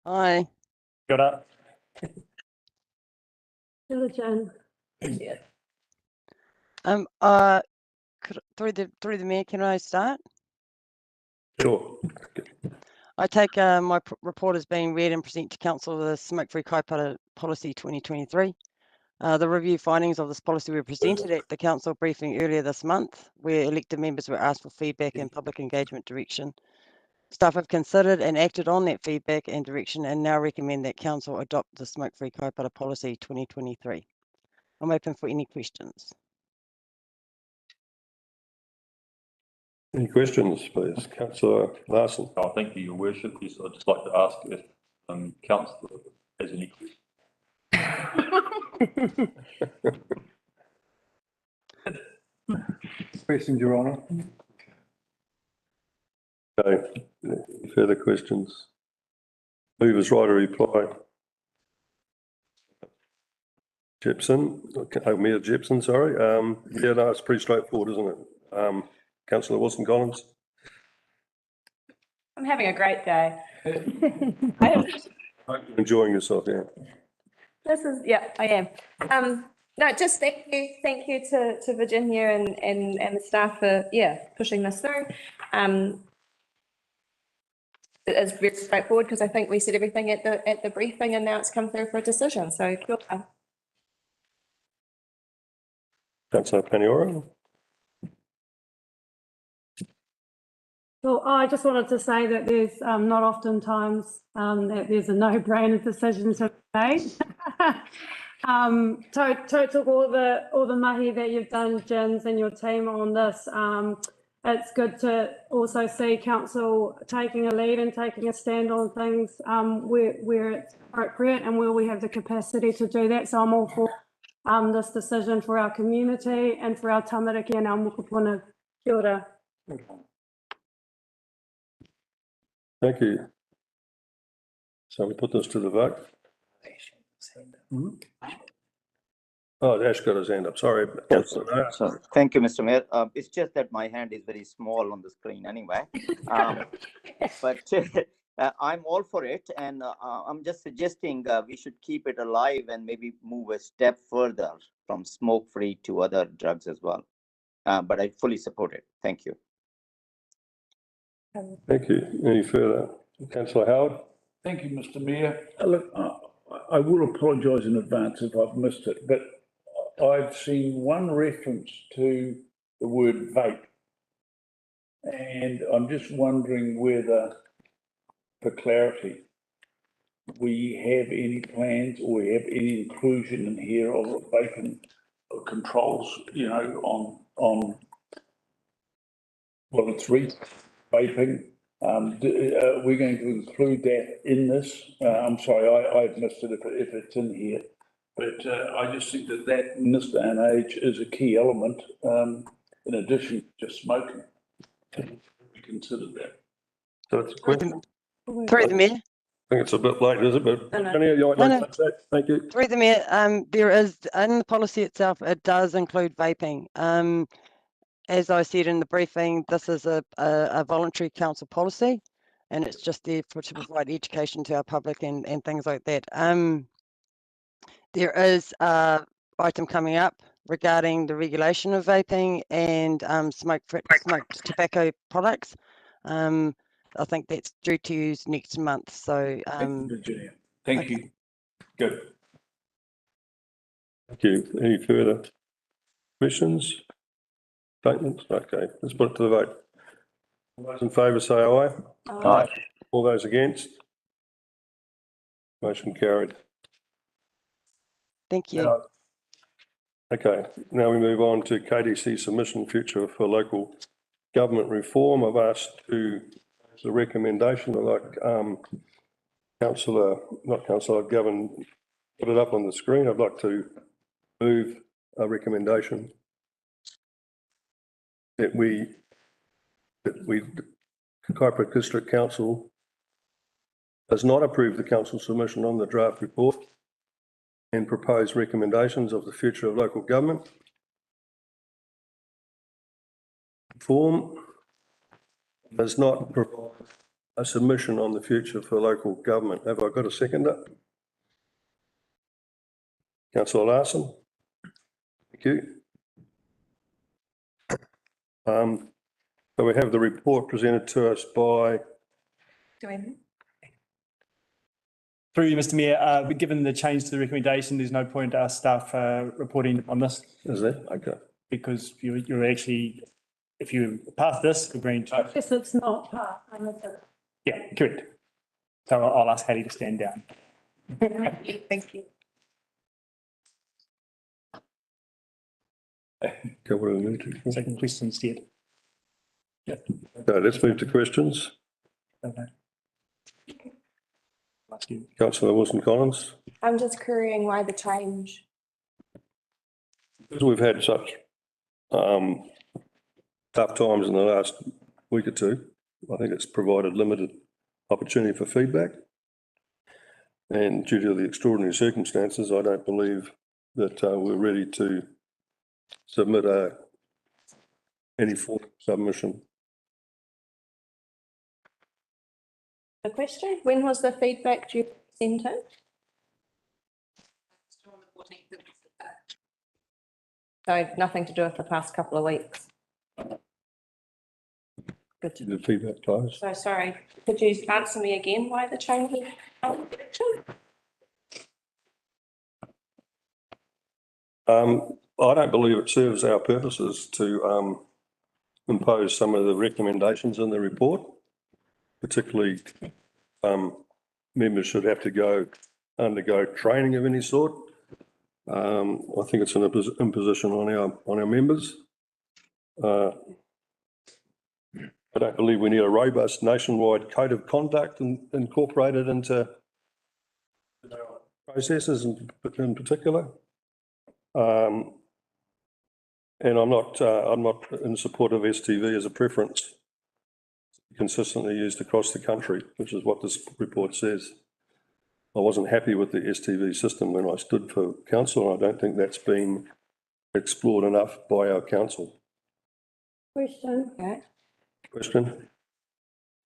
Hi. Got up. Diligent. Yeah. Through the mayor, can I start? Sure. I take my report as being read and present to council the Smokefree Kaipara Policy 2023. The review findings of this policy were presented at the council briefing earlier this month, where elected members were asked for feedback and public engagement direction. Staff have considered and acted on that feedback and direction and now recommend that council adopt the Smokefree Kaipara Policy 2023. I'm open for any questions. Any questions, please? Councillor Larson. Oh, thank you, Your Worship. Yes, I'd just like to ask if councillor has any. Questions, Your Honour? Okay, any further questions? Movers right to reply. Mayor Jepson, sorry. Yeah, no, it's pretty straightforward, isn't it? Councillor Wilson-Collins. I'm having a great day. Enjoying yourself, yeah. Yeah, I am. No, just thank you to Virginia and the staff for, pushing this through. It is very straightforward because I think we said everything at the briefing and now it's come through for a decision, so good. Councillor Paniora. Well, I just wanted to say that there's not often times that there's a no-brainer decision to be made. Took all the mahi that you've done, Jins, and your team on this. It's good to also see council taking a lead and taking a stand on things where it's appropriate and where we have the capacity to do that. So I'm all for this decision for our community and for our tamariki and our mokopuna. Kia ora. Thank you. So we put this to the vote. Oh, Ash got his hand up. Sorry. So, thank you, Mr. Mayor. It's just that my hand is very small on the screen anyway. But I'm all for it. And I'm just suggesting we should keep it alive and maybe move a step further from smoke-free to other drugs as well. But I fully support it. Thank you. Thank you. Any further? Councillor Howard. Thank you, Mr. Mayor. Look, I will apologise in advance if I've missed it, but I've seen one reference to the word vape. And I'm just wondering whether, for clarity, we have any plans or we have any inclusion in here of vaping controls, you know, on well, it's vaping. We're going to include that in this. I'm sorry, I've missed it if it's in here. But I just think that in this day and age is a key element, in addition to just smoking. We consider that. So it's a question. Through the Mayor. I think it's a bit late, is it? But thank you. Through the Mayor, there is, in the policy itself, it does include vaping. As I said in the briefing, this is a voluntary council policy, and it's just there to provide education to our public and things like that. There is an item coming up regarding the regulation of vaping and smoked tobacco products. I think that's due to use next month. So, Virginia. Thank you. Good. Thank you. Any further questions? Statements? Okay, let's put it to the vote. All those in favour say aye. Aye. All those against? Motion carried. Thank you. Okay, now we move on to KDC submission future for local government reform. I've asked to the recommendation. I'd like Councillor Gavin, put it up on the screen. I'd like to move a recommendation that we Kaipara District Council does not approve the council submission on the draft report and proposed recommendations of the future of local government. Form does not provide a submission on the future for local government. Have I got a seconder? Councillor Larson. Thank you. So we have the report presented to us by. Through you, Mr. Mayor, given the change to the recommendation, there's no point our staff reporting on this. Is there? Okay. Because you're actually, if you pass this, agreeing to. Yes, it's not part. Yeah, correct. So I'll ask Hattie to stand down. Thank you. Okay, what do we move to? Second question instead. Okay, let's move to questions. Okay. Councillor Wilson-Collins. I'm just querying why the change. Because we've had such tough times in the last week or two, I think it's provided limited opportunity for feedback. And due to the extraordinary circumstances, I don't believe that we're ready to submit any form of submission. The question, when was the feedback due sent in? So nothing to do with the past couple of weeks. Good. The feedback closed. So sorry, could you answer me again why the change of direction? I don't believe it serves our purposes to impose some of the recommendations in the report. Particularly, members should have to undergo training of any sort. I think it's an imposition on our members. I don't believe we need a robust nationwide code of conduct incorporated into processes in particular. And I'm not in support of STV as a preference consistently used across the country, which is what this report says. I wasn't happy with the STV system when I stood for council, and I don't think that's been explored enough by our council. Question. Okay. Question?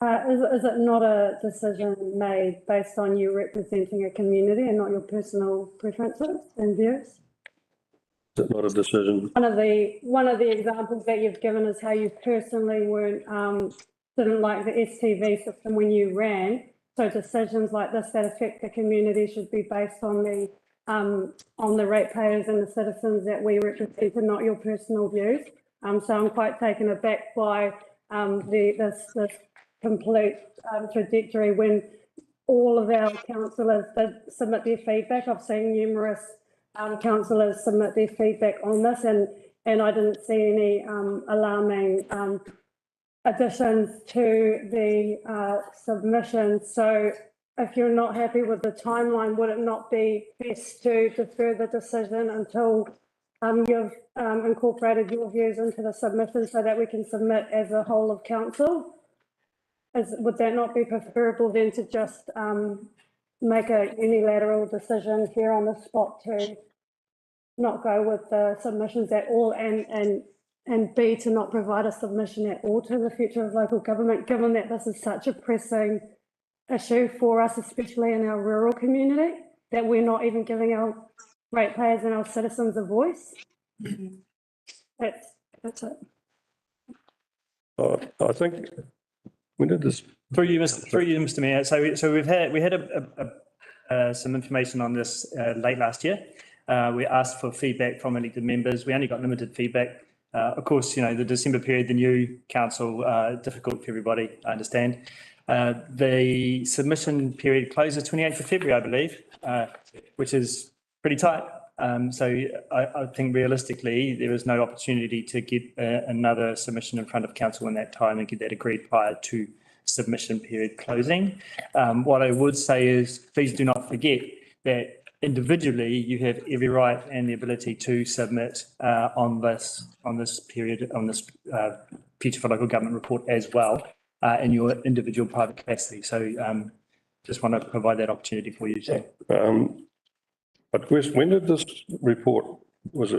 Is it not a decision made based on you representing a community and not your personal preferences and views? Is it not a decision? One of the examples that you've given is how you personally didn't like the STV system when you ran. So decisions like this that affect the community should be based on the ratepayers and the citizens that we represent and not your personal views. So I'm quite taken aback by this complete trajectory when all of our councillors did submit their feedback. I've seen numerous councillors submit their feedback on this, and I didn't see any alarming additions to the submission. So if you're not happy with the timeline, would it not be best to defer the decision until you've incorporated your views into the submission so that we can submit as a whole of council? Would that not be preferable then to just make a unilateral decision here on the spot to not go with the submissions at all, and B, to not provide a submission at all to the future of local government, given that this is such a pressing issue for us, especially in our rural community, that we're not even giving our ratepayers and our citizens a voice? That's it. I think we did this through you, Mr. Mayor. So we had some information on this late last year. We asked for feedback from elected members. We only got limited feedback. Of course, the December period, the new council, difficult for everybody, I understand. The submission period closes 28th of February, I believe, which is pretty tight. So I think realistically, there is no opportunity to get another submission in front of council in that time and get that agreed prior to submission period closing. What I would say is, please do not forget that individually, you have every right and the ability to submit on this Future for Local Government report as well in your individual private capacity. So just want to provide that opportunity for you. So. But when did this report, was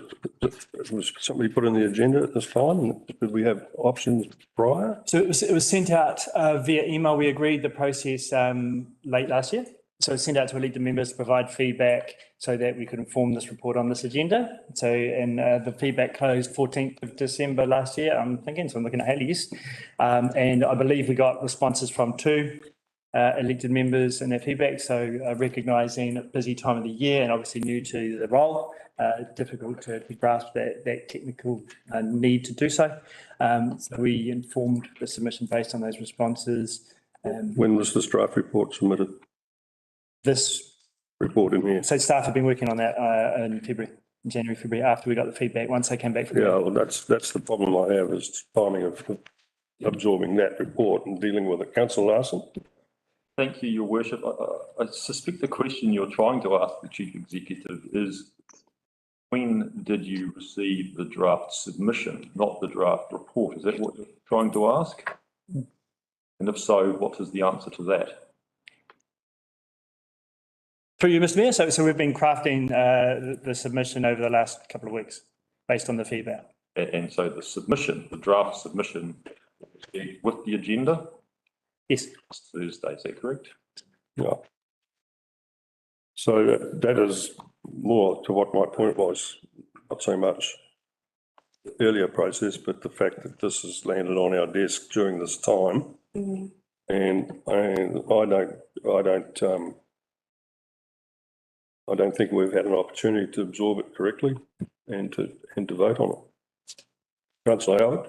somebody put in the agenda at this time? Did we have options prior? So it was sent out via email. We agreed the process late last year. So it's sent out to elected members to provide feedback so that we could inform this report on this agenda. So, and the feedback closed 14th of December last year, I'm thinking, so I'm looking at Haley's. And I believe we got responses from 2 elected members in their feedback. So recognising a busy time of the year and obviously new to the role, difficult to grasp that technical need to do so. So we informed the submission based on those responses. When was this draft report submitted? This report in here. So staff have been working on that in January, February, after we got the feedback, once they came back from well, that's the problem I have, is timing of absorbing that report and dealing with it. Councillor Larson? Thank you, Your Worship. I suspect the question you're trying to ask the Chief Executive is, when did you receive the draft submission, not the draft report? Is that what you're trying to ask? And if so, what is the answer to that? Through you, Mr. Mayor. So we've been crafting the submission over the last couple of weeks based on the feedback. And so the submission, the draft submission with the agenda? Yes. It's Thursday, is that correct? Yeah. So that is more to what my point was, not so much the earlier process, but the fact that this has landed on our desk during this time. Mm. And I don't think we've had an opportunity to absorb it correctly and to vote on it. Councillor Howard.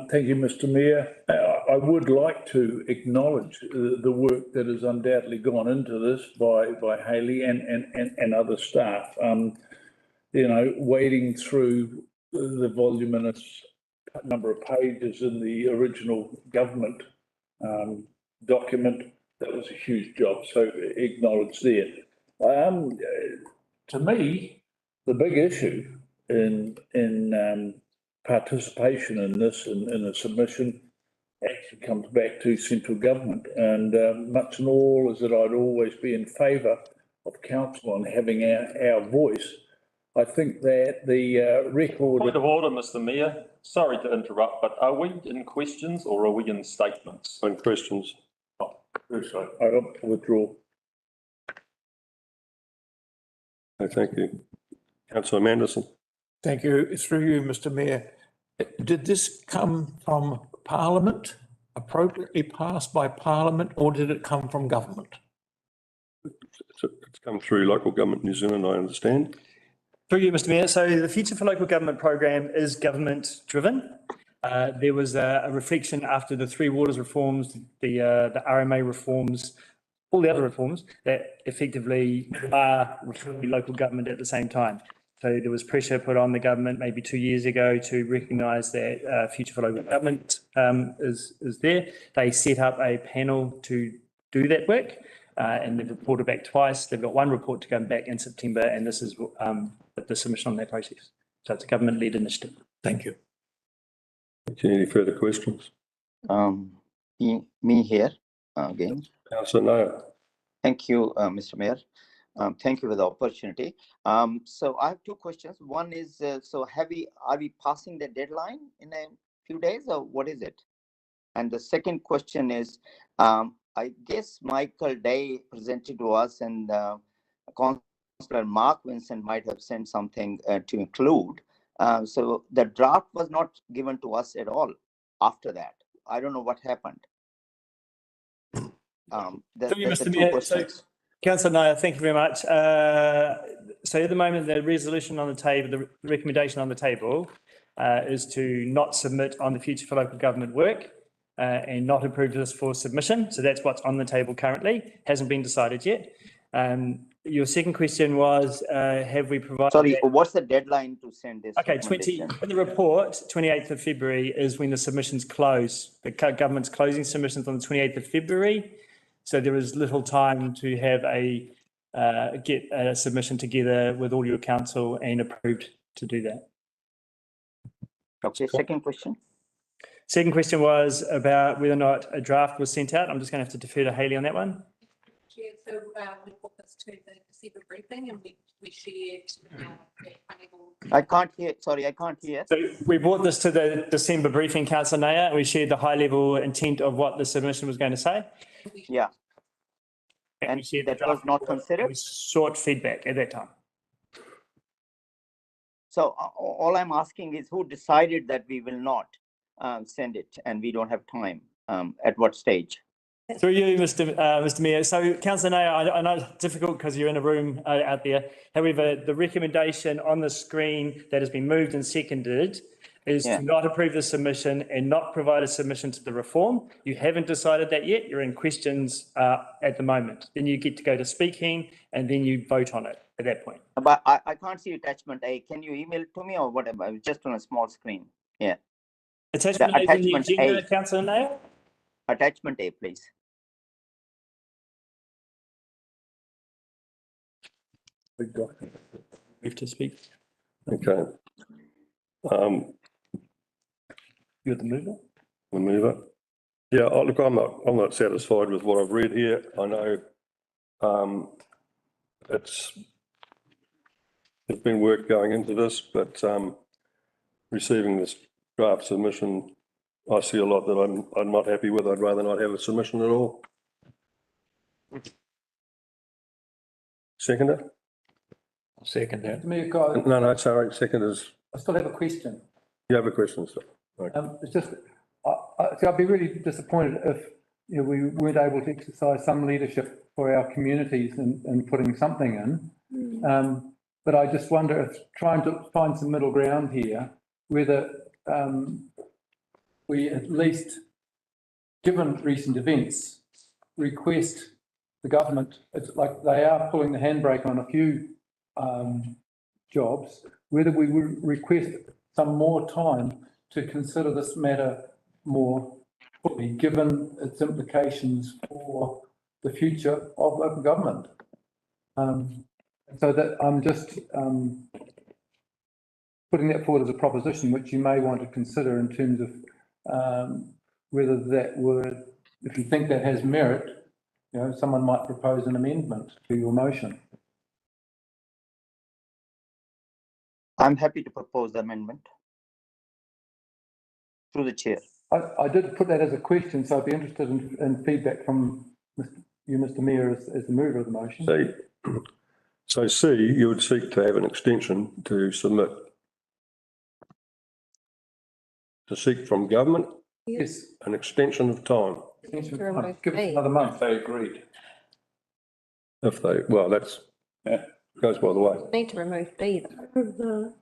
Thank you, Mr. Mayor. I would like to acknowledge the work that has undoubtedly gone into this by Hayley and other staff. You know, wading through the voluminous number of pages in the original government document, that was a huge job, so acknowledge there. To me, the big issue in participation in this, in a submission, actually comes back to central government, and much and all is that I'd always be in favour of council on having our voice. I think that the record... Point of order, Mr. Mayor. Sorry to interrupt, but are we in questions or are we in statements? In questions. Oh, sorry. I withdraw. Thank you. Councillor Manderson. Thank you. Through you, Mr. Mayor. Did this come from Parliament, appropriately passed by Parliament, or did it come from government? It's come through Local Government New Zealand, I understand. Through you, Mr. Mayor. So the Future for Local Government program is government driven. There was a reflection after the Three Waters reforms, the RMA reforms, all the other reforms that effectively are reforming local government at the same time. So there was pressure put on the government maybe 2 years ago to recognise that Future for Local Government is there. They set up a panel to do that work and they've reported back twice. They've got one report to come back in September, and this is the submission on that process. So it's a government-led initiative. Thank you. Any further questions? Me here again. Councillor Nair. Thank you, Mr. Mayor. Thank you for the opportunity. So I have two questions. One is, so are we passing the deadline in a few days, or what is it? And the second question is, I guess Michael Day presented to us, and Councillor Mark Vincent might have sent something to include. So the draft was not given to us at all after that. I don't know what happened. Councillor Nair, thank you very much. So at the moment, the resolution on the table, the recommendation on the table is to not submit on the Future for Local Government work and not approve this for submission. So that's what's on the table currently. Hasn't been decided yet. Your second question was, have we provided... Sorry, what's the deadline to send this? Okay, in the report, 28th of February is when the submissions close. The government's closing submissions on the 28th of February. So there is little time to have get a submission together with all your council and approved to do that. Okay, second question. Second question was about whether or not a draft was sent out. I'm just going to have to defer to Hayley on that one. Chair, so we put this to the December briefing, and we shared I can't hear. Sorry, I can't hear. So we brought this to the December briefing, Councillor Nair, and we shared the high-level intent of what the submission was going to say. Yeah. And that was not considered? We sought feedback at that time. So all I'm asking is, who decided that we will not send it and we don't have time? At what stage? Through you, Mr. Mayor. So, Councillor Nair, I know it's difficult because you're in a room out there. However, the recommendation on the screen that has been moved and seconded is to not approve the submission and not provide a submission to the reform. You haven't decided that yet. You're in questions at the moment. Then you get to go to speaking and then you vote on it at that point. But I can't see attachment A. Can you email it to me or whatever? It's just on a small screen. Yeah. Attachment A is in the agenda, Councillor Nail? Attachment A, please. Move to speak. Okay. You're the mover? The mover. Yeah, look, I'm not satisfied with what I've read here. I know there's been work going into this, but receiving this draft submission, I see a lot that I'm not happy with. I'd rather not have a submission at all. Seconder? Second that. No, sorry, seconders. I still have a question. You have a question, sir? Okay. It's just, I'd be really disappointed if, you know, we weren't able to exercise some leadership for our communities in putting something in. But I just wonder if trying to find some middle ground here, whether we at least, given recent events, request the government, it's like they are pulling the handbrake on a few jobs, whether we would request some more time to consider this matter more fully, given its implications for the future of local government. So that I'm just putting that forward as a proposition, which you may want to consider in terms of whether that would, if you think that has merit, you know, someone might propose an amendment to your motion. I'm happy to propose the amendment through the chair. I did put that as a question, so I'd be interested in feedback from you, Mr. Mayor, as the mover of the motion. So C, you would seek to have an extension to submit. To seek from government? Yes. An extension of time. Give us another month. They agreed. If they, well, that's, goes by the way. Need to remove B though.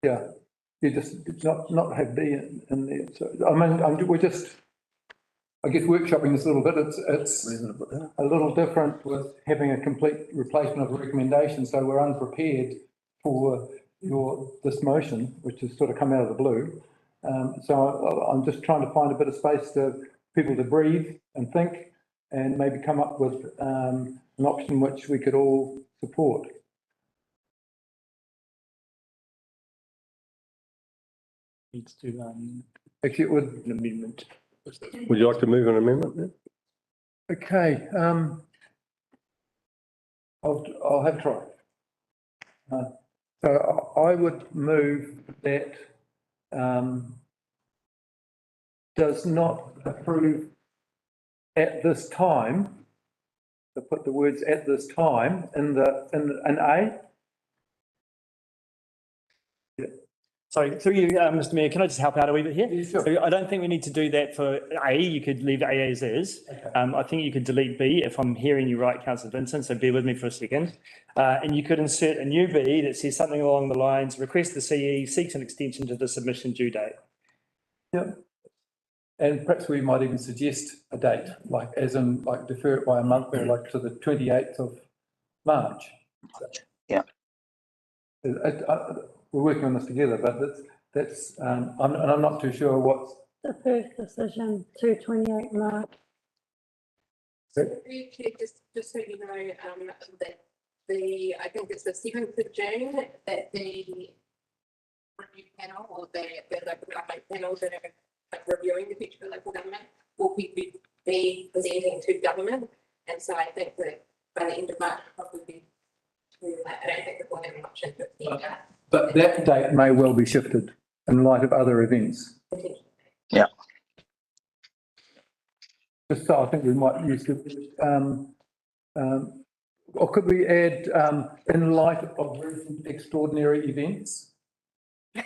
Yeah, you just not have B in there. So I mean, we're just, I guess, workshopping this a little bit. It's a little different with having a complete replacement of a recommendation. So we're unprepared for this motion, which has sort of come out of the blue. So I'm just trying to find a bit of space for people to breathe and think, and maybe come up with an option which we could all support. Needs to actually, it would an amendment. Would you like to move an amendment then? Okay, I'll have a try. So I would move that does not approve at this time, to put the words at this time in A. Yeah. Sorry, through you, Mr. Mayor, can I just help out a wee bit here? Yeah, sure. So I don't think we need to do that for A. You could leave A as is. Okay. I think you could delete B if I'm hearing you right, Councillor Vincent, so bear with me for a second. And you could insert a new B that says something along the lines, request the CE seeks an extension to the submission due date. Yep. And perhaps we might even suggest a date, like as in like defer it by a month or like to the 28th of March. Yeah. We're working on this together, but that's I'm not too sure what's the first decision to 28 March. Just so you know, that I think it's the 7th of June that the review panel or the local government panel that are reviewing the future of local government will be presenting to government. And so I think that by the end of March, probably be, I don't think we'll have an option to extend that. But that date may well be shifted in light of other events. Yeah. Just so I think we might use the, or could we add in light of recent extraordinary events? I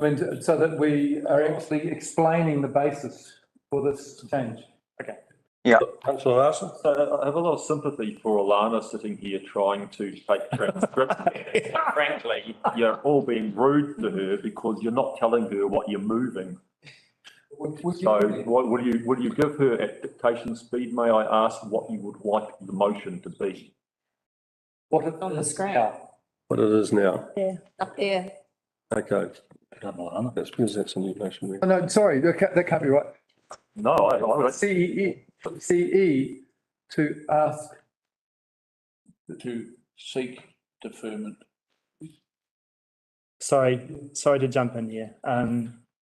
mean, so that we are actually explaining the basis for this change. Okay. Yeah. Councillor Larson? So I have a lot of sympathy for Alana sitting here trying to take transcripts. Frankly, you're all being rude to her because you're not telling her what you're moving. So would you give her at dictation speed? May I ask what you would like the motion to be? What it on the screen. What it is now. Yeah. Up there. Okay. That's because that's a new motion. Oh, no, sorry, that can't be right. No, CE to ask. To seek deferment. Sorry to jump in here.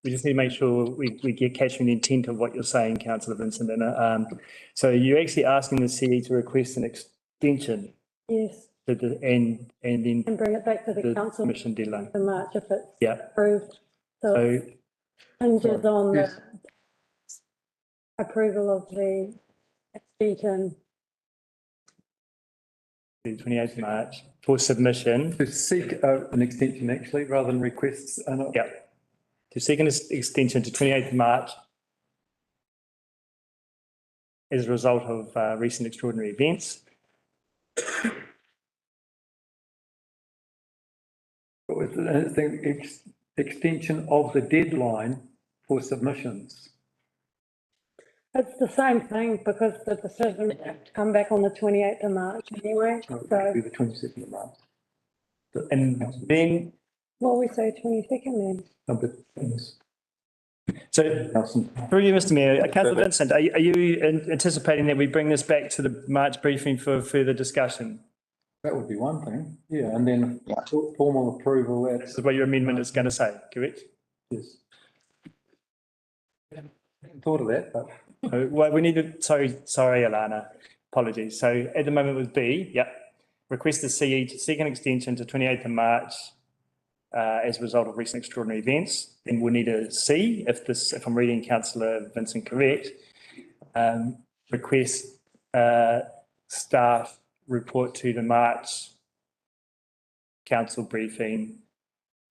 We just need to make sure we get catching the intent of what you're saying, councillor Vincent. And so you're actually asking the CE to request an extension. Yes. And then. And bring it back to the council. Commission deadline. In March if it's Yeah. approved. So hinges on the approval of the extension. The 28th of March for submission. To seek an extension actually, rather than requests. Yeah. To seek an extension to 28th of March as a result of recent extraordinary events. The extension of the deadline for submissions. It's the same thing because the decision will come back on the 28th of March anyway. So The 22nd of March. And then. Well, we say 22nd then. So through you, Mr. Mayor, Councillor Vincent, are you anticipating that we bring this back to the March briefing for further discussion? That would be one thing. Yeah, and then formal approval. That's what your amendment is going to say, correct? Yes. I hadn't thought of that, but. Well, we need to, sorry, Alana, apologies. So at the moment with B, request the CE to seek an extension to 28th of March as a result of recent extraordinary events. Then we'll need a C, if I'm reading Councillor Vincent correct, request staff report to the March council briefing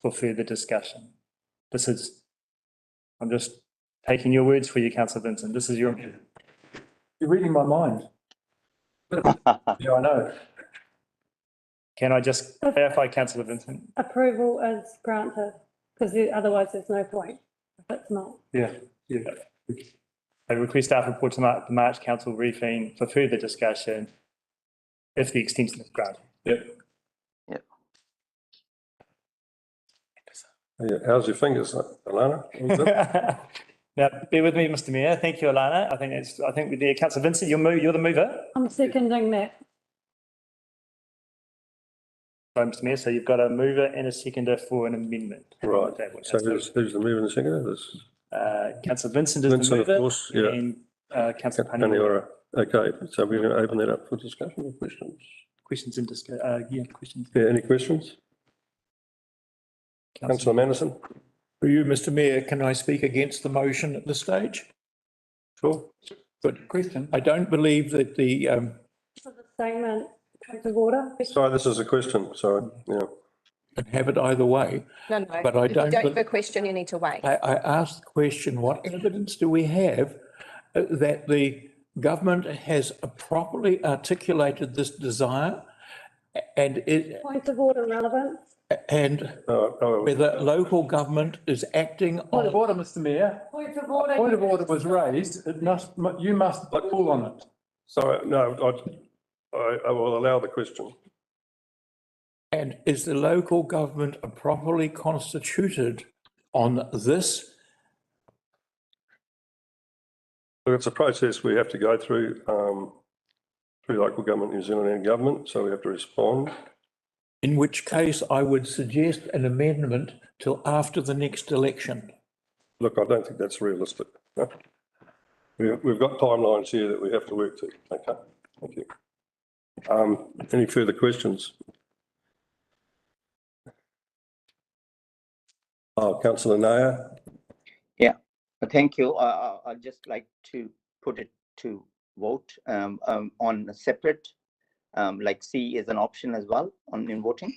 for further discussion. I'm just taking your words for you, Councillor Vincent. This is your. You're reading my mind. Yeah, I know. Can I just clarify, Councillor Vincent? Approval is granted because otherwise there's no point if it's not. Yeah. I request staff report to the March council briefing for further discussion if the extension is granted. Yep. Yeah, how's your fingers, Alana? Now, bear with me, Mr. Mayor. Thank you, Alana. I think with the Councillor Vincent, you're the mover. I'm seconding that. Sorry, Mr. Mayor. So you've got a mover and a seconder for an amendment. Right. So who's the mover and the seconder? Councillor Vincent is the mover. Of course, yeah. And Councillor Paniora. Okay, so we're going to open that up for discussion or questions? Questions in discussion. Questions. Yeah, any questions? Councillor Manderson. For you, Mr. Mayor, can I speak against the motion at this stage? Sure. Good question. I don't believe that the For the statement, point of order. Sorry, this is a question. Sorry. Yeah. can have it either way. No, But I if you don't have a question, you need to wait. I asked the question, what evidence do we have that the government has properly articulated this desire and it, Point of order relevant. and whether local government is acting on. Point of order, Mr. Mayor. Point of order. Point of order was raised. It must, you must rule on it. Sorry, no, I will allow the question. And is the local government properly constituted on this? Look, it's a process we have to go through, through local government, New Zealand and government, so we have to respond. In which case I would suggest an amendment till after the next election. Look, I don't think that's realistic. No. We've got timelines here that we have to work to. Okay, thank you. Any further questions? Oh, Councillor Naya. Yeah, thank you. I'd just like to put it to vote on a separate, like C is an option as well in voting.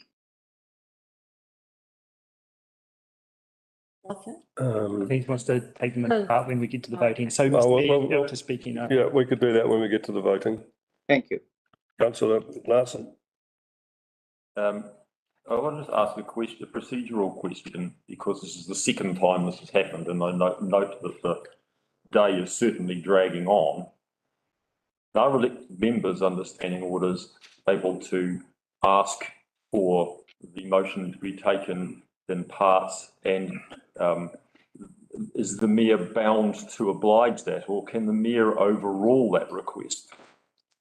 He wants to take them apart when we get to the voting. So, Mr. Mayor, to speaking. Yeah, we could do that when we get to the voting. Thank you. Councillor Larson. I want to just ask a question, a procedural question, because this is the second time this has happened, and I note that the day is certainly dragging on. Are elected members understanding orders able to ask for the motion to be taken than parts, and is the mayor bound to oblige that, or can the mayor overrule that request?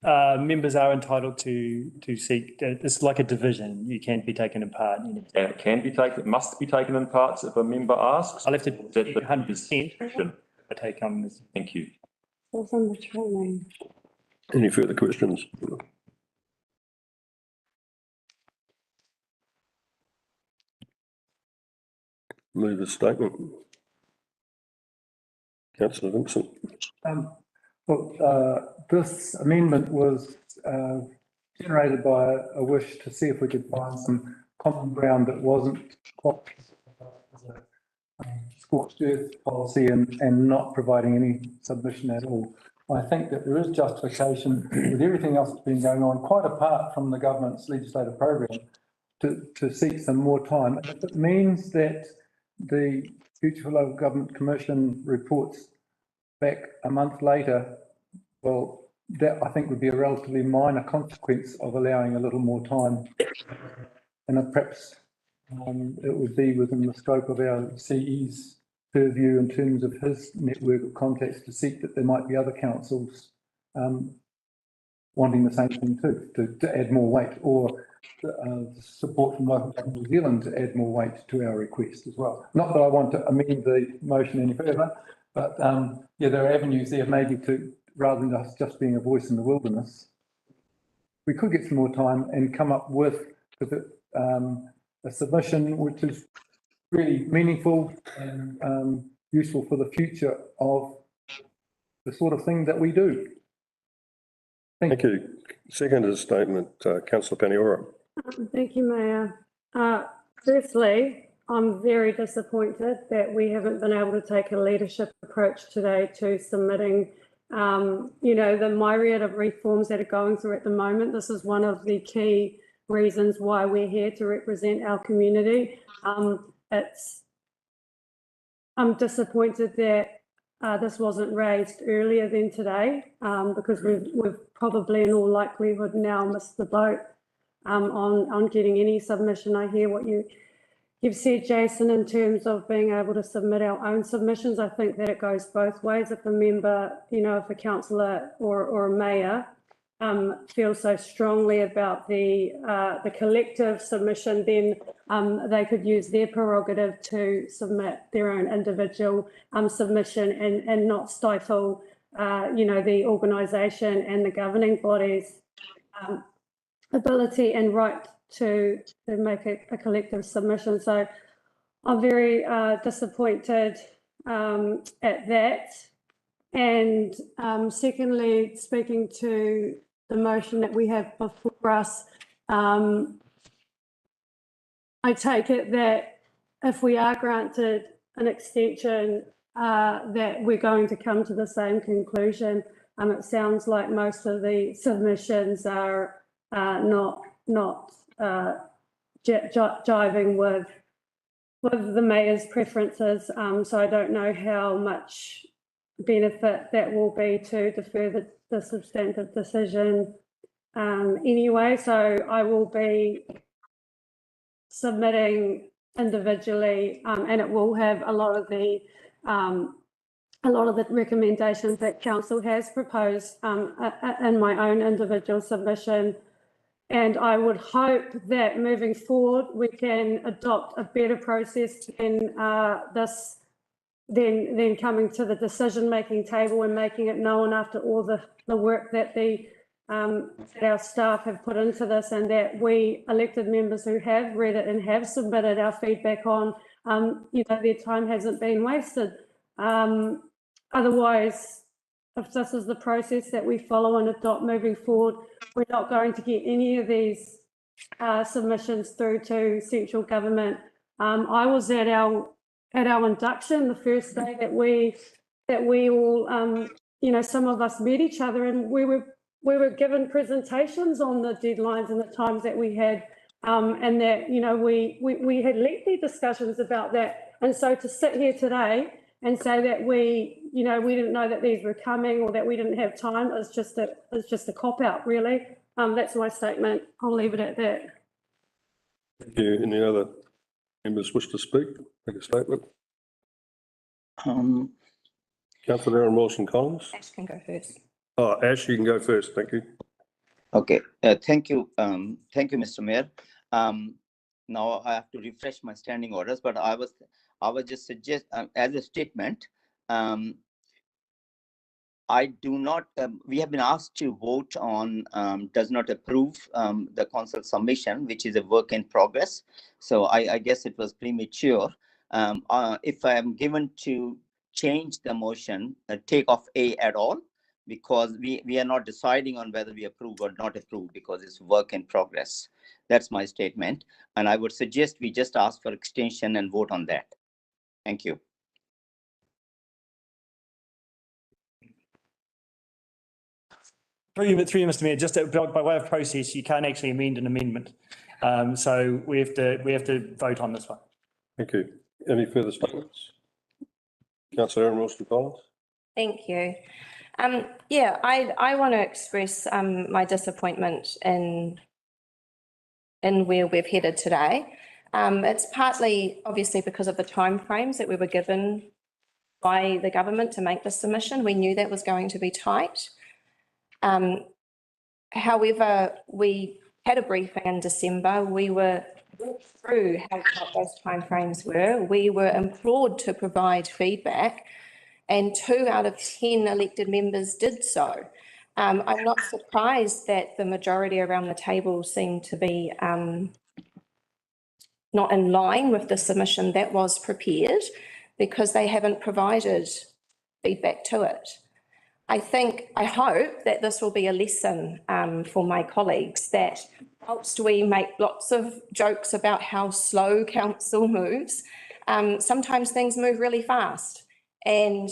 Members are entitled to seek, it's like a division, you can't be taken in part. And it can be taken, it must be taken in parts if a member asks? I'll have to Is that the 100% take on this. Thank you. That's on the training. Any further questions? Move the statement. Councillor Vincent. This amendment was generated by a wish to see if we could find some common ground that wasn't scorched earth policy and not providing any submission at all. I think that there is justification with everything else that's been going on, quite apart from the government's legislative program, to seek some more time. And if it means that the Future Local Government Commission reports back a month later, well, that I think would be a relatively minor consequence of allowing a little more time. And perhaps it would be within the scope of our CE's purview in terms of his network of contacts to seek that there might be other councils wanting the same thing too, to add more weight, or support from Local Government New Zealand to add more weight to our request as well. Not that I want to amend the motion any further, but yeah, there are avenues there maybe to, rather than us just being a voice in the wilderness, we could get some more time and come up with a submission which is really meaningful and useful for the future of the sort of thing that we do. Thank you. Second statement, Councillor Paniora. Thank you, Mayor. Firstly, I'm very disappointed that we haven't been able to take a leadership approach today to submitting, the myriad of reforms that are going through at the moment. This is one of the key reasons why we're here, to represent our community. I'm disappointed that this wasn't raised earlier than today, because we've probably in all likelihood now missed the boat on getting any submission. I hear what you've said, Jason, in terms of being able to submit our own submissions. I think that it goes both ways. If a member, if a councillor or a mayor feels so strongly about the collective submission, then they could use their prerogative to submit their own individual submission and not stifle, the organisation and the governing body's ability and right to make a collective submission. So I'm very disappointed at that. And secondly, speaking to the motion that we have before us, I take it that if we are granted an extension, that we're going to come to the same conclusion. It sounds like most of the submissions are not jiving with the mayor's preferences. So I don't know how much benefit that will be to defer the substantive decision anyway. So I will be submitting individually, and it will have a lot of the recommendations that council has proposed in my own individual submission. And I would hope that moving forward we can adopt a better process than than coming to the decision-making table and making it known after all the work that our staff have put into this, and that we elected members who have read it and have submitted our feedback on, their time hasn't been wasted. Otherwise, if this is the process that we follow and adopt moving forward, we're not going to get any of these submissions through to central government. I was at our induction the first day that we all, some of us met each other, and we were given presentations on the deadlines and the times that we had, and that we had lengthy discussions about that. And so to sit here today and say that we didn't know that these were coming, or that we didn't have time, is just a cop out, really. That's my statement. I'll leave it at that. Thank you. Any other Members wish to speak, make a statement. Um, Councillor Aaron Wilson-Collins. Ash can go first. Oh, Ash, you can go first. Thank you. Okay, thank you, Mr. Mayor. Now I have to refresh my standing orders, but I was just suggest as a statement. I do not. We have been asked to vote on does not approve the council submission, which is a work in progress. So I guess it was premature. If I am given to change the motion, take off A at all, because we are not deciding on whether we approve or not approve, because it's work in progress. That's my statement. And I would suggest we just ask for extension and vote on that. Thank you. Through you, Mr. Mayor, just by way of process, you can't actually amend an amendment. So we have to vote on this one. Thank you. Any further statements? Councillor Aaron Wilson-Collins. Thank you. Yeah, I want to express my disappointment in where we've headed today. It's partly obviously because of the timeframes that we were given by the government to make this submission. We knew that was going to be tight. However, we had a briefing in December. We were walked through what those timeframes were. We were implored to provide feedback, and 2 out of 10 elected members did so. I'm not surprised that the majority around the table seem to be not in line with the submission that was prepared, because they haven't provided feedback to it. I hope that this will be a lesson for my colleagues, that whilst we make lots of jokes about how slow council moves, sometimes things move really fast. And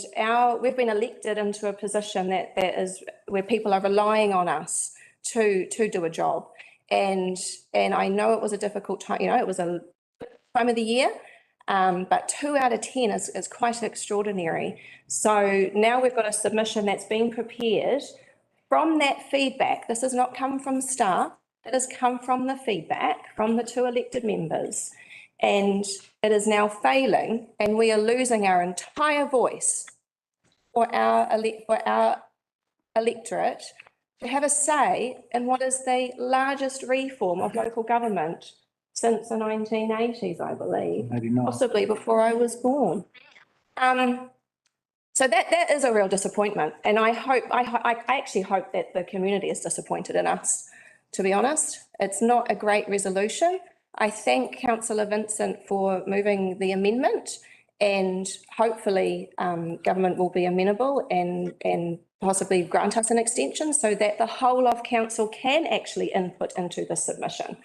we've been elected into a position that is where people are relying on us to do a job. And I know it was a difficult time, it was a time of the year, but 2 out of 10 is quite extraordinary. So now we've got a submission that's been prepared from that feedback. This has not come from staff, it has come from the feedback from the 2 elected members. And it is now failing, and we are losing our entire voice for our electorate to have a say in what is the largest reform of local government since the 1980s, I believe, possibly before I was born. So that is a real disappointment, and I actually hope that the community is disappointed in us, to be honest. It's not a great resolution. I thank Councillor Vincent for moving the amendment, and hopefully government will be amenable and possibly grant us an extension so that the whole of council can actually input into the submission,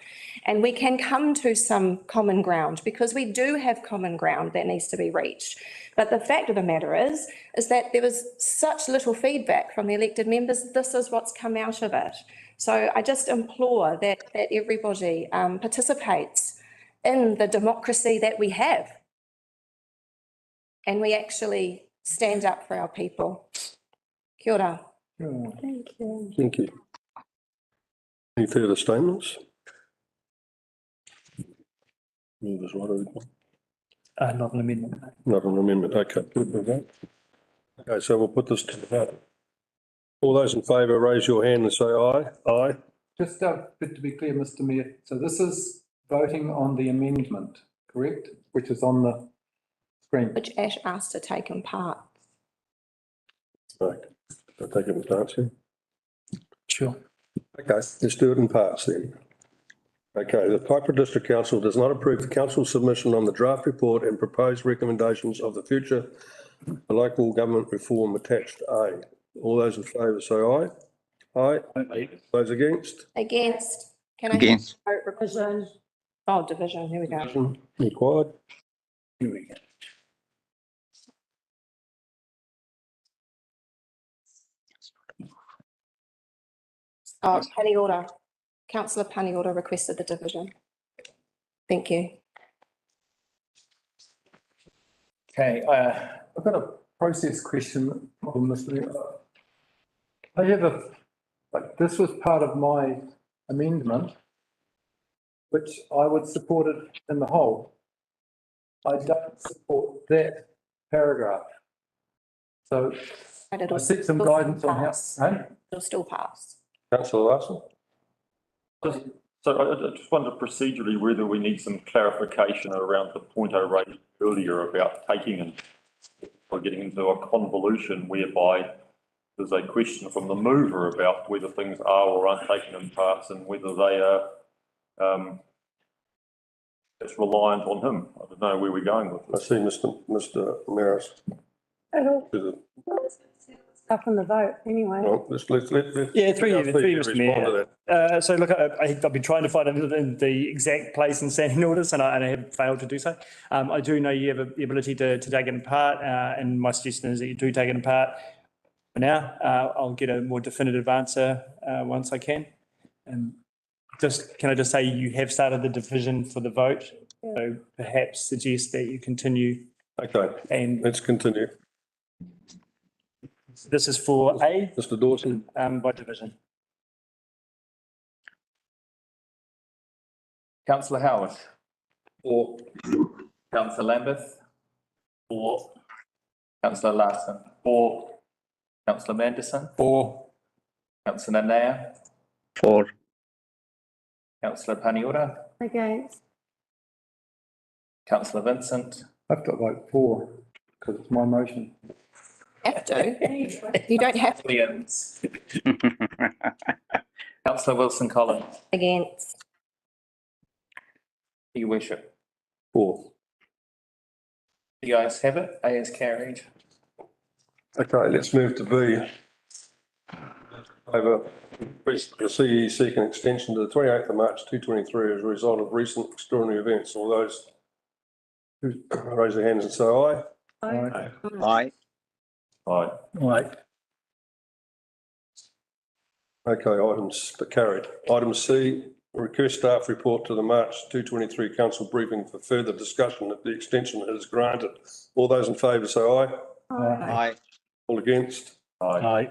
and we can come to some common ground, because we do have common ground that needs to be reached. But the fact of the matter is that there was such little feedback from the elected members. This is what's come out of it. So I just implore that everybody participates in the democracy that we have, and we actually stand up for our people. Kia ora. Thank you. Thank you. Any further statements? Not an amendment. Not an amendment. Okay, good with that. Okay, so we'll put this to the vote. All those in favour, raise your hand and say aye. Aye. Just to be clear, Mr. Mayor, so this is voting on the amendment, correct? Which is on the screen. Which Ash asked to take in part. Right. I'll take it in parts then. Sure. Okay, let's do it in parts then. Okay, the Kaipara District Council does not approve the council submission on the draft report and proposed recommendations of the future local government reform attached A. All those in favour say aye. Aye. Aye. Those against? Against. Can I Against. vote revision? Oh, division. Here we go. Division required. Here we go. Oh, Paniorder. Councillor Paniorder requested the division. Thank you. Okay, I've got a process question on this. I have this was part of my amendment, which I would support it in the whole. I don't support that paragraph. So I seek some guidance on how. It'll still pass. Councillor Larson? So I just wonder procedurally whether we need some clarification around the point I raised earlier about taking and or getting into a convolution whereby there's a question from the mover about whether things are or aren't taken in parts and whether they are it's reliant on him. I don't know where we're going with this. I see Mr. Marris. Up on the vote anyway. Well, let's Yeah, through you, Mr. respond to Mayor. So look, I've been trying to find the exact place in standing orders and I have failed to do so. I do know you have the ability to take it apart and my suggestion is that you do take it apart. For now, I'll get a more definitive answer once I can. And can I just say you have started the division for the vote, so perhaps suggest that you continue. Okay, and let's continue. This is for A. Mr. Dawson. By division. Councillor Howard. For. Councillor Lambeth. For. Councillor Larson. For. Councillor Manderson. For. Councillor Nair. For. Councillor Paniora. Against. Councillor Vincent. I've got to vote for because it's my motion. Have to. You don't have to. Williams. Councillor Wilson Collins. Against. Your worship. For. The ayes have it. A is carried. Okay, let's move to B. Over the CE seeking extension to the 28th of March 2023 as a result of recent extraordinary events. All those who raise their hands and say aye. Aye. Aye. Aye. Aye. Okay, items carried. Item C, request staff report to the March 2023 council briefing for further discussion that the extension is granted. All those in favour say aye. Aye. All against? Aye.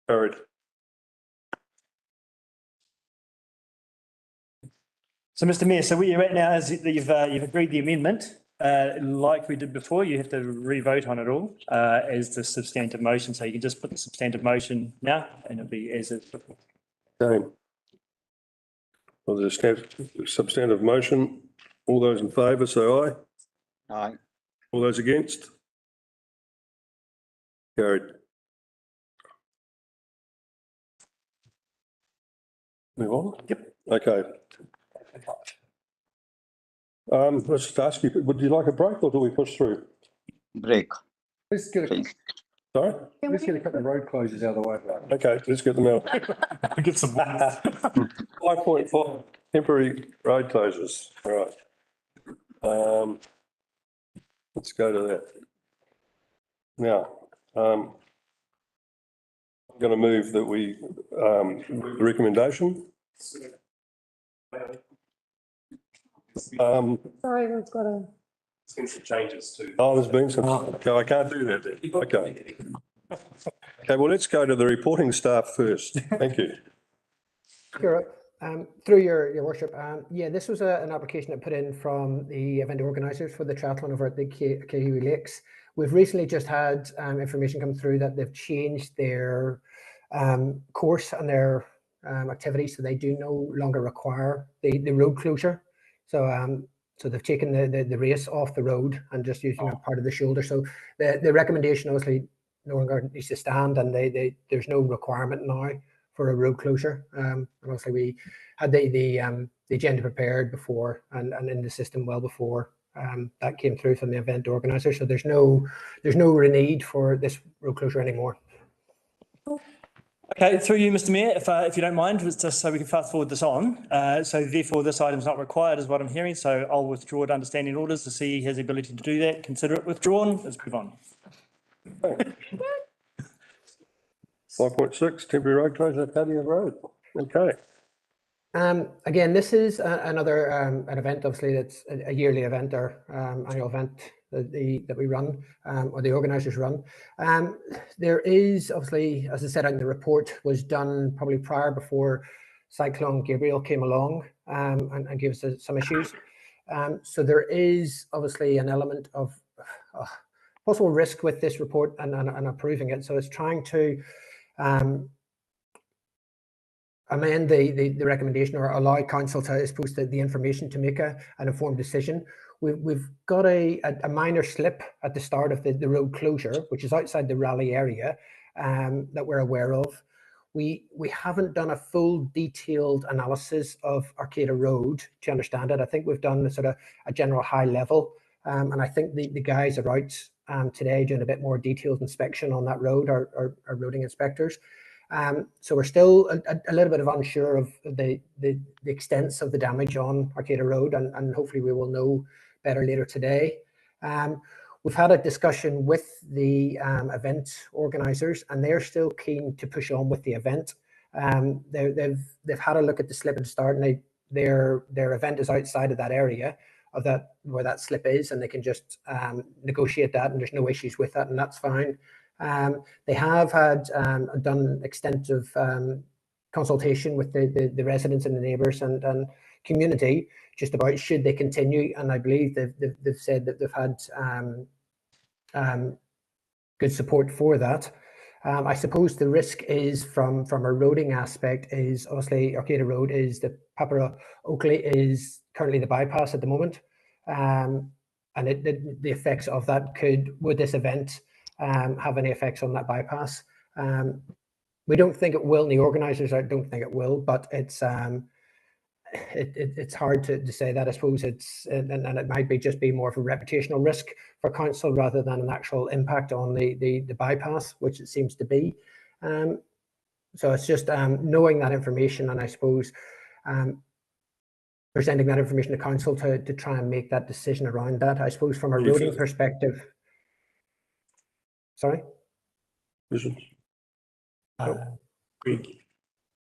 Carried. So, Mr. Mayor, so where you're at now is that you've agreed the amendment. Like we did before, you have to re-vote on it all as the substantive motion. So you can just put the substantive motion now and it'll be as is. Okay. Well, there's a substantive motion. All those in favour say aye. Aye. All those against? Carried. Move on? Yep. Okay. Let's just ask you, would you like a break or do we push through? Break. Let's get a, Sorry? let's get a couple of road closures out of the way. Okay, let's get them out. Get some more. 5.4, temporary road closures. All right. Let's go to that. Now, I'm going to move that we, the recommendation. Sorry, we've got a. There's been some changes too. Oh, there's been some. Okay, I can't do that then. Okay. Okay, well, let's go to the reporting staff first. Thank you. Sure. Through your worship, yeah, this was an application that put in from the event organisers for the triathlon over at the Kiwi Lakes. We've recently just had information come through that they've changed their course and their activities, so they do no longer require the road closure. So so they've taken the race off the road and just using a part of the shoulder. So the recommendation obviously no longer needs to stand, and there's no requirement now for a road closure. And obviously we had the agenda prepared before and in the system well before that came through from the event organizer. So there's no need for this road closure anymore. Okay, through you, Mr. Mayor, if you don't mind, just so we can fast forward this on. So therefore, this item is not required, is what I'm hearing. So I'll withdraw it under standing orders. The CE has the ability to do that. Consider it withdrawn. Let's move on. 5.6, temporary road closure at Acadia Rd. Okay. Again, this is another an event, obviously, that's a yearly event or annual event that we run or the organisers run. There is obviously, as I said in the report, was done probably prior before Cyclone Gabriel came along and gave us some issues. So there is obviously an element of possible risk with this report and approving it. So it's trying to amend the recommendation or allow council to, I suppose, the information to make an informed decision. We've got a minor slip at the start of the road closure, which is outside the rally area, that we're aware of. We haven't done a full detailed analysis of Acadia Road to understand it. I think we've done sort of a general high level, and I think the guys are out today doing a bit more detailed inspection on that road, our roading inspectors. So we're still a little bit unsure of the extents of the damage on Acadia Road, and hopefully we will know better later today. We've had a discussion with the event organisers, and they're still keen to push on with the event. They've had a look at the slip at the start, and their event is outside of that area of that where that slip is, and they can just negotiate that, and there's no issues with that, and that's fine. They have had done extensive consultation with the residents and the neighbours and community just about should they continue, and I believe they've said that they've had good support for that. I suppose the risk is from a roading aspect is obviously Acadia Road is the Pakiri Oakley is currently the bypass at the moment, and the effects of that would this event have any effects on that bypass? We don't think it will, and the organisers don't think it will, but it's hard to say that. I suppose and it might just be more of a reputational risk for council rather than an actual impact on the bypass, which it seems to be. So it's just knowing that information, and I suppose presenting that information to council to try and make that decision around that. I suppose from a roading perspective. Sorry? Greg.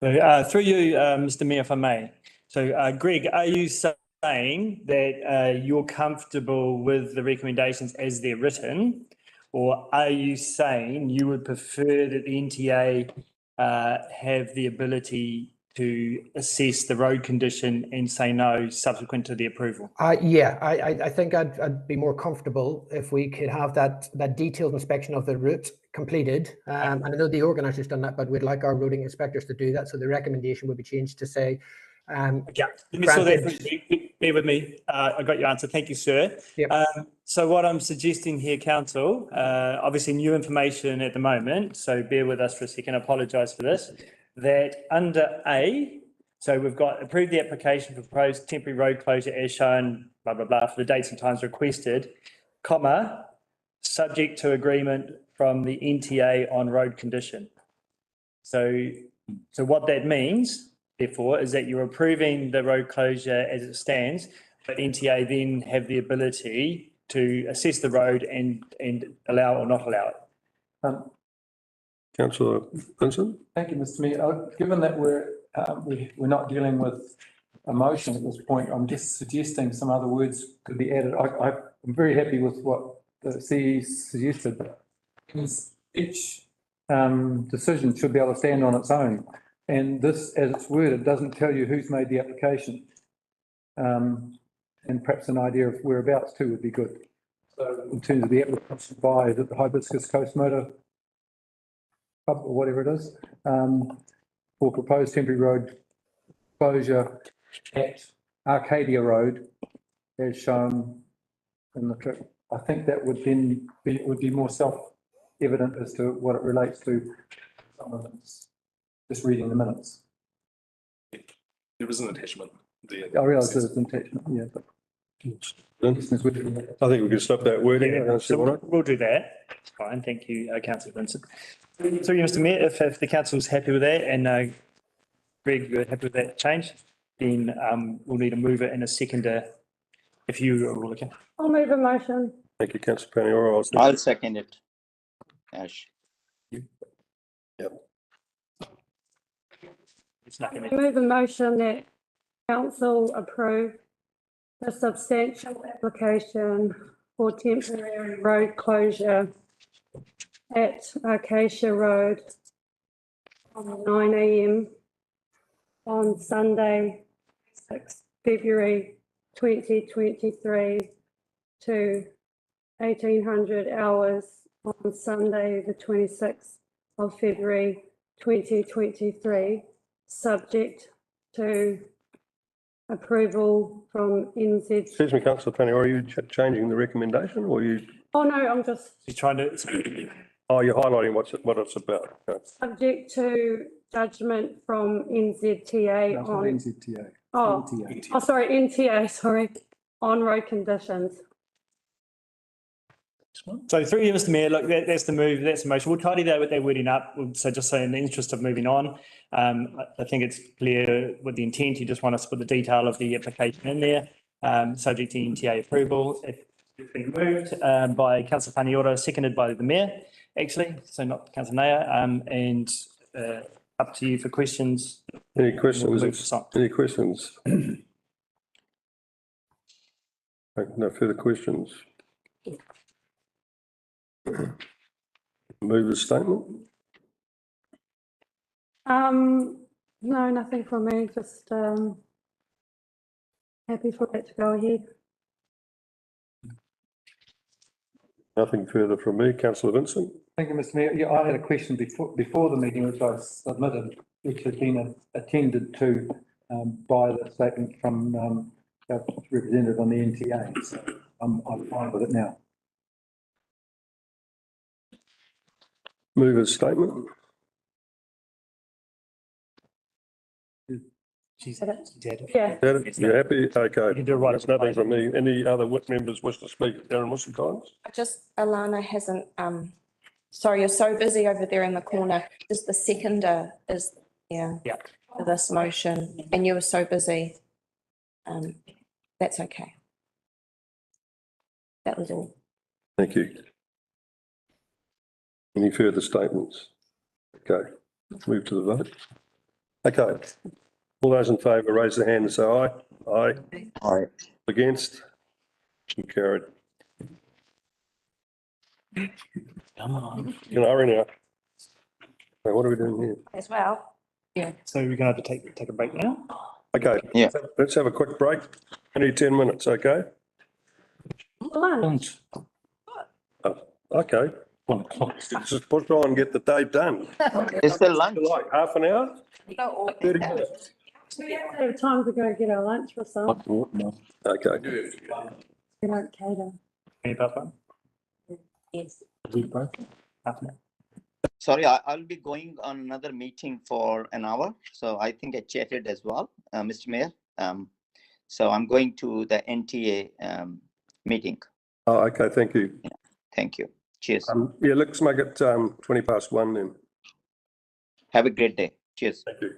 So, through you, Mr. Mayor, if I may. So, Greg, are you saying that you're comfortable with the recommendations as they're written, or are you saying you would prefer that the NTA have the ability to assess the road condition and say no subsequent to the approval? Yeah, I think I'd be more comfortable if we could have that detailed inspection of the route completed. And I know the organisers done that, but we'd like our roading inspectors to do that. So the recommendation would be changed to say. Yeah, let me sort that. Bear with me. I got your answer. Thank you, sir. Yep. So what I'm suggesting here, council, obviously new information at the moment, so bear with us for a second. I apologise for this. That under A, so we've got approved the application for proposed temporary road closure as shown, blah, blah, blah, for the dates and times requested, comma, subject to agreement from the NTA on road condition. So what that means, therefore, is that you're approving the road closure as it stands, but NTA then have the ability to assess the road and allow or not allow it. Councillor Vincent. Thank you, Mr. Mayor. Given that we're not dealing with a motion at this point, I'm just suggesting some other words could be added. I'm very happy with what the CE suggested. Each decision should be able to stand on its own. And this, as it's worded, doesn't tell you who's made the application. And perhaps an idea of whereabouts too would be good. So in terms of the application by the Hibiscus Coast Motor Club or whatever it is, for proposed temporary road closure at Acadia Road as shown in the trip. I think that would then be more self-evident as to what it relates to. Just reading the minutes. There is an attachment there. I realise there's an attachment, yeah. But I think we can stop that wording. Yeah, so we'll do that. It's fine. Thank you, Councillor Vincent. So, Mr. Mayor, if the council's happy with that and Greg, you're happy with that change, then we'll need a mover and a seconder if you are all okay. I'll move a motion. Thank you, Councillor Paniora. I'll second it. Ash. Yep. I move a motion that council approve the substantial application for temporary road closure at Acacia Road on 9 AM on Sunday, 6 February 2023 to 1800 hours on Sunday, the 26th of February 2023, subject to approval from NZ. Excuse me, councillor Planning, are you changing the recommendation or are you? Oh, no, I'm just. She's trying to. Oh, you're highlighting what it's about. Okay. Subject to judgment from NZTA No, it's not on. NZTA. Oh, NTA. oh, sorry, NTA, sorry, on road conditions. So through you, Mr Mayor, look, that's the move, that's the motion. We'll tidy that wording up. So just so in the interest of moving on, I think it's clear with the intent, you just want us to put the detail of the application in there, subject to NTA approval. It's been moved by councillor Paniora, seconded by the Mayor, actually, so not councillor Naya, and up to you for questions. Any questions? Any questions? No further questions. Move the statement. No, nothing from me, just happy for it to go ahead. Nothing further from me. Councillor Vincent. Thank you, Mr Mayor. Yeah, I had a question before the meeting, which I submitted, which has been attended to by the statement from our representative on the NTA. So I'm fine with it now. Move a statement. Yeah. You're happy? Okay. can do it right There's nothing from me. Any other members wish to speak? Darren Wilson-Collins? Alana hasn't, sorry, you're so busy over there in the corner. Just the seconder is, for this motion, and you were so busy. That's okay. That was all. Thank you. Any further statements? Okay, let's move to the vote. Okay, all those in favour raise their hand and say aye. Aye. Aye. Against? Motion carried. Come on. Can I hurry now? Okay, what are we doing here? As well. Yeah. So we're going to have to take a break now. Okay. Yeah. Let's have a quick break. Only 10 minutes, okay? Lunch. Okay. 1 o'clock. Just push on and get the day done. Is there lunch? Like half an hour? 30 minutes. We have time to go get our lunch for some. Okay. We don't cater. Any papa? Yes. We both? Half an hour. Sorry, I'll be going on another meeting for an hour. So I think I chatted as well, Mr. Mayor. So I'm going to the NTA meeting. Oh, okay, thank you. Yeah. Thank you. Cheers. Yeah, let's make it 1:20 then. Have a great day. Cheers. Thank you.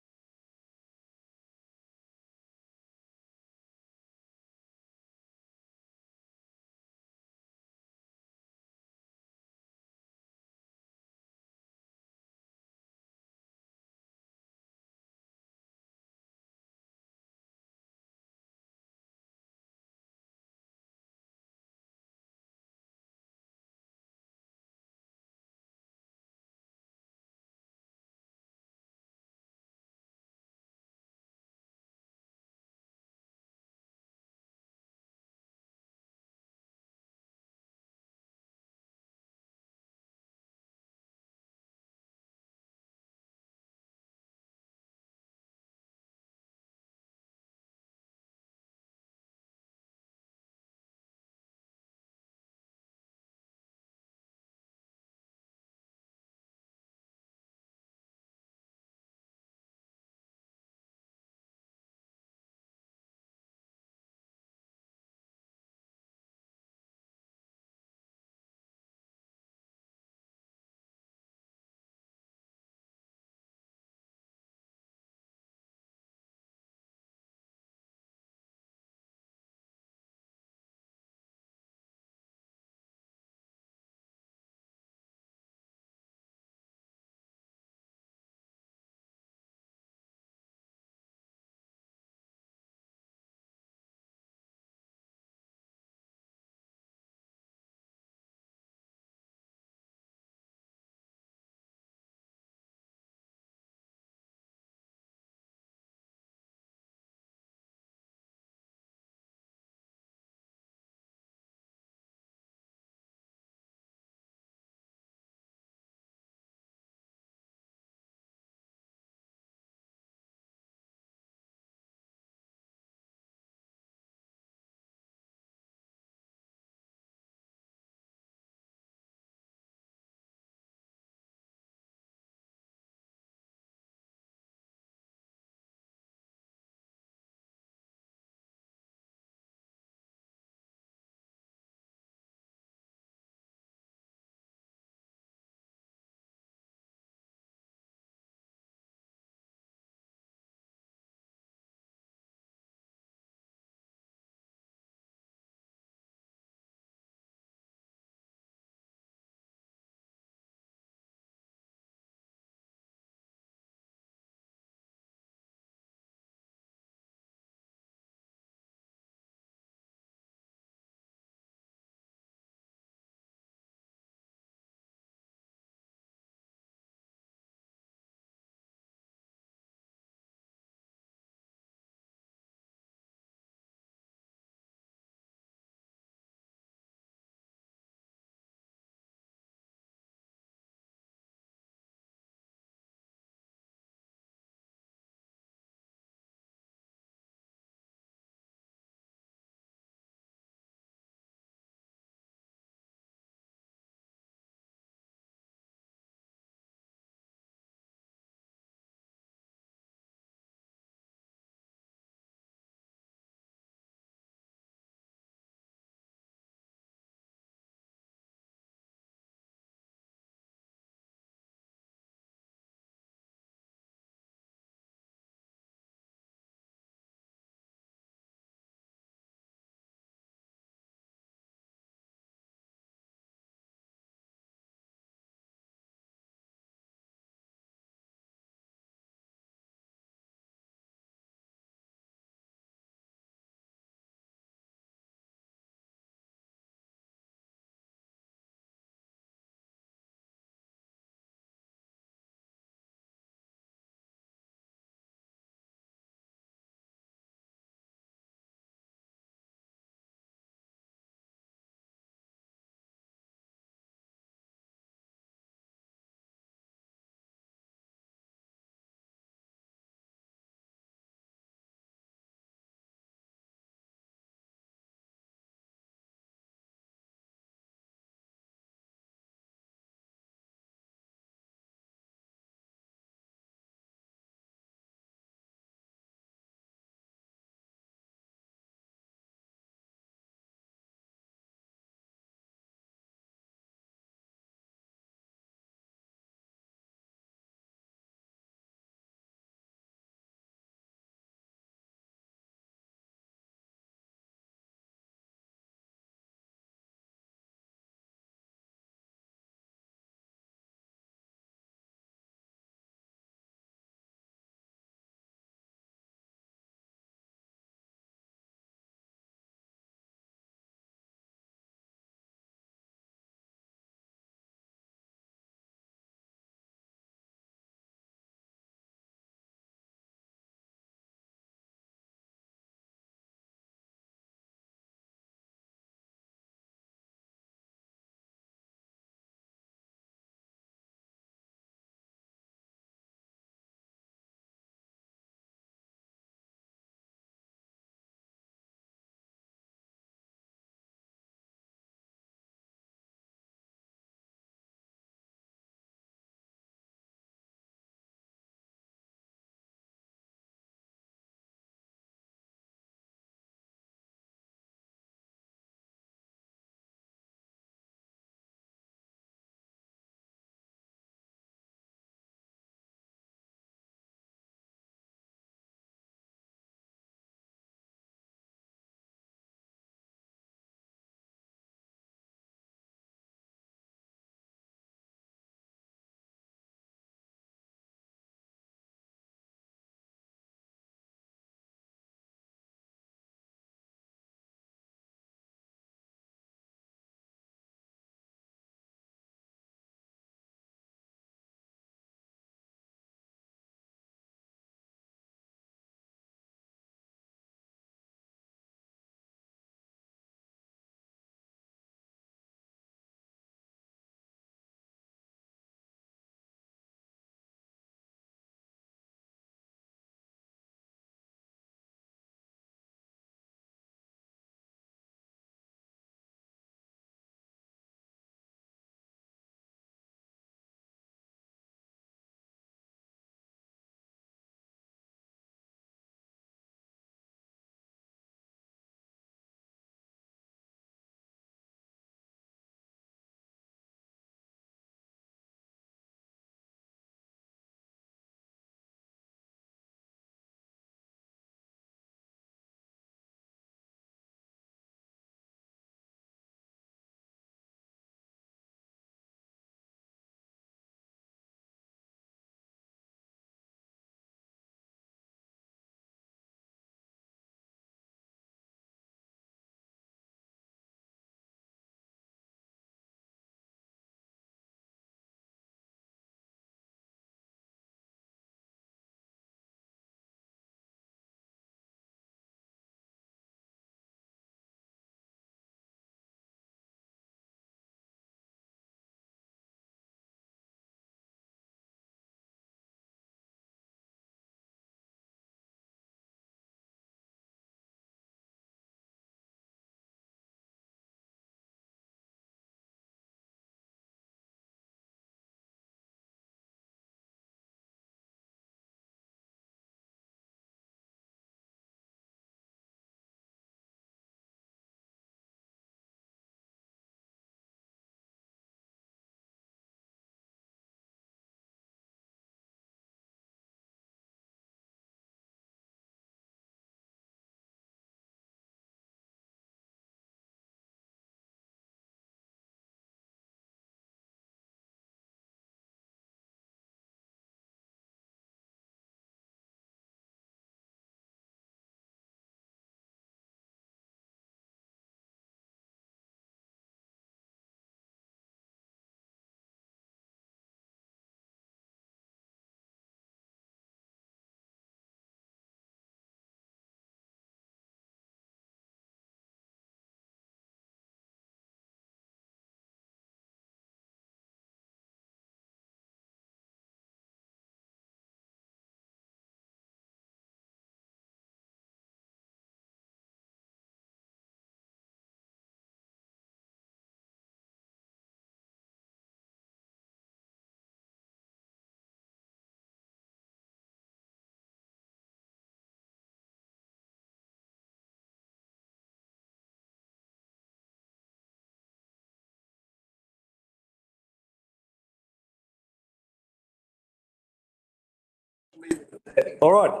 All right.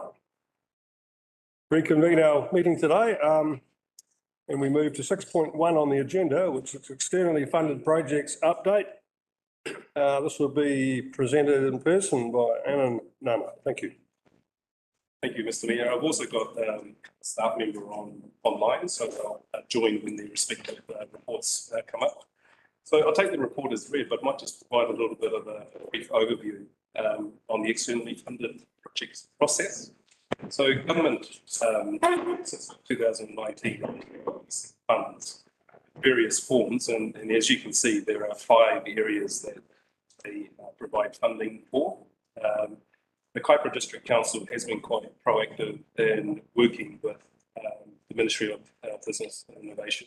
Reconvene our meeting today, and we move to 6.1 on the agenda, which is externally funded projects update. This will be presented in person by Anna Nama. Thank you. Thank you, Mr. Mayor. I've also got a staff member online, so I'll join when the respective reports come up. So I'll take the report as read, but might just provide a little bit of a brief overview on the externally funded projects process. So government, since 2019, funds various forms, and as you can see, there are 5 areas that they provide funding for. The Kaipara District Council has been quite proactive in working with the Ministry of Business and Innovation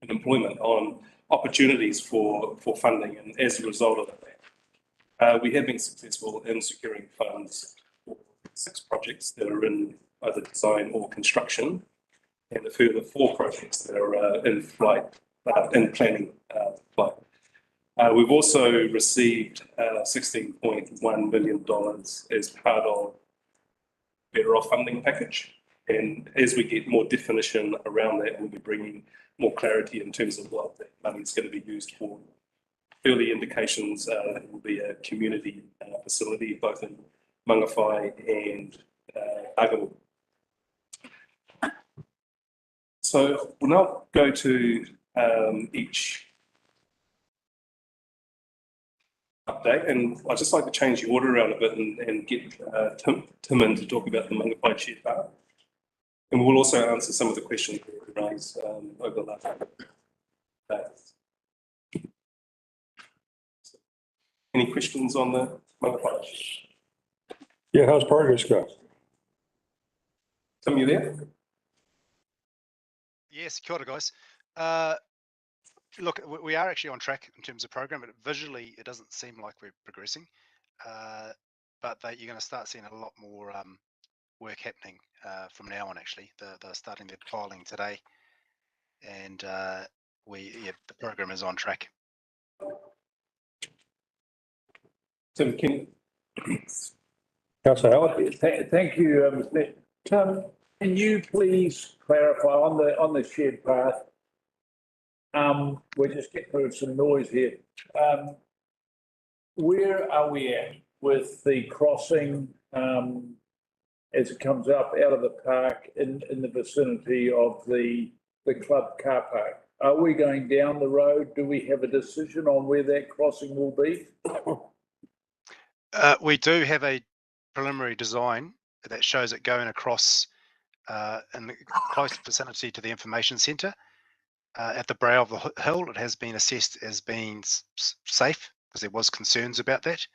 and Employment on opportunities for funding, and as a result of that, we have been successful in securing funds for 6 projects that are in either design or construction, and a further 4 projects that are in flight, in planning flight. We've also received $16.1 million as part of Better Off funding package, and as we get more definition around that, we'll be bringing more clarity in terms of what that money is going to be used for. Early indications it will be a community facility both in Mangawhai and Araroa. So we'll now go to each update, and I'd just like to change the order around a bit and get Tim in to talk about the Mangawhai Shared Park. And we'll also answer some of the questions that were raised over the last days. Any questions on the Mangawhai? Yeah, how's progress going? Tim, you there? Yes, kia ora, guys. Look, we are actually on track in terms of program, but visually it doesn't seem like we're progressing. But you're going to start seeing a lot more work happening from now on. Actually, they're starting their filing today, and the program is on track. Tim, Councillor Howard. Thank you, Tim. Can you please clarify on the shared path? We're just getting through some noise here. Where are we at with the crossing as it comes up out of the park in the vicinity of the club car park? Are we going down the road? Do we have a decision on where that crossing will be? We do have a preliminary design that shows it going across in the close vicinity to the information centre. At the brow of the hill, it has been assessed as being safe because there was concerns about that.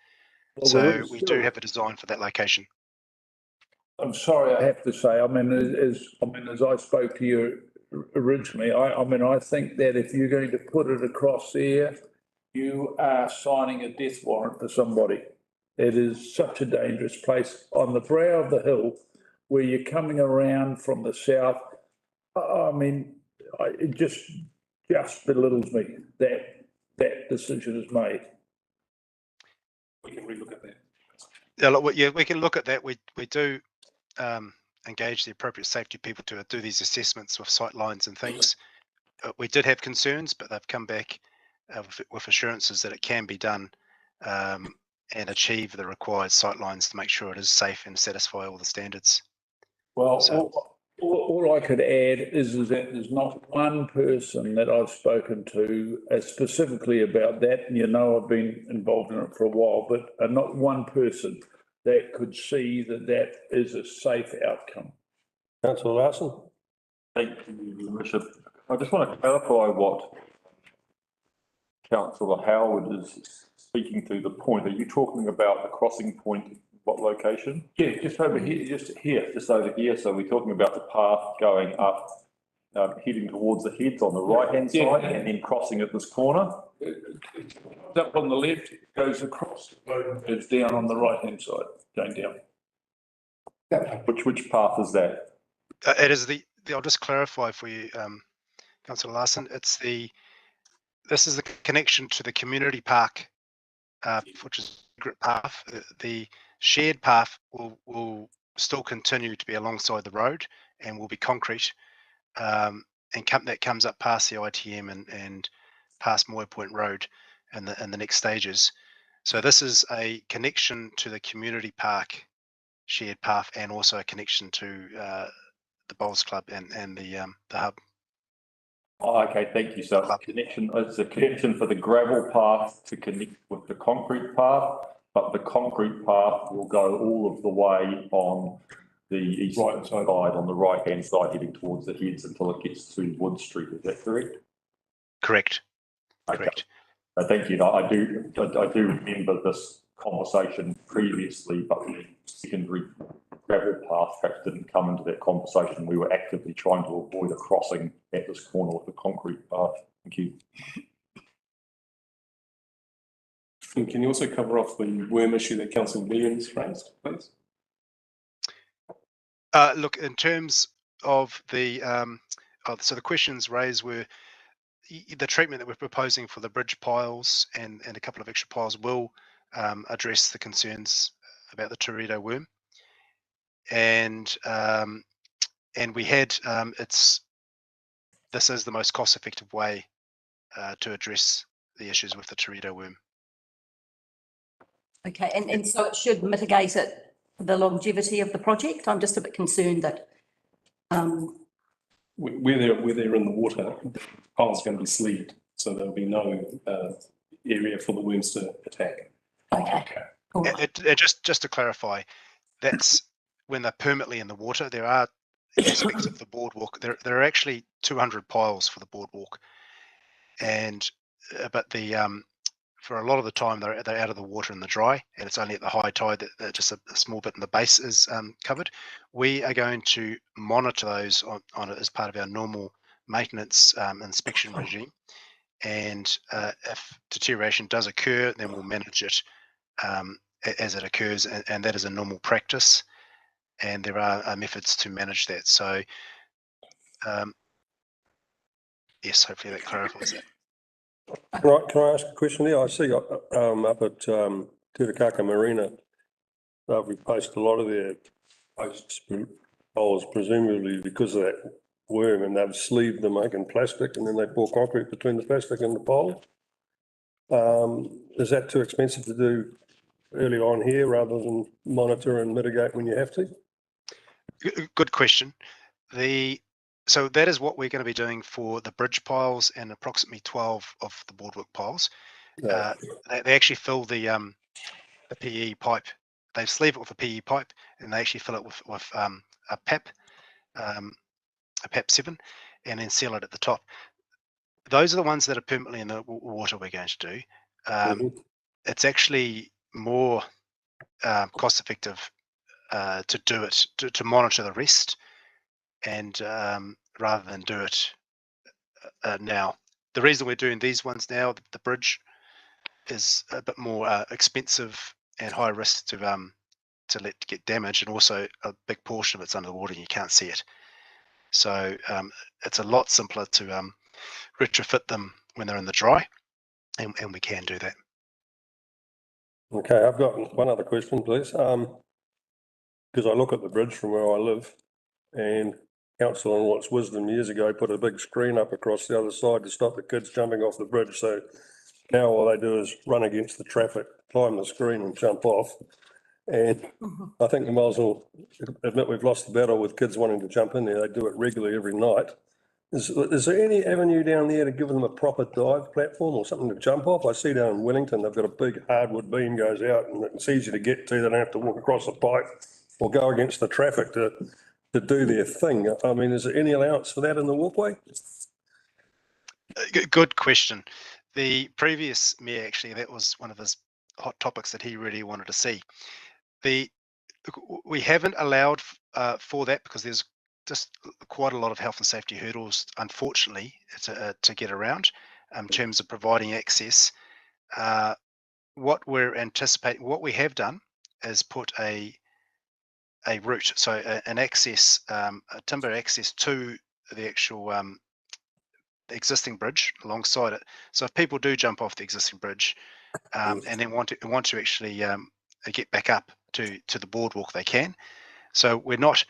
Well, so we do have a design for that location. I'm sorry, I have to say, as I spoke to you originally, I think that if you're going to put it across there, you are signing a death warrant for somebody. It is such a dangerous place on the brow of the hill where you're coming around from the south. It just belittles me that decision is made. We can relook at that. Yeah, look, we can look at that. We do engage the appropriate safety people to do these assessments with sight lines and things. We did have concerns, but they've come back with assurances that it can be done and achieve the required sight lines to make sure it is safe and satisfy all the standards. Well, so, all I could add is that there's not one person that I've spoken to specifically about that, and I've been involved in it for a while, but not one person that could see that is a safe outcome. Councillor Larson. Thank you, Your Worship. I just want to clarify what Councillor Howard is speaking to. The point, are you talking about the crossing point? What location? Yeah, just over here, just here. Just over here. So we're talking about the path going up, heading towards the heads on the right-hand side, and then crossing at this corner. Up on the left, it goes across the road, it's down on the right-hand side, going down. Which path is that? It is I'll just clarify for you, Councillor Larson. This is the connection to the community park, which is a path. Shared path will still continue to be alongside the road and will be concrete, and that comes up past the ITM and past Moy Point Road and the next stages. So this is a connection to the community park shared path, and also a connection to the Bowls Club and the hub. Oh, okay, thank you. So it's a connection for the gravel path to connect with the concrete path, but the concrete path will go all of the way on the eastern side, on the right-hand side, heading towards the heads until it gets to Wood Street. Is that correct? Correct. Okay. Correct. Thank you. I do remember this conversation previously, but the secondary gravel path perhaps didn't come into that conversation. We were actively trying to avoid a crossing at this corner with the concrete path. Thank you. And can you also cover off the worm issue that Councillor Williams raised, please? Look, in terms of the so the questions raised were the treatment that we're proposing for the bridge piles and a couple of extra piles will address the concerns about the teredo worm. And we had this is the most cost-effective way to address the issues with the teredo worm. Okay, and so it should mitigate it, the longevity of the project. I'm just a bit concerned that where they're in the water, the pile's going to be sleeved, so there'll be no area for the worms to attack. Okay. Just to clarify, that's when they're permanently in the water. There are aspects of the boardwalk. There are actually 200 piles for the boardwalk, and but the for a lot of the time they're out of the water in the dry, and it's only at the high tide that just a small bit in the base is covered. We are going to monitor those on as part of our normal maintenance inspection regime, and if deterioration does occur, then we'll manage it as it occurs, and that is a normal practice, and there are methods to manage that. So yes, hopefully that clarifies that. Can I ask a question there? I see up at Turakaka Marina, they've replaced a lot of their posts, poles, presumably because of that worm, and they've sleeved them making plastic, and then they pour concrete between the plastic and the pole. Is that too expensive to do early on here rather than monitor and mitigate when you have to? Good question. So that is what we're going to be doing for the bridge piles and approximately 12 of the boardwalk piles. Yeah. They actually fill the PE pipe. They sleeve it with a PE pipe, and they actually fill it with a PEP 7, and then seal it at the top. Those are the ones that are permanently in the water we're going to do. It's actually more cost effective to do it, to monitor the rest, and rather than do it now. The reason we're doing these ones now, the bridge, is a bit more expensive and high risk to let get damaged, and also a big portion of it's under the water and you can't see it. So it's a lot simpler to retrofit them when they're in the dry, and we can do that. Okay, I've got one other question, please. Because I look at the bridge from where I live, and council in what's wisdom years ago put a big screen up across the other side to stop the kids jumping off the bridge. So now all they do is run against the traffic, climb the screen and jump off. And I think we might as well admit we've lost the battle with kids wanting to jump in there. They do it regularly every night. Is there any avenue down there to give them a proper dive platform or something to jump off? I see down in Wellington, they've got a big hardwood beam goes out, and it's easy to get to. They don't have to walk across the pipe or go against the traffic to do their thing. I mean, is there any allowance for that in the walkway? Good question. The previous mayor, actually, that was one of his hot topics that he really wanted to see. We haven't allowed for that because there's just quite a lot of health and safety hurdles, unfortunately, to get around in terms of providing access. What we're anticipating, what we have done is put a route, so an access, a timber access to the actual the existing bridge alongside it. So if people do jump off the existing bridge and then want to actually get back up to the boardwalk, they can. So we're not,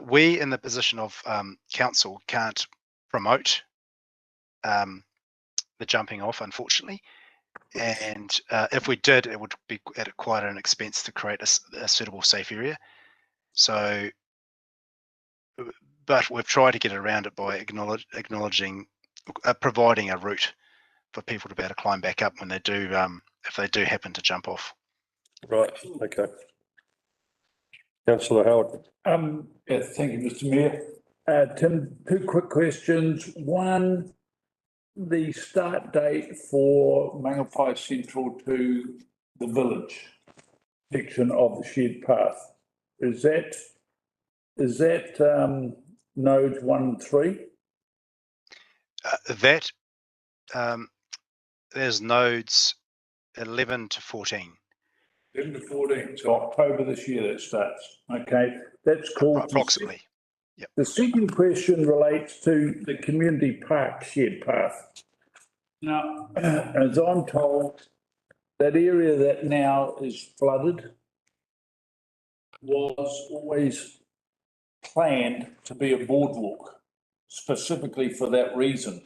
we in the position of council can't promote the jumping off, unfortunately. And if we did, it would be at quite an expense to create a suitable safe area. So, but we've tried to get around it by acknowledging, providing a route for people to be able to climb back up when they do, if they do happen to jump off. Right, okay. Councillor Howard. Yeah, thank you, Mr. Mayor. Tim, two quick questions. One, the start date for Mangapai Central to the village section of the shared path, is that nodes 1 and 3? There's nodes 11 to 14. 11 to 14, so October this year that starts. Okay, that's cool. Approximately. Yep. The second question relates to the community park shared path. Now, as I'm told, that area that now is flooded was always planned to be a boardwalk, specifically for that reason.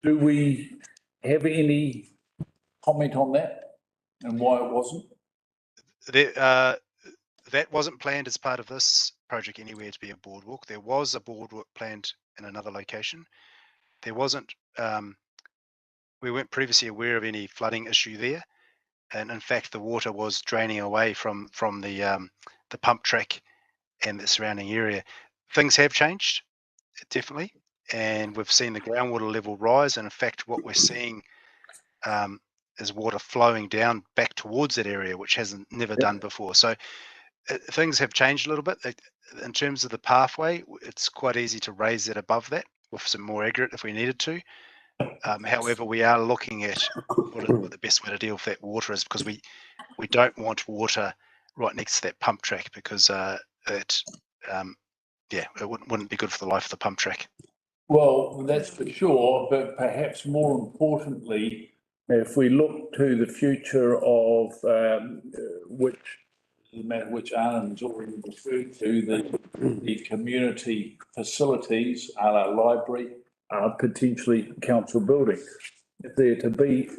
Do we have any comment on that and why it wasn't? That wasn't planned as part of this project anywhere to be a boardwalk. There was a boardwalk planned in another location. There wasn't, we weren't previously aware of any flooding issue there. And in fact, the water was draining away from the pump track and the surrounding area. Things have changed, definitely. And we've seen the groundwater level rise. And in fact, what we're seeing is water flowing down back towards that area, which hasn't never done before. So things have changed a little bit. In terms of the pathway, it's quite easy to raise that above that with some more aggregate if we needed to. However, we are looking at what the best way to deal with that water is, because we don't want water right next to that pump track, because it wouldn't be good for the life of the pump track. Well, that's for sure, but perhaps more importantly, if we look to the future of which Alan's already referred to, the community facilities, a la library, potentially council buildings. If they're to be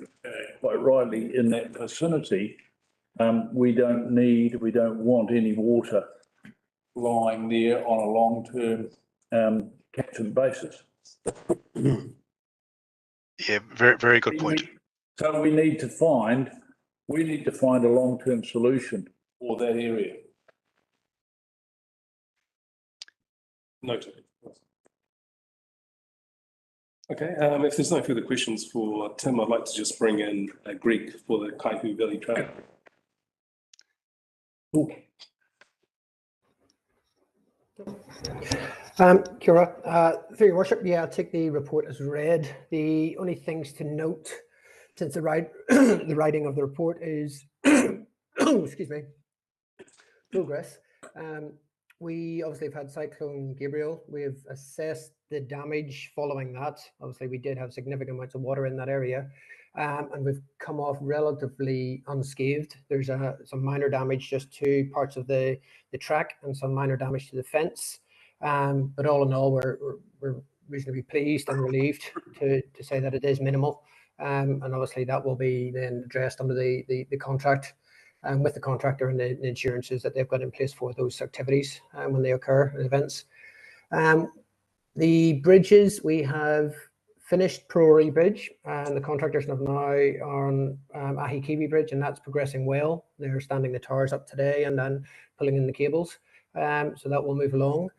quite rightly in that vicinity, we don't want any water lying there on a long-term catchment basis. Yeah, very, very good point. So we need to find a long-term solution for that area. Noted. Okay, if there's no further questions for Tim, I'd like to just bring in Greg for the Kaihu Valley Trail. Kia ora. Through your worship, yeah, I'll take the report as read. The only things to note since the writing of the report is, excuse me, progress. We obviously have had Cyclone Gabriel. We've assessed the damage following that. Obviously, we did have significant amounts of water in that area, and we've come off relatively unscathed. There's some minor damage just to parts of the track and some minor damage to the fence. But all in all, we're reasonably pleased and relieved to say that it is minimal. And obviously that will be then addressed under the contract with the contractor and the insurances that they've got in place for those activities when they occur in events. The bridges, we have finished Prairie Bridge, and the contractors have now on Ahikiwi Bridge, and that's progressing well. They're standing the towers up today and then pulling in the cables. So that will move along.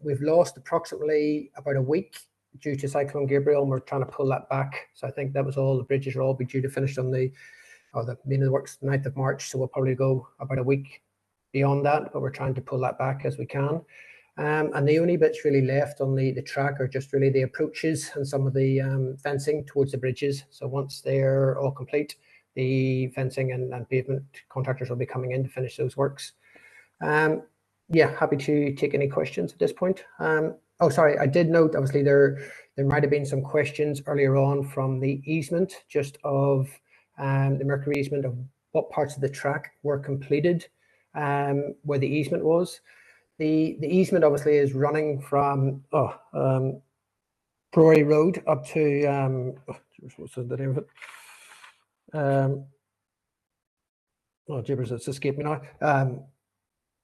We've lost approximately about a week due to Cyclone Gabriel, and we're trying to pull that back. So I think that was all. The bridges will all be due to finish on the main of the works 9th of March. So we'll probably go about a week beyond that, but we're trying to pull that back as we can. And the only bits really left on the track are just really the approaches and some of the fencing towards the bridges. So once they're all complete, the fencing and pavement contractors will be coming in to finish those works. Yeah, happy to take any questions at this point. Oh, sorry, I did note, obviously, there might have been some questions earlier on from the easement, just of the Mercury easement of what parts of the track were completed, where the easement was. The easement obviously is running from Prairie Road up to what's the name of it? Oh, gibbers, it's escaped me now.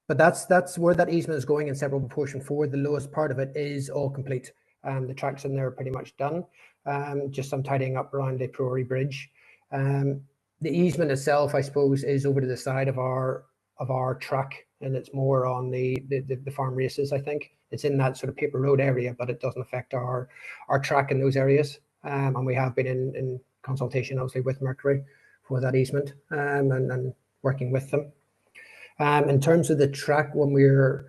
But that's where that easement is going in several proportion 4. The lowest part of it is all complete. The tracks in there are pretty much done. Just some tidying up around the Prairie Bridge. The easement itself, I suppose, is over to the side of our track, and it's more on the farm races. I think it's in that sort of paper road area, but it doesn't affect our track in those areas. And we have been in consultation, obviously, with Mercury for that easement, and working with them. In terms of the track, when we're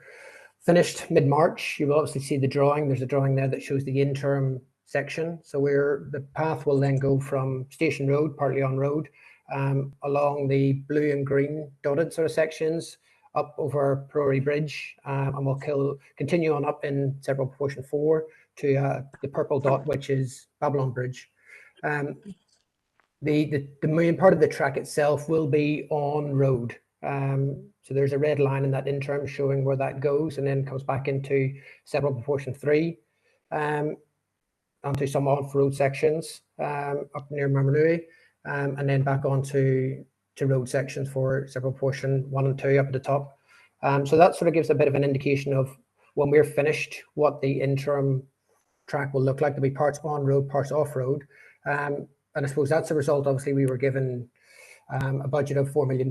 finished mid-March, you will obviously see the drawing. There's a drawing there that shows the interim section. So the path will then go from Station Road, partly on road, along the blue and green dotted sort of sections, up over Prairie Bridge, and we'll continue on up in several proportion 4 to the purple dot, which is Babylon Bridge. The main part of the track itself will be on road. So there's a red line in that interim showing where that goes, and then comes back into several proportion 3, onto some off-road sections up near Mamanui, and then back onto road sections for several proportion 1 and 2 up at the top. So that sort of gives a bit of an indication of when we're finished what the interim track will look like. There'll be parts on road, parts off road, and I suppose that's a result. Obviously, we were given a budget of $4 million.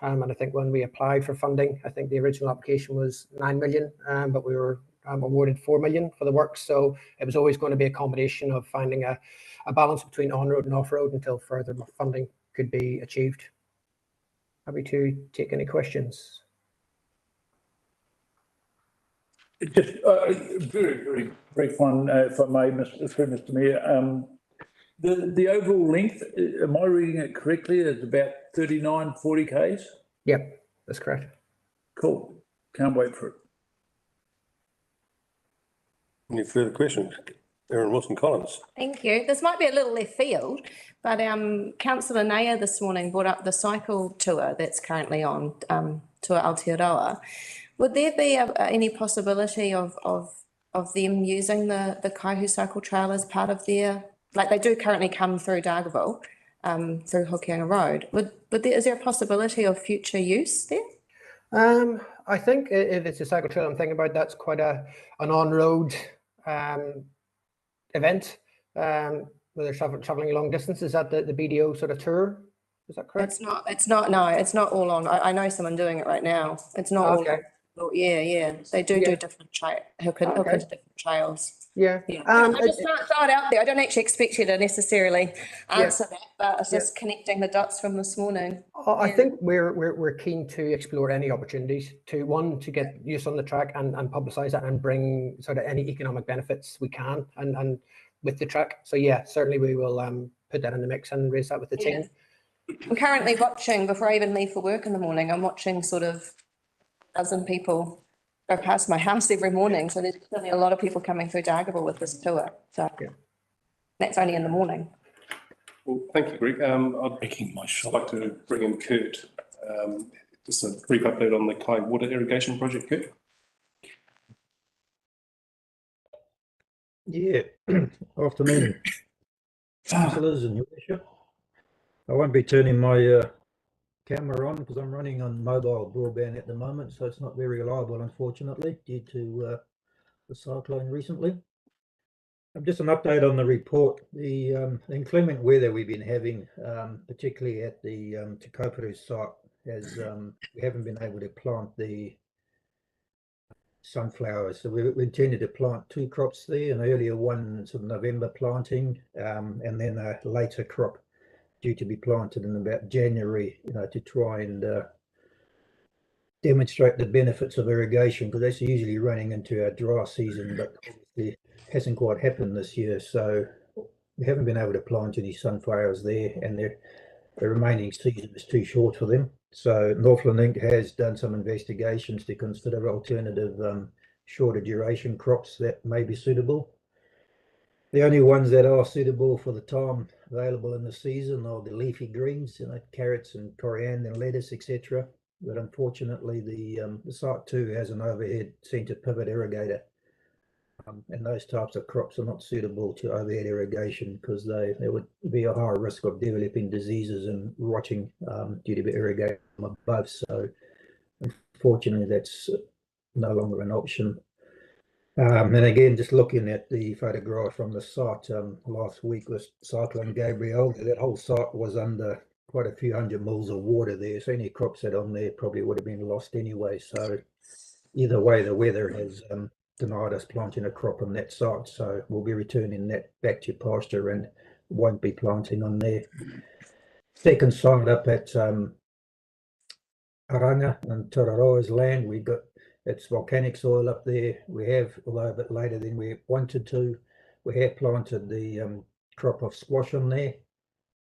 And I think when we applied for funding, I think the original application was 9 million, but we were awarded 4 million for the work. So it was always going to be a combination of finding a balance between on-road and off-road until further funding could be achieved. Happy to take any questions. Just very, very brief one, if I may, Mr. Mayor. The overall length, am I reading it correctly? It's about 39, 40 Ks? Yep, that's correct. Cool. Can't wait for it. Any further questions? Erin Wilson-Collins. Thank you. This might be a little left field, but Councillor Naya this morning brought up the cycle tour that's currently on to Aotearoa. Would there be any possibility of them using the Kaihu Cycle Trail as part of their, like they do currently come through Dargaville, through Hokianga Road? Is there a possibility of future use there? I think if it's a cycle trail, I'm thinking about, that's quite an on-road event, where they're traveling long distances at the BDO sort of tour. Is that correct? It's not all on. I know someone doing it right now. It's not all on. Yeah. They do different hook into different trails. Yeah. I just throw it out there. I don't actually expect you to necessarily answer that, but it's just connecting the dots from this morning. I think we're keen to explore any opportunities to get use on the track and publicise that and bring sort of any economic benefits we can and with the track. So yeah, certainly we will put that in the mix and raise that with the team. I'm currently watching, before I even leave for work in the morning, I'm watching sort of a dozen people go past my house every morning. So there's definitely a lot of people coming through Dargaville with this tour. So that's only in the morning. Well, thank you, Greg. I'd like to bring in Kurt. Just a brief update on the Kai water irrigation project, Kurt. Yeah, afternoon, councillors and your worship. I won't be turning my camera on because I'm running on mobile broadband at the moment, so it's not very reliable, unfortunately, due to the cyclone recently. Just an update on the report. The inclement weather we've been having, particularly at the Te Kaipara site, as we haven't been able to plant the sunflowers. So we intended to plant 2 crops there, an earlier one sort of November planting, and then a later crop due to be planted in about January, to try and demonstrate the benefits of irrigation, because that's usually running into our dry season, but obviously hasn't quite happened this year. So we haven't been able to plant any sunflowers there, and the remaining season is too short for them. So Northland Inc. has done some investigations to consider alternative shorter duration crops that may be suitable. The only ones that are suitable for the time available in the season are the leafy greens, carrots and coriander and lettuce, etc. But unfortunately, the site too has an overhead centre pivot irrigator. And those types of crops are not suitable to overhead irrigation because there would be a higher risk of developing diseases and rotting due to the irrigation from above. So unfortunately, that's no longer an option. And again, just looking at the photograph from the site last week with Cyclone Gabrielle, that whole site was under quite a few hundred mils of water there. So any crops that on there probably would have been lost anyway. So either way, the weather has denied us planting a crop on that site. So we'll be returning that back to pasture and won't be planting on there. Second site up at Aranga and Araroa's land, we got it's volcanic soil up there. We have, although a bit later than we wanted to, we have planted the crop of squash on there.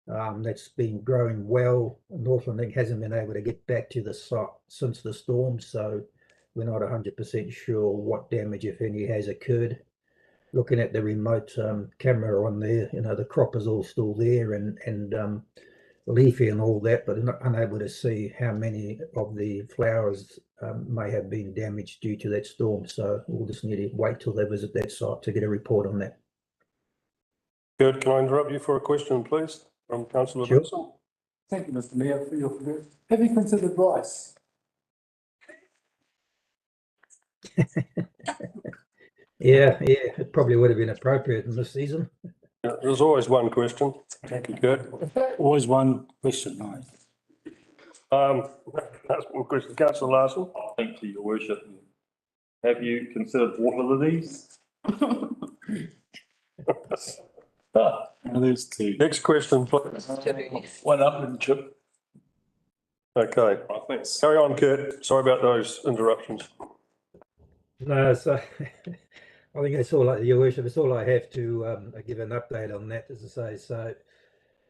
That's been growing well. Northland Link hasn't been able to get back to the site since the storm, so we're not 100% sure what damage, if any, has occurred. Looking at the remote camera on there, the crop is all still there and leafy and all that, but not unable to see how many of the flowers may have been damaged due to that storm. So we'll just need to wait till they visit that site to get a report on that. Good. Can I interrupt you for a question, please, from Councillor Sure. Wilson? Thank you, Mr. Mayor, for your comments. Have you considered rice? Yeah, it probably would have been appropriate in this season. Yeah, there's always one question. Thank you, Kurt. Always one question, mate. That's one question. Councillor Larson. Thank you, Your Worship. Have you considered water lilies? There's two. Next question, please. One up and chip. Okay. Thanks. Carry on, Kurt. Sorry about those interruptions. No, so I think that's all, Your Worship, it's all I have to give an update on that, as I say. So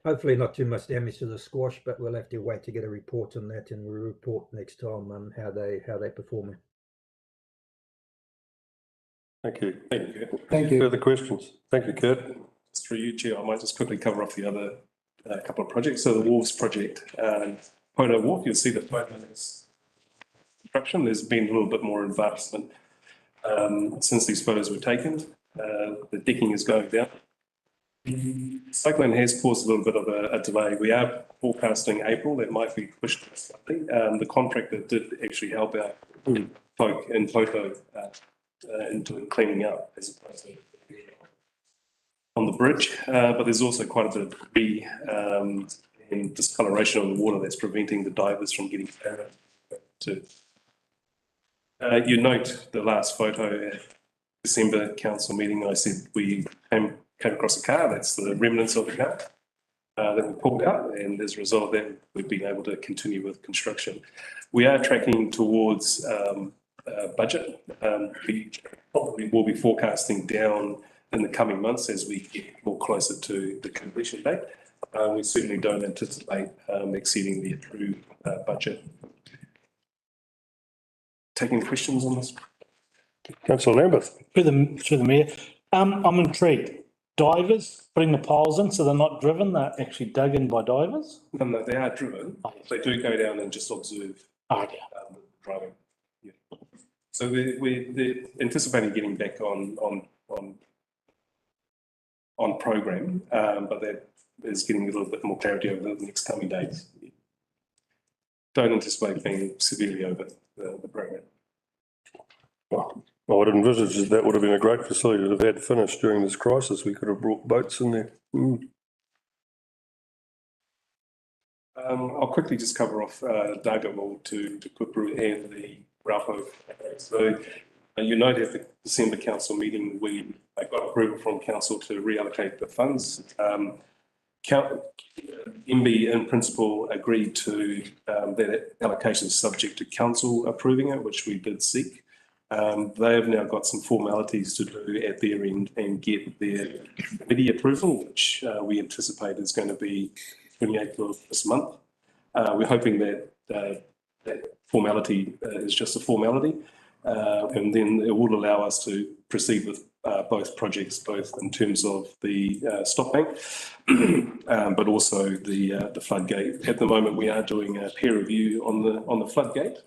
hopefully not too much damage to the squash, but we'll have to wait to get a report on that, and we'll report next time on how they're performing. Thank you. Thank you, Kurt. Thank you. Further questions? Thank you, Kurt. Through you, Chair, I might just quickly cover off the other couple of projects. So the Wharves project, Poto Wharf, you'll see the photo is construction. There's been a little bit more advancement since these photos were taken. The decking is going down. Cyclone has caused a little bit of a delay. We are forecasting April. That might be pushed slightly. The contractor did actually help out folk in Poto into cleaning up as opposed to on the bridge, but there's also quite a bit of debris and discoloration on the water that's preventing the divers from getting to. You note the last photo at December council meeting. I said we came across a car. That's the remnants of the car that we pulled out, and as a result of that, we've been able to continue with construction. We are tracking towards budget. We probably will be forecasting down in the coming months as we get more closer to the completion date. We certainly don't anticipate exceeding the approved budget. Taking questions on this? Councillor Lambeth. Through the Mayor, I'm intrigued. Divers putting the piles in, so they're not driven, they're actually dug in by divers? No, they are driven. They do go down and just observe driving. Yeah. So we're anticipating getting back on program, but that is getting a little bit more clarity over the next coming days. Don't anticipate being severely over the program. Well, I would envisage that would have been a great facility to have had finished during this crisis. We could have brought boats in there. I'll quickly just cover off Dargaville to Kupru and the Raupo. So you note at the December council meeting, we got approval from council to reallocate the funds. MB in principle agreed to that allocation subject to council approving it, which we did seek. They have now got some formalities to do at their end and get their committee approval, which we anticipate is going to be 28th of this month. We're hoping that that formality is just a formality, and then it will allow us to proceed with both projects, both in terms of the stop bank, but also the floodgate. At the moment, we are doing a peer review on the floodgate.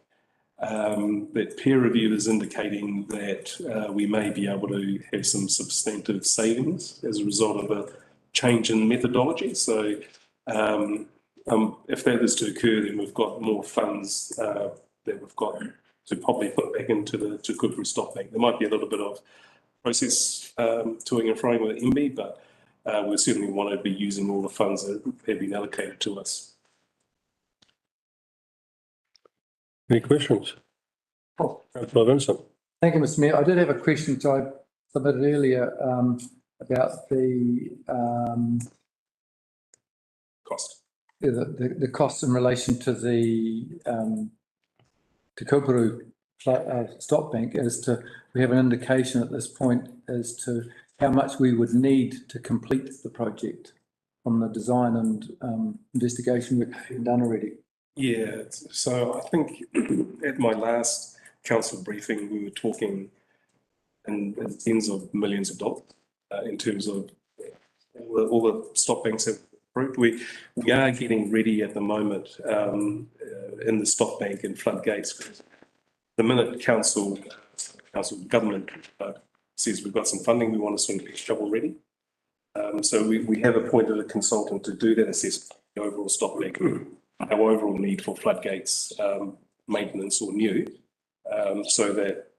That peer review is indicating that we may be able to have some substantive savings as a result of a change in methodology. So if that is to occur, then we've got more funds that we've got to probably put back into the Kupu stop bank. There might be a little bit of process toing and froing with MB, but we certainly want to be using all the funds that have been allocated to us. Any questions? Councillor Vincent. Thank you, Mr. Mayor. I did have a question which I submitted earlier about the cost. The costs in relation to the Te Kaupuru stop bank, as to, we have an indication at this point as to how much we would need to complete the project from the design and investigation work being done already. Yeah, so I think at my last council briefing, we were talking in tens of millions of dollars in terms of all the stop banks have approved. We are getting ready at the moment in the stop bank and floodgates. The minute council government says we've got some funding, we want to sort of be shovel ready. So we have appointed a consultant to do that assessment, the overall stop bank, our overall need for floodgates, maintenance or new, so that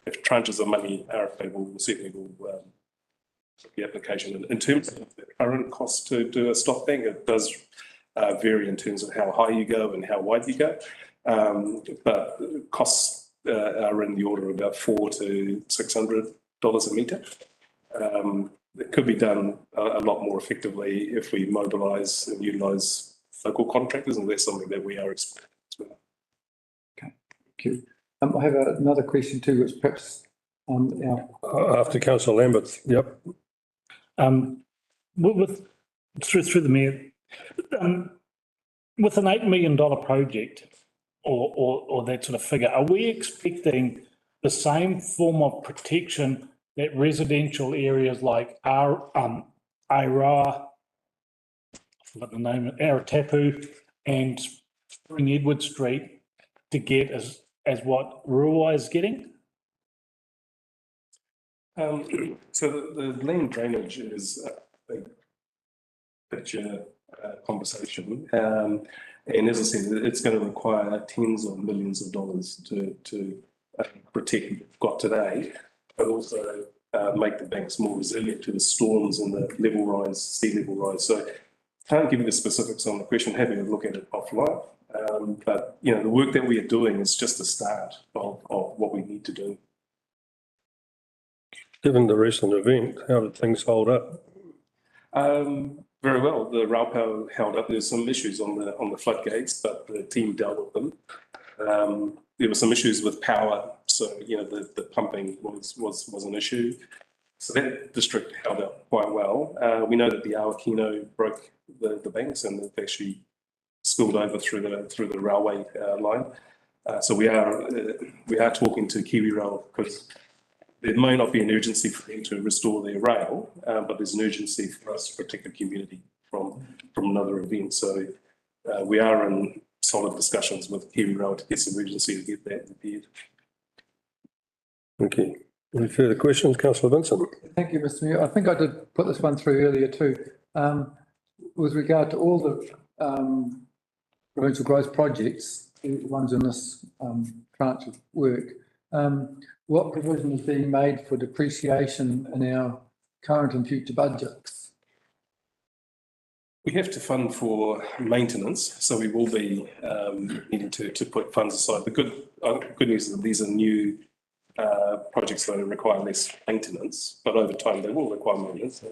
if tranches of money are available, we'll certainly the application. In terms of the current cost to do a stop bank, it does vary in terms of how high you go and how wide you go, but costs are in the order of about $400 to $600 a metre. It could be done a lot more effectively if we mobilise and utilise local contractors, and that's something that we are exploring as well. Okay, thank you. I have another question too, which perhaps after Councillor Lambert. Yep. Through the mayor, with an $8 million project or that sort of figure, are we expecting the same form of protection that residential areas like Araroa, I forgot the name, Aratapu and Spring Edward Street to get as what Ruwa is getting? So the land drainage is a big picture conversation, and as I said, it's going to require tens of millions of dollars to protect what we've got today, but also make the banks more resilient to the storms and the level rise, sea level rise. So I can't give you the specifics on the question, having a look at it offline, but you know, the work that we are doing is just the start of what we need to do. Given the recent event, how did things hold up? Very well. The rail power held up. There's some issues on the floodgates, but the team dealt with them. There were some issues with power, so you know the pumping was an issue. So that district held up quite well. We know that the Awakino broke the banks and they've actually spilled over through the railway line. So we are talking to Kiwi Rail, because there may not be an urgency for them to restore their rail, but there's an urgency for us to protect the community from another event. So we are in solid discussions with Kiwi Rail to get some urgency to get that repaired. Thank you. Any further questions, Councillor Vincent? Thank you, Mr. Mayor. I think I did put this one through earlier too. With regard to all the provincial growth projects, the ones in this tranche of work, what provision is being made for depreciation in our current and future budgets? We have to fund for maintenance, so we will be needing to put funds aside. The good news is that these are new projects that require less maintenance, but over time they will require maintenance.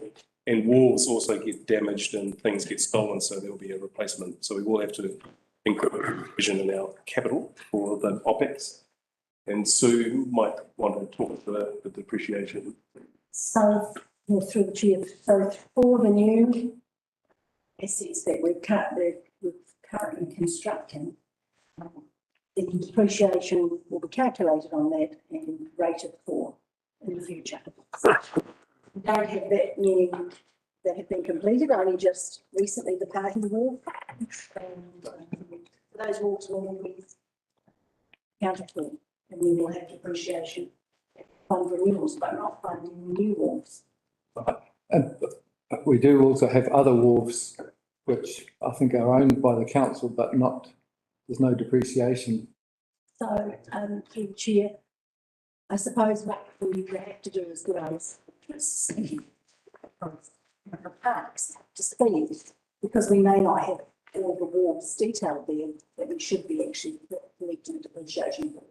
And wharves also get damaged and things get stolen, so there will be a replacement. So we will have to include provision in our capital for the OPEX. And Sue might want to talk to the depreciation. So, through the chair, so for the new assets that we're currently constructing, the depreciation will be calculated on that and rated for in the future. We don't have that many that have been completed, only just recently the parking wall. And those walls will be accounted for, and we will have depreciation fund renewals, but not funding new walls. But we do also have other wharves which I think are owned by the council, but not, there's no depreciation. So, through the chair, I suppose what we have to do is get our parks to speed, because we may not have all the wharves detailed there that we should be actually collecting depreciation for.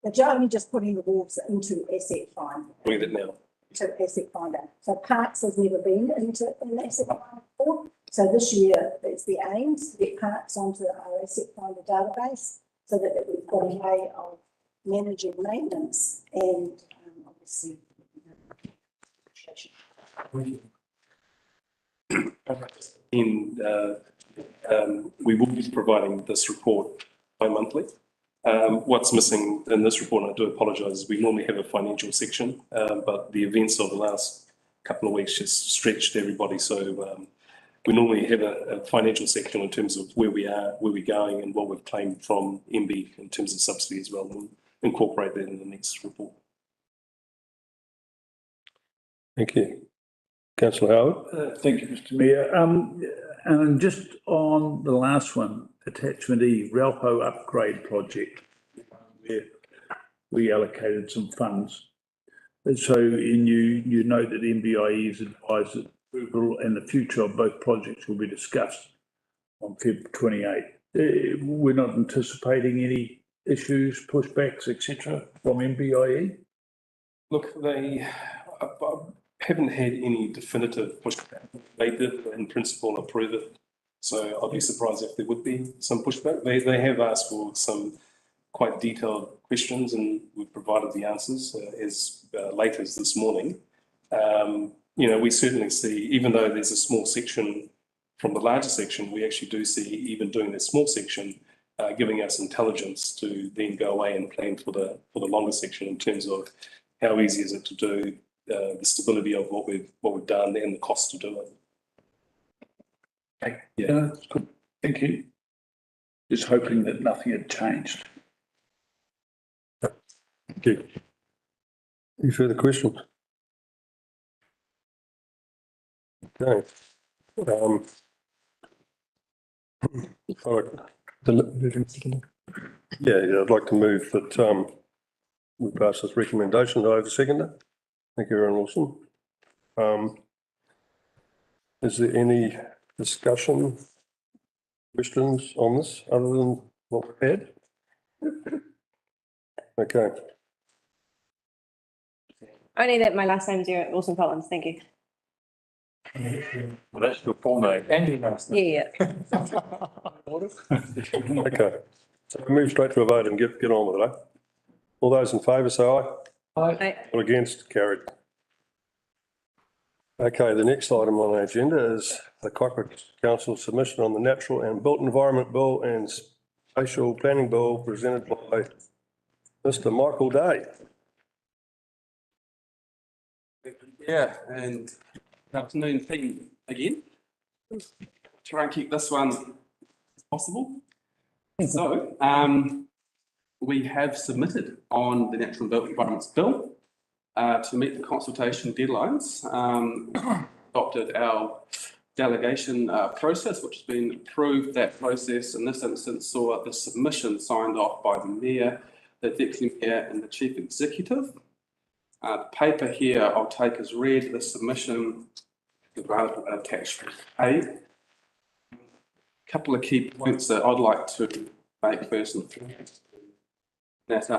They're only just putting the wharves into asset finder. Read it now. To asset finder. So parks has never been into an asset finder before. So this year, it's the aim to get parks onto our asset finder database so that we've got a way of managing maintenance and obviously we will be providing this report bi-monthly. What's missing in this report, and I do apologise, we normally have a financial section, but the events of the last couple of weeks just stretched everybody. So we normally have a financial section in terms of where we are, where we're going, and what we've claimed from MB in terms of subsidy as well. We'll incorporate that in the next report. Thank you. Councillor Howard. Thank you, Mr Mayor. And just on the last one, attachment E, Ralpo upgrade project, where we allocated some funds. And so you know that MBIE has advised that approval and the future of both projects will be discussed on February 28. We're not anticipating any issues, pushbacks, etc. from MBIE? Look, they haven't had any definitive pushback. They did, in principle, approve it. So I'd be surprised if there would be some pushback. They have asked for some quite detailed questions, and we've provided the answers as late as this morning. You know, we certainly see, even though there's a small section from the larger section, we actually do see, even doing this small section, giving us intelligence to then go away and plan for the longer section in terms of how easy is it to do, the stability of what we've done and the cost to do it. Okay. Yeah, that's good. Thank you. Just hoping that nothing had changed. Thank you. Any further questions? Okay. All right. Yeah, I'd like to move that we pass this recommendation. Do I have a seconder? Thank you, Aaron Wilson. Is there any discussion, questions on this other than what we've had? Okay. Only that my last name is Wilson Collins, thank you. Well, that's your full name. Andy last name. Yeah. Okay. So we move straight to a vote and get on with it. All those in favour say aye. Aye. All against, carried. Okay, the next item on our agenda is the Kaipara Council submission on the Natural and Built Environment Bill and Spatial Planning Bill presented by Mr. Michael Day. Yeah, and good afternoon team again. Try and keep this one as possible. So, we have submitted on the Natural and Built Environments Bill to meet the consultation deadlines. Adopted our delegation process, which has been approved. That process in this instance saw the submission signed off by the Mayor, the Deputy Mayor and the Chief Executive. The paper here I'll take as read. The submission is rather attached A. A couple of key points that I'd like to make first and foremost. That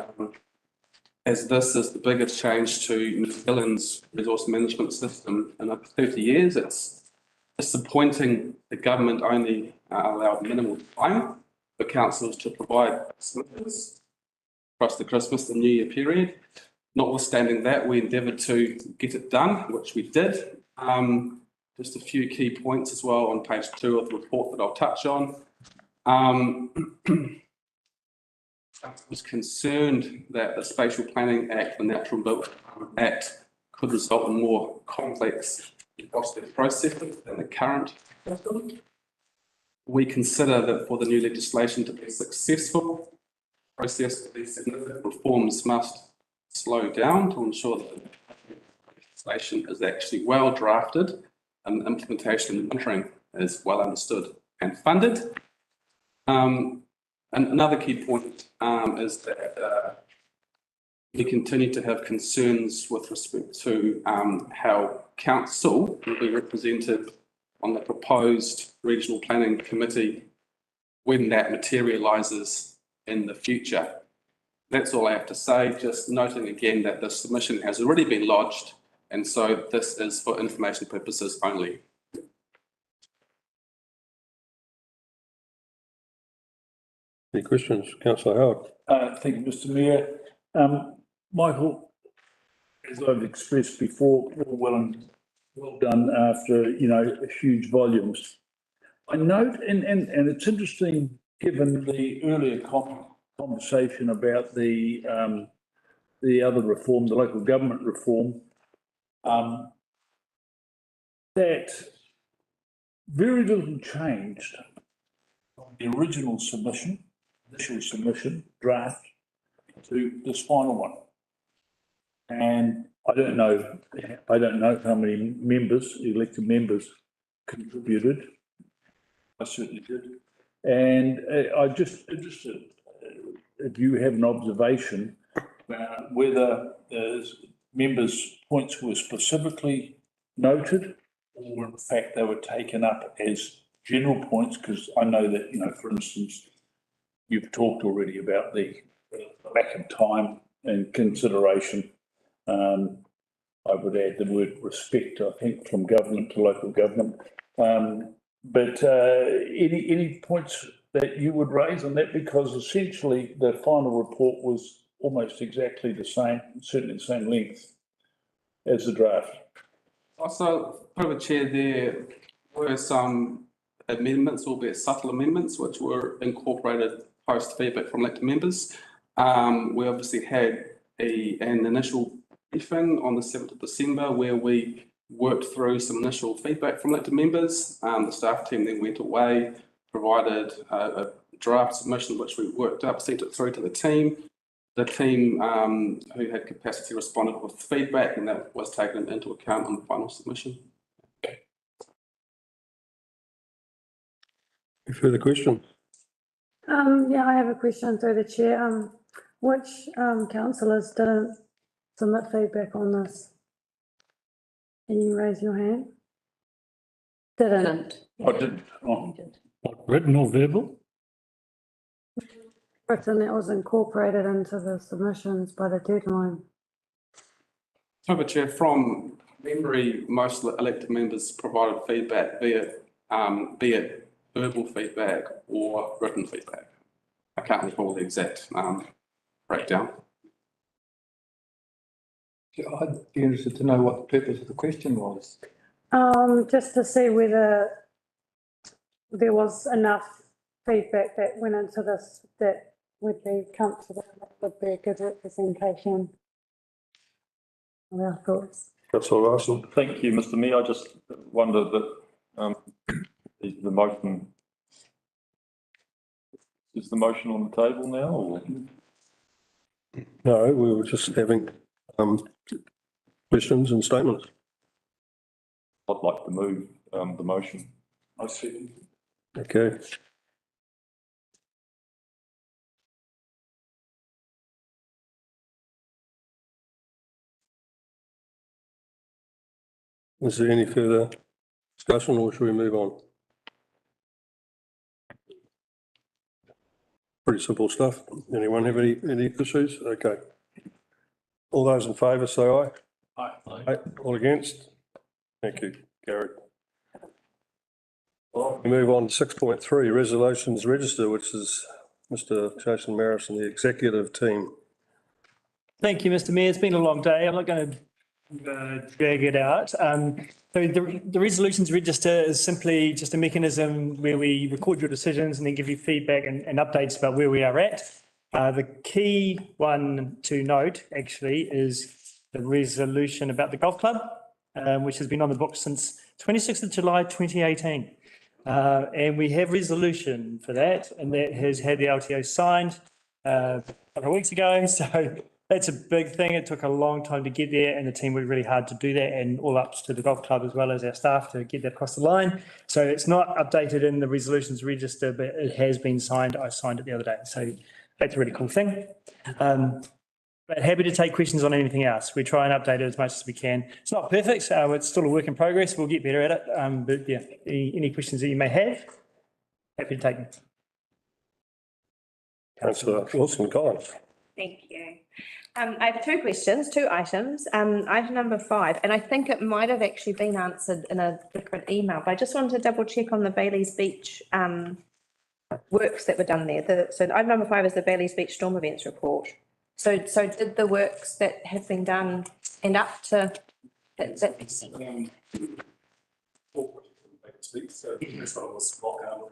as this is the biggest change to New Zealand's resource management system in over 30 years, it's disappointing the government only allowed minimal time for councils to provide submissions across the Christmas and New Year period. Notwithstanding that, we endeavoured to get it done, which we did. Just a few key points as well on page 2 of the report that I'll touch on. was concerned that the Spatial Planning Act, the Natural Built Act, could result in more complex processes than the current system. We consider that for the new legislation to be successful, the process of these significant reforms must slow down to ensure that the legislation is actually well drafted and implementation and monitoring is well understood and funded. And another key point is that we continue to have concerns with respect to how council will be represented on the proposed regional planning committee when that materialises in the future. That's all I have to say, just noting again that the submission has already been lodged, and so this is for information purposes only. Any questions? Councillor Howard. Thank you, Mr Mayor. Michael, as I've expressed before, well done after, huge volumes. I note, and it's interesting, given the earlier conversation about the other reform, the local government reform, that very little changed from the original submission, initial submission, draft, to this final one. And I don't know how many members, elected members, contributed. I certainly did. And I'm just interested if you have an observation about whether members' points were specifically noted, or in fact they were taken up as general points, because I know that, for instance, you've talked already about the lack of time and consideration. I would add the word respect, I think, from government to local government. But any points that you would raise on that? Because essentially the final report was almost exactly the same, certainly the same length as the draft. Also, over Chair, there were some amendments, albeit subtle amendments, which were incorporated post feedback from elected members. We obviously had an initial briefing on the 7th of December where we worked through some initial feedback from elected members. The staff team then went away, provided a draft submission which we worked up, sent it through to the team. The team who had capacity responded with feedback, and that was taken into account on the final submission. Any further questions? Yeah, I have a question through the chair. Which councillors didn't submit feedback on this? Can you raise your hand? Didn't. I didn't. Oh. Written or verbal? Written, that was incorporated into the submissions by the deadline. Over Chair, from memory, most elected members provided feedback, be it verbal feedback or written feedback. I can't recall the exact breakdown. I'd be interested to know what the purpose of the question was. Just to see whether there was enough feedback that went into this that would be comfortable, that would be a good representation of our thoughts. Councillor Larson. Thank you, Mr Mayor. I just wondered that is the motion on the table now, or? No, we were just having questions and statements. I'd like to move the motion. I see. Okay. Is there any further discussion, or should we move on? Pretty simple stuff. Anyone have any issues? Okay. All those in favour say aye. Aye. Aye. All against? Thank you. Carried. We move on to 6.3, Resolutions Register, which is Mr Jason Marris and the executive team. Thank you, Mr Mayor. It's been a long day. I'm not going to drag it out. So the resolutions register is simply just a mechanism where we record your decisions and then give you feedback and updates about where we are at. The key one to note actually is the resolution about the golf club, which has been on the books since 26th of July 2018. And we have resolution for that, and that has had the LTO signed a couple of weeks ago. So that's a big thing. It took a long time to get there, and the team worked really hard to do that, and all ups to the golf club as well as our staff to get that across the line. So it's not updated in the resolutions register, but it has been signed. I signed it the other day. So that's a really cool thing. But happy to take questions on anything else. We try and update it as much as we can. It's not perfect. It's still a work in progress. We'll get better at it. But yeah, any questions that you may have, happy to take them. Councillor Wilson-Collins. Thank you. I have two questions, two items. Item number 5, and I think it might have actually been answered in a different email, but I just wanted to double check on the Bailey's Beach works that were done there. So item number 5 is the Bailey's Beach storm events report. So did the works that have been done end up to that? So this one was rock out.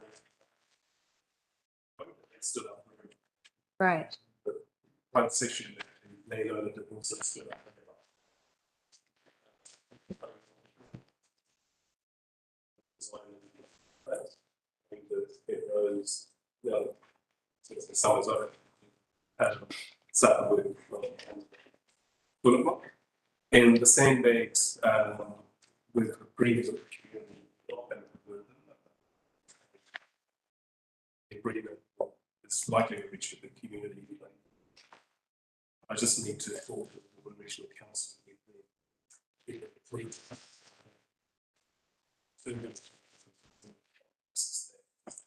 It stood up. Right. The front section they learned it also stood up. The summer's over. Started with Bullock. And the same dates with agreements of the community. Agreement is likely to reach the community. I just need to talk to the regional council.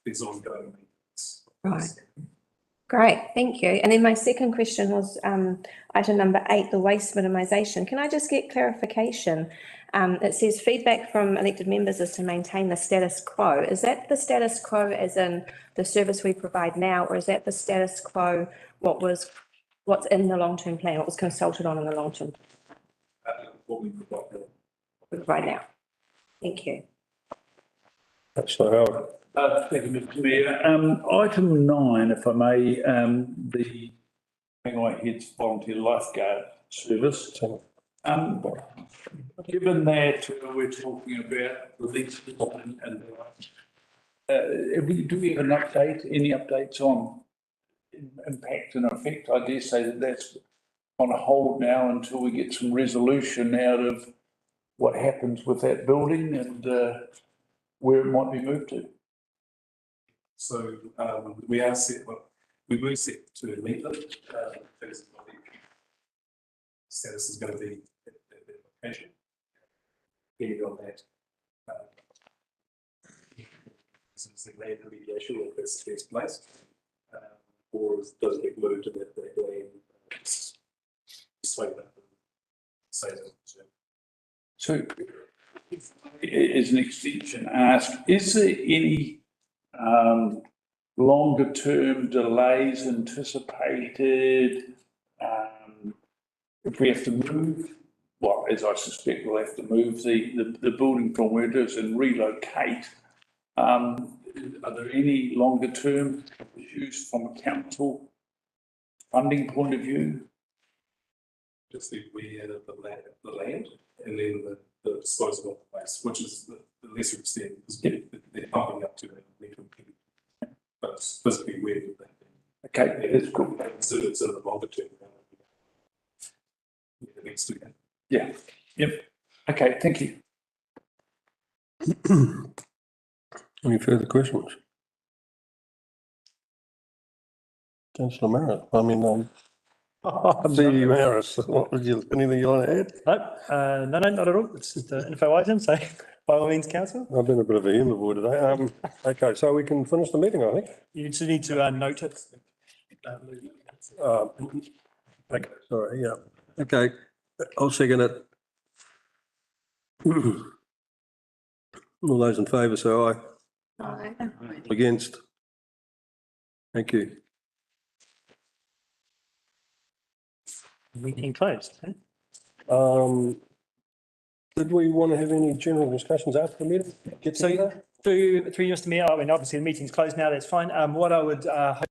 There's ongoing maintenance. Right. Great, thank you. And then my second question was item number 8, the waste minimisation. Can I just get clarification? It says feedback from elected members is to maintain the status quo. Is that the status quo as in the service we provide now, or is that the status quo what's in the long-term plan, what was consulted on in the long-term? What we provide now. We provide now. Thank you. Councillor Howard. Thank you, Mr. Mayor. Item 9, if I may, the Whangai Heads Volunteer Lifeguard Service. Given that we're talking about the lease and do we have an update, any updates on impact and effect? I dare say that that's on hold now until we get some resolution out of what happens with that building and where it might be moved to. So we are set. Well, we were set to meet them. Status is going to be at the location. Depending on that, this is the land remediation if this takes place, or does it get moved and that the land swing up and say so. As an extension, ask: is there any longer term delays anticipated if we have to move? Well, as I suspect, we'll have to move the building from where it is and relocate. Are there any longer term issues from a council funding point of view? Just the land and then the disposal of the waste, which is the lesser extent, because they're pumping up to a meter. But it's physically where would that be? Okay, that's cool. So it's in the longer term. Yeah. Yep. Okay, thank you. Any further questions? Councillor Marris, I mean, CD Marris, anything you want to add? No, not at all. It's just an info item, so by all means, council. I've been a bit of a herbivore today. Okay, so we can finish the meeting, I think. You just need to note it. Okay, sorry, yeah. Okay, I'll second it. All those in favour say aye. Aye. Against? Thank you. Meeting closed. Did we want to have any general discussions after the meeting? So through Mr. Mayor, I mean, obviously the meeting's closed now, that's fine. What I would hope